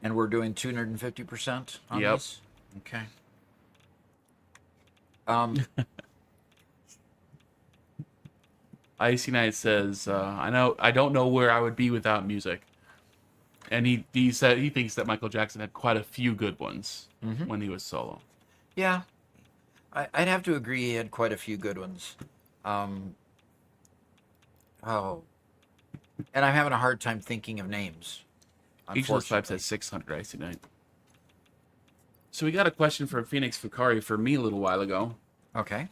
And we're doing 250% on these? Okay.
Icy Knight says, I don't know where I would be without music. And he said he thinks that Michael Jackson had quite a few good ones when he was solo.
Yeah. I'd have to agree he had quite a few good ones. And I'm having a hard time thinking of names.
Ageless Vibe says 600, Icy Knight. So we got a question from Phoenix Fukari for me a little while ago.
Okay.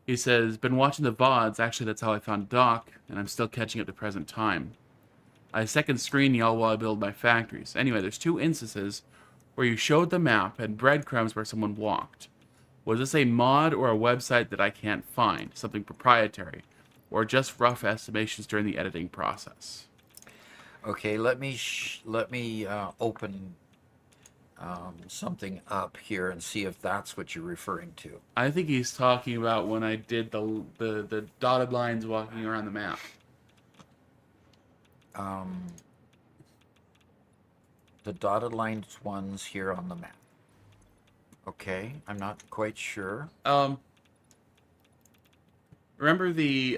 He says, been watching the VODs. Actually, that's how I found Doc, and I'm still catching up to present time. I second screen y'all while I build my factories. Anyway, there's two instances where you showed the map and breadcrumbs where someone walked. Was this a mod or a website that I can't find? Something proprietary? Or just rough estimations during the editing process?
Okay, let me open something up here and see if that's what you're referring to.
I think he's talking about when I did the dotted lines walking around the map.
the dotted lined ones here on the map. Okay, I'm not quite sure.
Remember the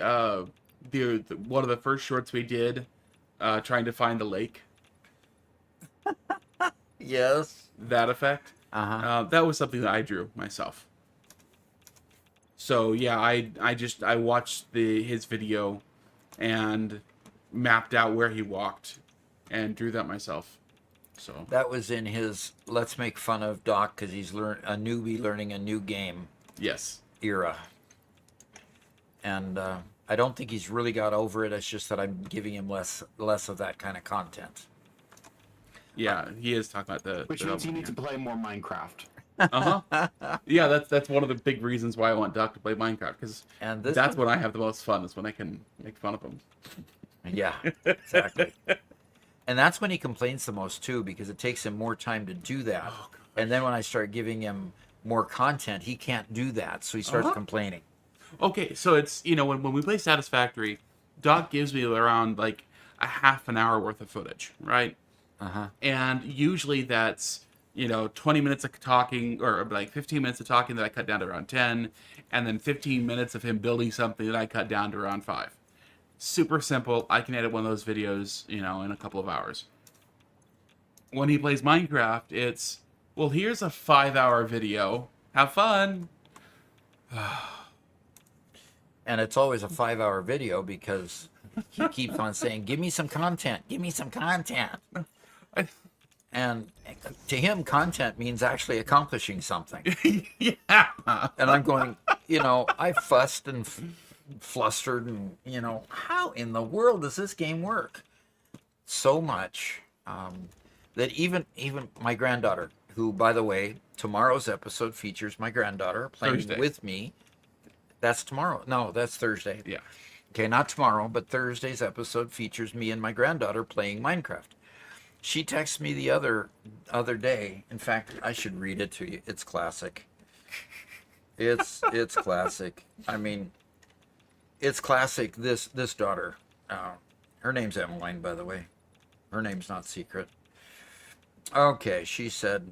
one of the first shorts we did, trying to find the lake?
Yes.
That effect?
Uh-huh.
That was something that I drew myself. So yeah, I watched his video and mapped out where he walked and drew that myself. So
That was in his let's make fun of Doc because he's a newbie learning a new game
yes.
era. And I don't think he's really got over it. It's just that I'm giving him less of that kind of content.
Yeah, he is talking about the.
Which means you need to play more Minecraft.
Yeah, that's one of the big reasons why I want Doc to play Minecraft, because that's when I have the most fun. Is when I can make fun of him.
Yeah, exactly. And that's when he complains the most too, because it takes him more time to do that. Oh, and then when I start giving him more content, he can't do that, so he starts complaining.
Okay, so it's when we play Satisfactory, Doc gives me around like a half an hour worth of footage, right? And usually that's 20 minutes of talking, or like 15 minutes of talking that I cut down to around 10, and then 15 minutes of him building something that I cut down to around 5. Super simple. I can edit one of those videos, in a couple of hours. When he plays Minecraft, it's, well, here's a 5-hour video. Have fun.
And it's always a 5-hour video because he keeps on saying, give me some content, give me some content. And to him, content means actually accomplishing something.
Yeah.
And I'm going, I fussed and flustered and, how in the world does this game work? So much that even my granddaughter, who, by the way, tomorrow's episode features my granddaughter playing
Thursday.
with me. That's tomorrow. No, that's Thursday.
Yeah.
Okay, not tomorrow, but Thursday's episode features me and my granddaughter playing Minecraft. She texted me the other day. In fact, I should read it to you. It's classic. It's classic. I mean, it's classic. This daughter, her name's Emmeline, by the way. Her name's not secret. Okay, she said,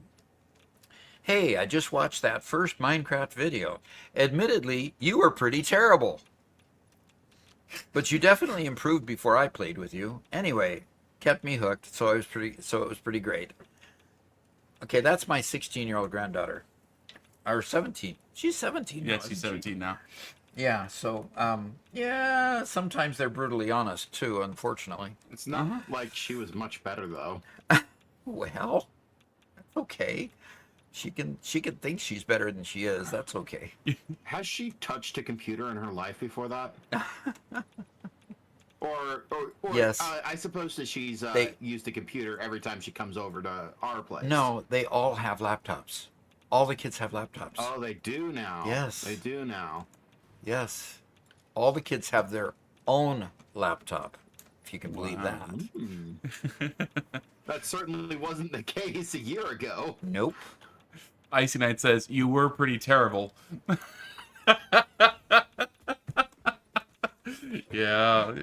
"Hey, I just watched that first Minecraft video. Admittedly, you were pretty terrible. But you definitely improved before I played with you. Anyway, kept me hooked, so it was pretty great." Okay, that's my 16-year-old granddaughter. Or 17. She's 17 now.
Yes, she's 17 now.
Yeah, so yeah, sometimes they're brutally honest too, unfortunately.
It's not like she was much better though.
Well, that's okay. She can think she's better than she is. That's okay.
Has she touched a computer in her life before that? or
yes.
I suppose that she's used a computer every time she comes over to our place.
No, they all have laptops. All the kids have laptops.
Oh, they do now.
Yes.
They do now.
Yes. All the kids have their own laptop, if you can believe that.
That certainly wasn't the case a year ago.
Nope.
Icy Knight says, "You were pretty terrible." Yeah.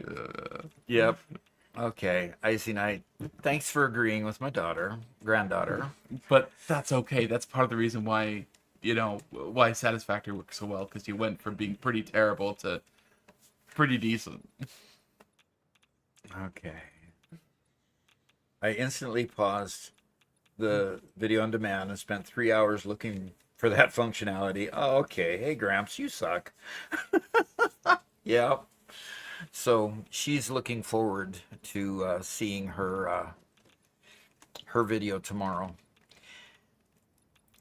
Yep. Okay, Icy Knight, thanks for agreeing with my granddaughter.
But that's okay. That's part of the reason why, why Satisfactory works so well, because you went from being pretty terrible to pretty decent.
Okay. I instantly paused the video on demand and spent 3 hours looking for that functionality. Oh, okay. Hey, Gramps, you suck. Yeah. So she's looking forward to seeing her video tomorrow.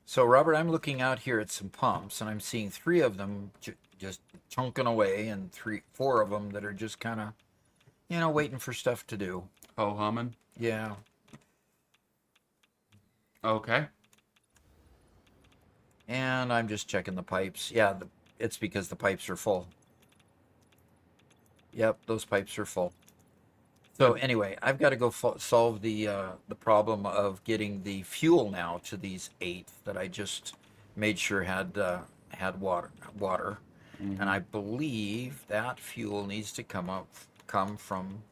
So, Robert, I'm looking out here at some pumps, and I'm seeing 3 of them just chunking away, and 4 of them that are just kind of, waiting for stuff to do.
Oh, humming?
Yeah.
Okay.
And I'm just checking the pipes. Yeah, it's because the pipes are full. Yep, those pipes are full. So anyway, I've got to go solve the problem of getting the fuel now to these 8 that I just made sure had water. Mm-hmm. And I believe that fuel needs to come from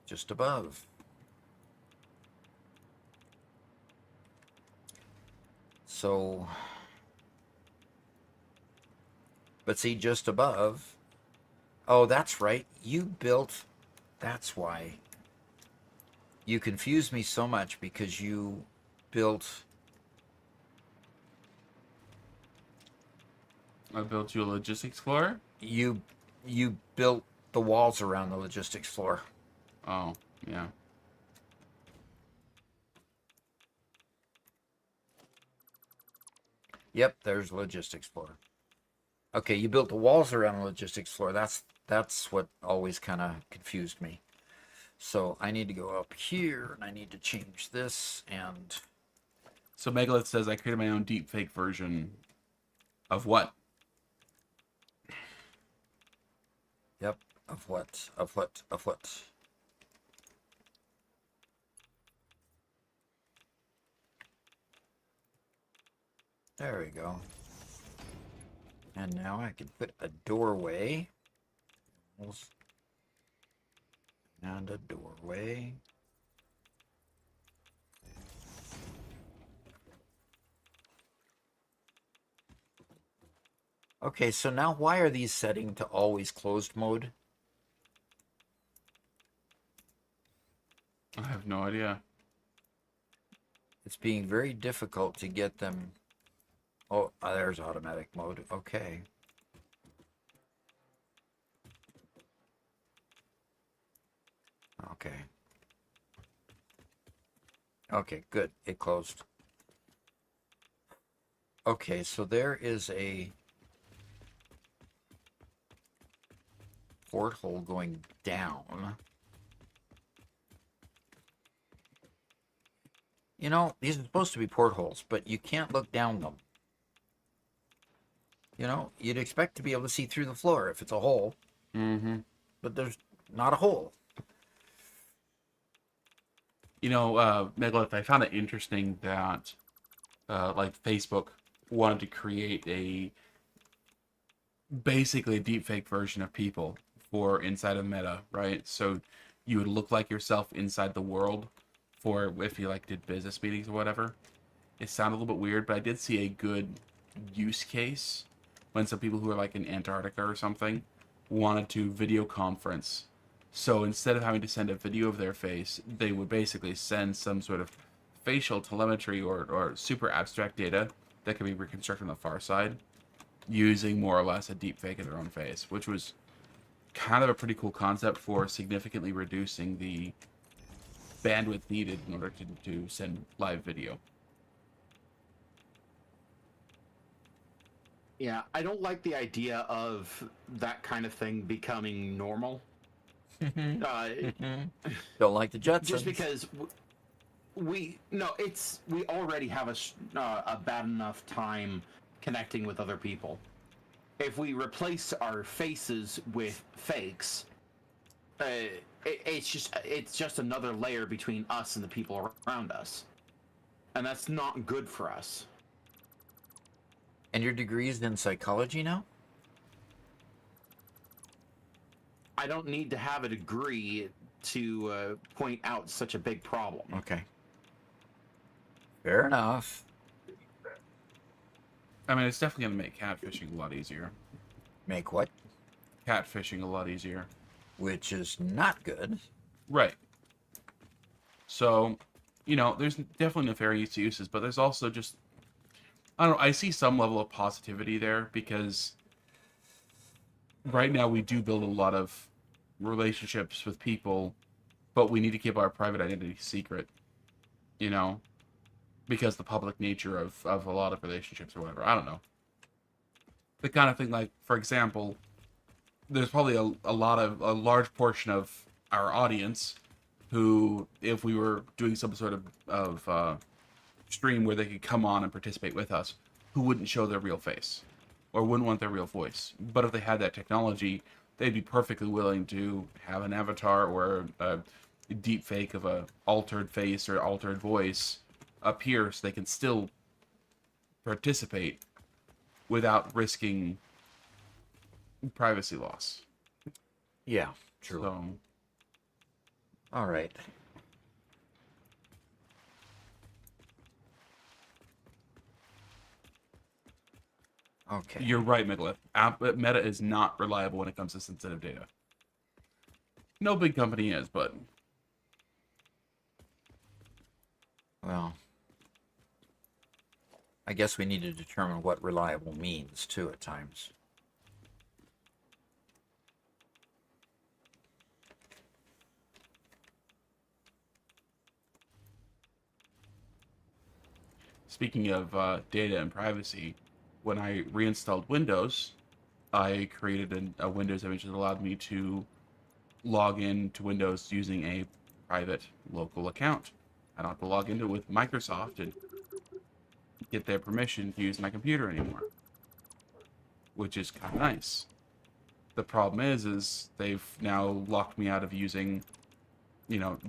just above. So, but see, just above. Oh, that's right. You built. That's why. You confused me so much because you built.
I built you a logistics floor.
You built the walls around the logistics floor.
Oh, yeah.
Yep, there's logistics floor. Okay, you built the walls around the logistics floor. That's what always kind of confused me. So I need to go up here and I need to change this and
So Megalith says I created my own deepfake version of what?
yep, of what? Of what? Of what? There we go. And now I can put a doorway. And a doorway. Okay, so now why are these setting to always closed mode?
I have no idea.
It's being very difficult to get them. Oh, there's automatic mode. Okay. Okay. Okay, good. It closed. Okay, so there is a porthole going down. You know, these are supposed to be portholes, but you can't look down them. You know, you'd expect to be able to see through the floor if it's a hole.
Mm-hmm.
But there's not a hole.
You know, Megalith, I found it interesting that, like, Facebook wanted to create basically a deepfake version of people for inside of Meta, right? So you would look like yourself inside the world for if you, like, did business meetings or whatever. It sounded a little bit weird, but I did see a good use case when some people who are, like, in Antarctica or something wanted to video conference. So instead of having to send a video of their face, they would basically send some sort of facial telemetry or super abstract data that can be reconstructed on the far side using more or less a deep fake of their own face, which was kind of a pretty cool concept for significantly reducing the bandwidth needed in order to send live video.
Yeah, I don't like the idea of that kind of thing becoming normal.
Don't like the Jetsons.
Just because we already have a bad enough time connecting with other people. If we replace our faces with fakes, it's just another layer between us and the people around us, and that's not good for us.
And your degree is in psychology now?
I don't need to have a degree to point out such a big problem.
Okay. Fair enough.
I mean, it's definitely going to make catfishing a lot easier.
Make what?
Catfishing a lot easier.
Which is not good.
Right. So, you know, there's definitely nefarious uses, but there's also just, I don't know, I see some level of positivity there because right now we do build a lot of relationships with people, but we need to keep our private identity secret, you know, because the public nature of a lot of relationships or whatever. I don't know. The kind of thing, like, for example, there's probably a large portion of our audience who, if we were doing some sort of stream where they could come on and participate with us, who wouldn't show their real face or wouldn't want their real voice. But if they had that technology, they'd be perfectly willing to have an avatar or a deep fake of a altered face or altered voice appear so they can still participate without risking privacy loss.
Yeah, true.
So,
all right. Okay.
You're right, Megalith. Meta is not reliable when it comes to sensitive data. No big company is, but
Well, I guess we need to determine what reliable means too at times.
speaking of data and privacy, when I reinstalled Windows, I created a Windows image that allowed me to log in to Windows using a private local account. I don't have to log into it with Microsoft and get their permission to use my computer anymore, which is kind of nice. The problem is they've now locked me out of using,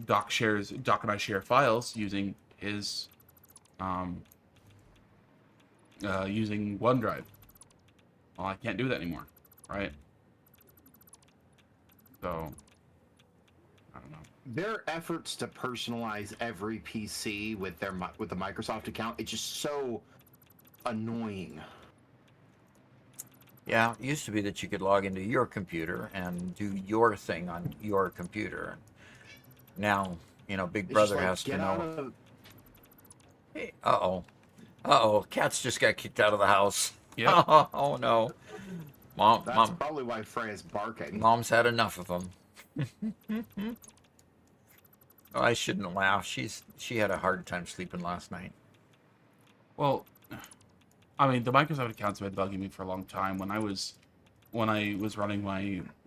Doc and I share files using his, using OneDrive. Well, I can't do that anymore, right? So, I don't know.
Their efforts to personalize every PC with the Microsoft account, it's just so annoying.
Yeah, it used to be that you could log into your computer and do your thing on your computer. Now, Big Brother has to know. Hey, Cat's just got kicked out of the house.
Yep.
Oh no. Mom,
That's
mom,
probably why Freya's barking.
Mom's had enough of them. Oh, I shouldn't laugh. She had a hard time sleeping last night.
Well, I mean, the Microsoft accounts have been bugging me for a long time. When I was running my